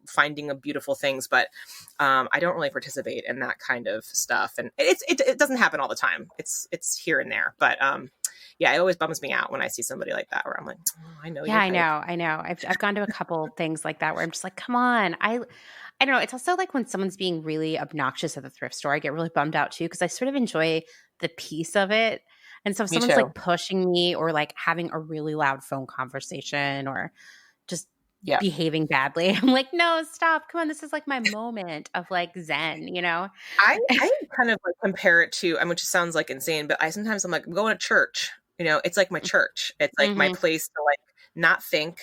finding beautiful things, but I don't really participate in that kind of stuff. And it doesn't happen all the time. It's here and there. But yeah, it always bums me out when I see somebody like that where I'm like, oh, I know. Yeah, I know. I've gone to a couple things like that where I'm just like, come on. I don't know. It's also like when someone's being really obnoxious at the thrift store, I get really bummed out too because I sort of enjoy the piece of it. And so if someone's like pushing me or like having a really loud phone conversation or just behaving badly, I'm like, no, stop. Come on. This is like my moment of like zen, I kind of like compare it to, which sounds like insane, but I'm like, I'm going to church. It's like my church. It's like my place to like not think.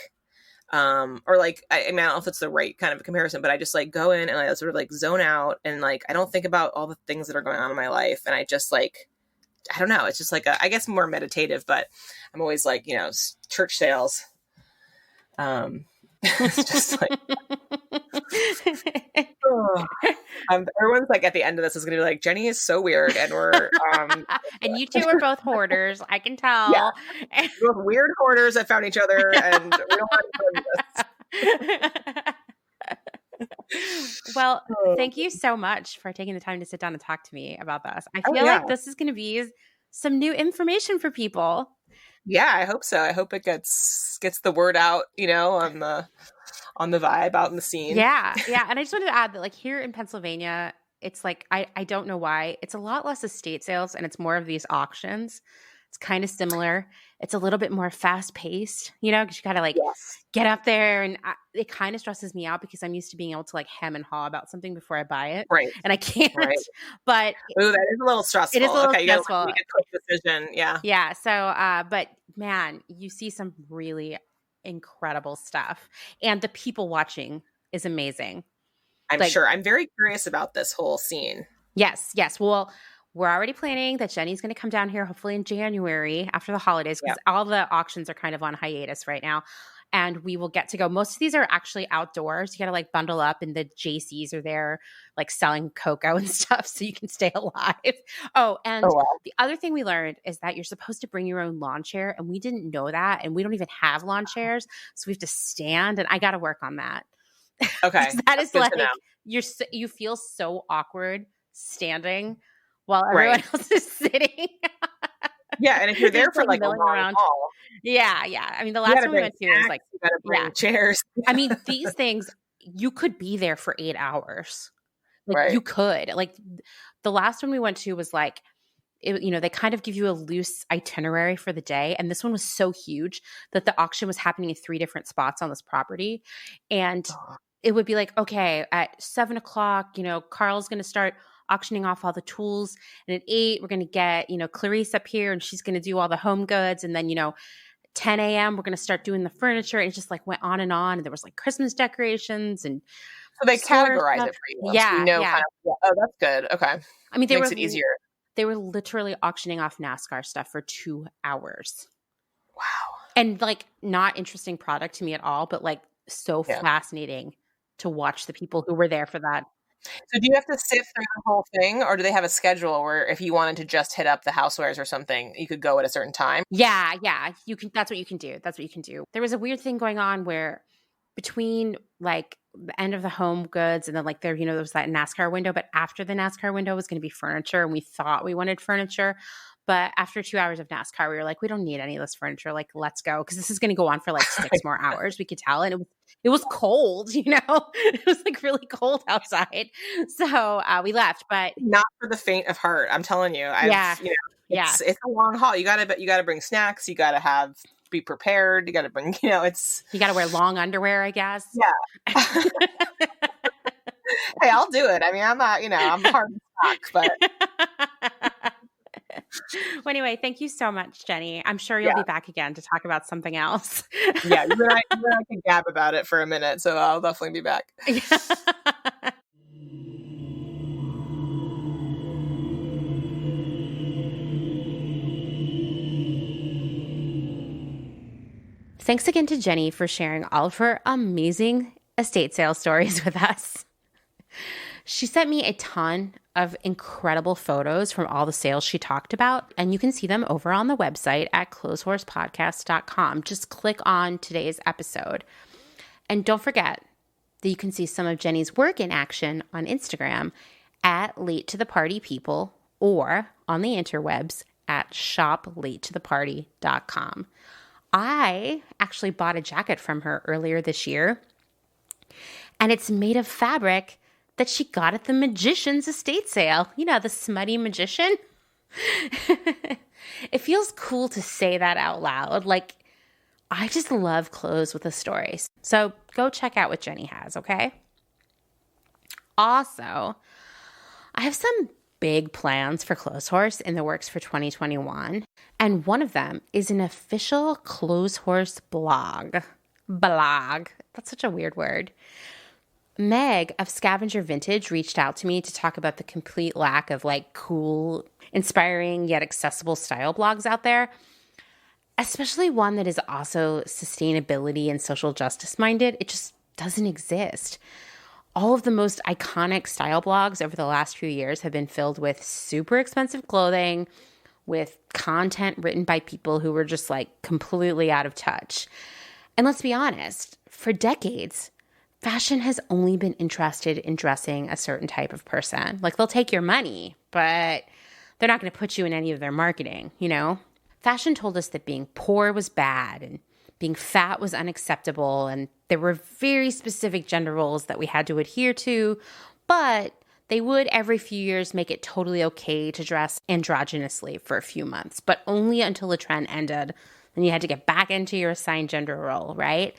Or like, I don't know if it's the right kind of comparison, but I just like go in and I sort of like zone out and like, I don't think about all the things that are going on in my life. And I just like, I don't know. It's just like, I guess more meditative, but I'm always like, church sales. It's just like, everyone's like at the end of this is going to be like, Jenny is so weird. And we're, and you two are both hoarders. I can tell. Yeah. We're both weird hoarders that found each other and we don't want to Well, thank you so much for taking the time to sit down and talk to me about this. I feel like this is going to be some new information for people. Yeah, I hope so. I hope it gets the word out, on the vibe out in the scene. Yeah. Yeah. And I just wanted to add that like here in Pennsylvania, it's like, I don't know why. It's a lot less estate sales and it's more of these auctions. It's kind of similar. It's a little bit more fast paced, because you got to like get up there and it kind of stresses me out because I'm used to being able to like hem and haw about something before I buy it. Right. And I can't, but that is a little stressful. It is a little stressful. You gotta make a quick decision. Yeah. Yeah. So, but man, you see some really incredible stuff and the people watching is amazing. I'm sure. I'm very curious about this whole scene. Yes. Well, we're already planning that Jenny's going to come down here hopefully in January after the holidays because all the auctions are kind of on hiatus right now. And we will get to go. Most of these are actually outdoors. You got to like bundle up and the JCs are there like selling cocoa and stuff so you can stay alive. The other thing we learned is that you're supposed to bring your own lawn chair and we didn't know that. And we don't even have lawn chairs. So we have to stand and I got to work on that. Okay. That is like, you feel so awkward standing while everyone else is sitting. Yeah, and if you're there for like a long haul. Yeah. I mean, the last one we went to was like, you gotta bring chairs. I mean, these things, you could be there for 8 hours. Like you could. Like the last one we went to was like, they kind of give you a loose itinerary for the day. And this one was so huge that the auction was happening in 3 different spots on this property. And it would be like, okay, at 7:00, Carl's going to start auctioning off all the tools. And at 8, we're going to get, Clarice up here and she's going to do all the home goods. And then, 10 a.m. we're going to start doing the furniture. And it just like went on. And there was like Christmas decorations and so they categorize it for you. Yeah. Kind of, oh, that's good. Okay. I mean, makes it easier. They were literally auctioning off NASCAR stuff for 2 hours. Wow. And like not interesting product to me at all, but like so fascinating to watch the people who were there for that. So do you have to sit through the whole thing or do they have a schedule where if you wanted to just hit up the housewares or something, you could go at a certain time? Yeah. You can, that's what you can do. There was a weird thing going on where between like the end of the home goods and then like there was that NASCAR window, but after the NASCAR window was going to be furniture and we thought we wanted furniture. But after 2 hours of NASCAR, we were like, we don't need any of this furniture. Like, let's go. Because this is going to go on for like 6 more hours. We could tell. And it was cold, It was like really cold outside. So we left, but not for the faint of heart. I'm telling you. It's a long haul. You gotta bring snacks. You gotta be prepared. You gotta bring, you gotta wear long underwear, I guess. Yeah. Hey, I'll do it. I mean, I'm not, I'm hard to stock, but. Well, anyway, thank you so much, Jenny. I'm sure you'll be back again to talk about something else. Yeah, you and I can gab about it for a minute, so I'll definitely be back. Thanks again to Jenny for sharing all of her amazing estate sale stories with us. She sent me a ton of incredible photos from all the sales she talked about, and you can see them over on the website at clotheshorsepodcast.com. Just click on today's episode. And don't forget that you can see some of Jenny's work in action on Instagram at Late to the Party People or on the interwebs at shoplatetotheparty.com. I actually bought a jacket from her earlier this year, and it's made of fabric that she got at the Magician's estate sale. You know, the smutty magician. It feels cool to say that out loud. Like, I just love clothes with a story. So go check out what Jenny has, okay? Also, I have some big plans for Clotheshorse in the works for 2021. And one of them is an official Clotheshorse blog. Blog. That's such a weird word. Meg of Scavenger Vintage reached out to me to talk about the complete lack of like cool, inspiring, yet accessible style blogs out there, especially one that is also sustainability and social justice minded. It just doesn't exist. All of the most iconic style blogs over the last few years have been filled with super expensive clothing, with content written by people who were just like completely out of touch. And let's be honest, for decades, fashion has only been interested in dressing a certain type of person. Like, they'll take your money, but they're not going to put you in any of their marketing, you know? Fashion told us that being poor was bad and being fat was unacceptable, and there were very specific gender roles that we had to adhere to, but they would every few years make it totally okay to dress androgynously for a few months, but only until the trend ended. Then you had to get back into your assigned gender role, right?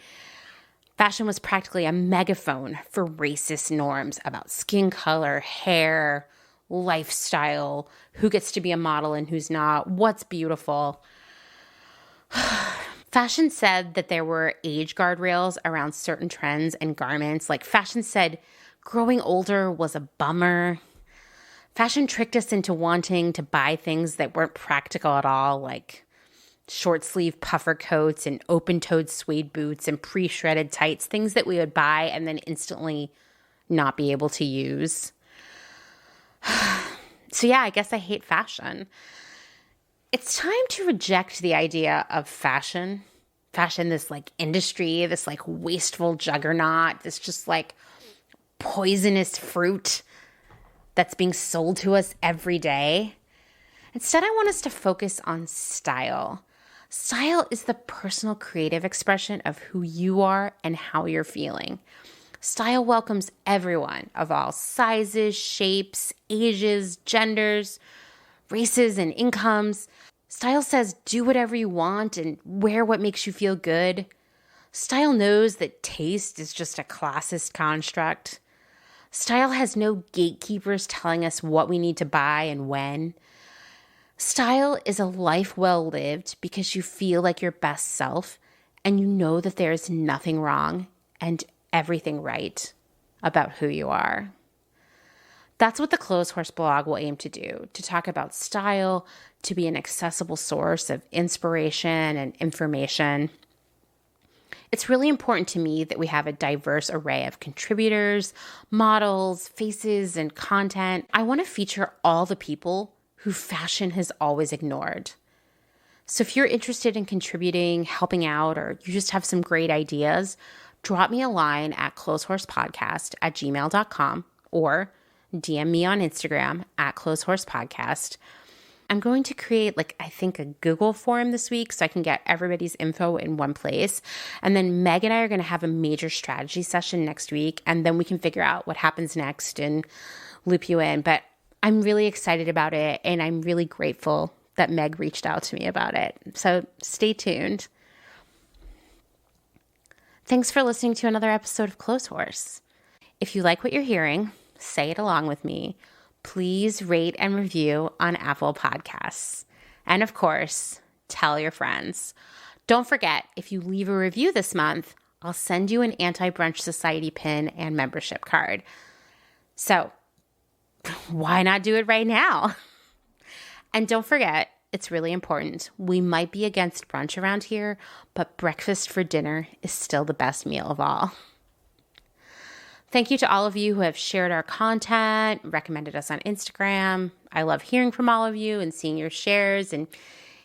Fashion was practically a megaphone for racist norms about skin color, hair, lifestyle, who gets to be a model and who's not, what's beautiful. Fashion said that there were age guardrails around certain trends and garments. Like, fashion said growing older was a bummer. Fashion tricked us into wanting to buy things that weren't practical at all, like short sleeve puffer coats and open-toed suede boots and pre-shredded tights, things that we would buy and then instantly not be able to use. So yeah, I guess I hate fashion. It's time to reject the idea of fashion, this like industry, this like wasteful juggernaut, this just like poisonous fruit that's being sold to us every day. Instead, I want us to focus on style. Style is the personal creative expression of who you are and how you're feeling. Style welcomes everyone of all sizes, shapes, ages, genders, races, and incomes. Style says do whatever you want and wear what makes you feel good. Style knows that taste is just a classist construct. Style has no gatekeepers telling us what we need to buy and when. Style is a life well lived because you feel like your best self and you know that there is nothing wrong and everything right about who you are. That's what the Clotheshorse blog will aim to do, to talk about style, to be an accessible source of inspiration and information. It's really important to me that we have a diverse array of contributors, models, faces, and content. I want to feature all the people who fashion has always ignored. So if you're interested in contributing, helping out, or you just have some great ideas, drop me a line at clotheshorsepodcast@gmail.com or DM me on Instagram at clotheshorsepodcast. I'm going to create I think a Google form this week so I can get everybody's info in one place. And then Meg and I are going to have a major strategy session next week, and then we can figure out what happens next and loop you in. But I'm really excited about it, and I'm really grateful that Meg reached out to me about it. So stay tuned. Thanks for listening to another episode of Clotheshorse. If you like what you're hearing, say it along with me. Please rate and review on Apple Podcasts. And of course, tell your friends. Don't forget, if you leave a review this month, I'll send you an Anti-Brunch Society pin and membership card. So why not do it right now? And don't forget, it's really important. We might be against brunch around here, but breakfast for dinner is still the best meal of all. Thank you to all of you who have shared our content, recommended us on Instagram. I love hearing from all of you and seeing your shares and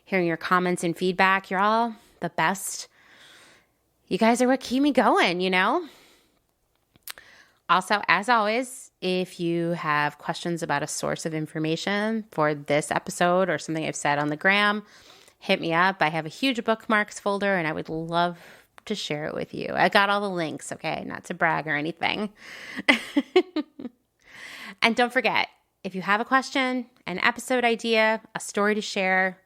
hearing your comments and feedback. You're all the best. You guys are what keep me going, you know? Also, as always, if you have questions about a source of information for this episode or something I've said on the gram, hit me up. I have a huge bookmarks folder and I would love to share it with you. I got all the links, okay? Not to brag or anything. And don't forget, if you have a question, an episode idea, a story to share,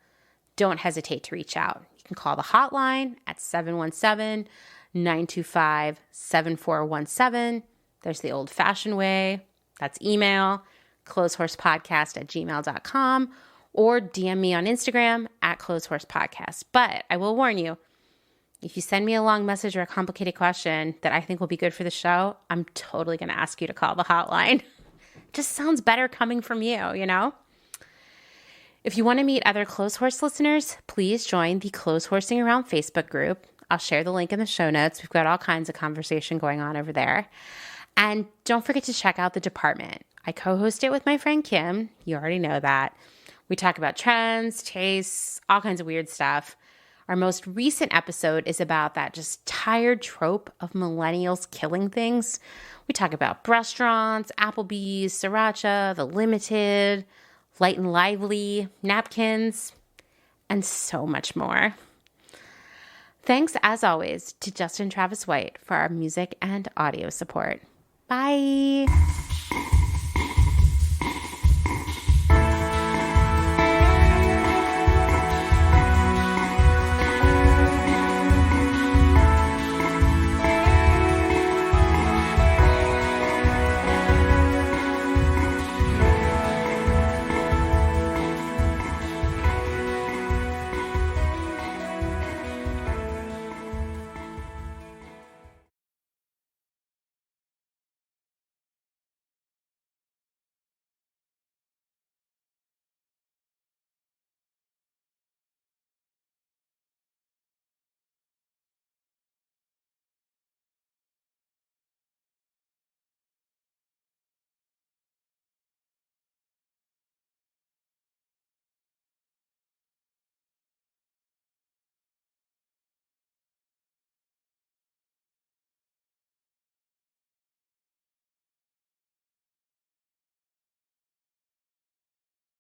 don't hesitate to reach out. You can call the hotline at 717-925-7417. There's the old-fashioned way. That's email, clotheshorsepodcast@gmail.com, or DM me on Instagram at clotheshorsepodcast. But I will warn you, if you send me a long message or a complicated question that I think will be good for the show, I'm totally going to ask you to call the hotline. Just sounds better coming from you, you know? If you want to meet other Clotheshorse listeners, please join the Clotheshorsing Around Facebook group. I'll share the link in the show notes. We've got all kinds of conversation going on over there. And don't forget to check out The Department. I co-host it with my friend Kim. You already know that. We talk about trends, tastes, all kinds of weird stuff. Our most recent episode is about that just tired trope of millennials killing things. We talk about restaurants, Applebee's, Sriracha, The Limited, Light and Lively, napkins, and so much more. Thanks, as always, to Justin Travis White for our music and audio support. Bye.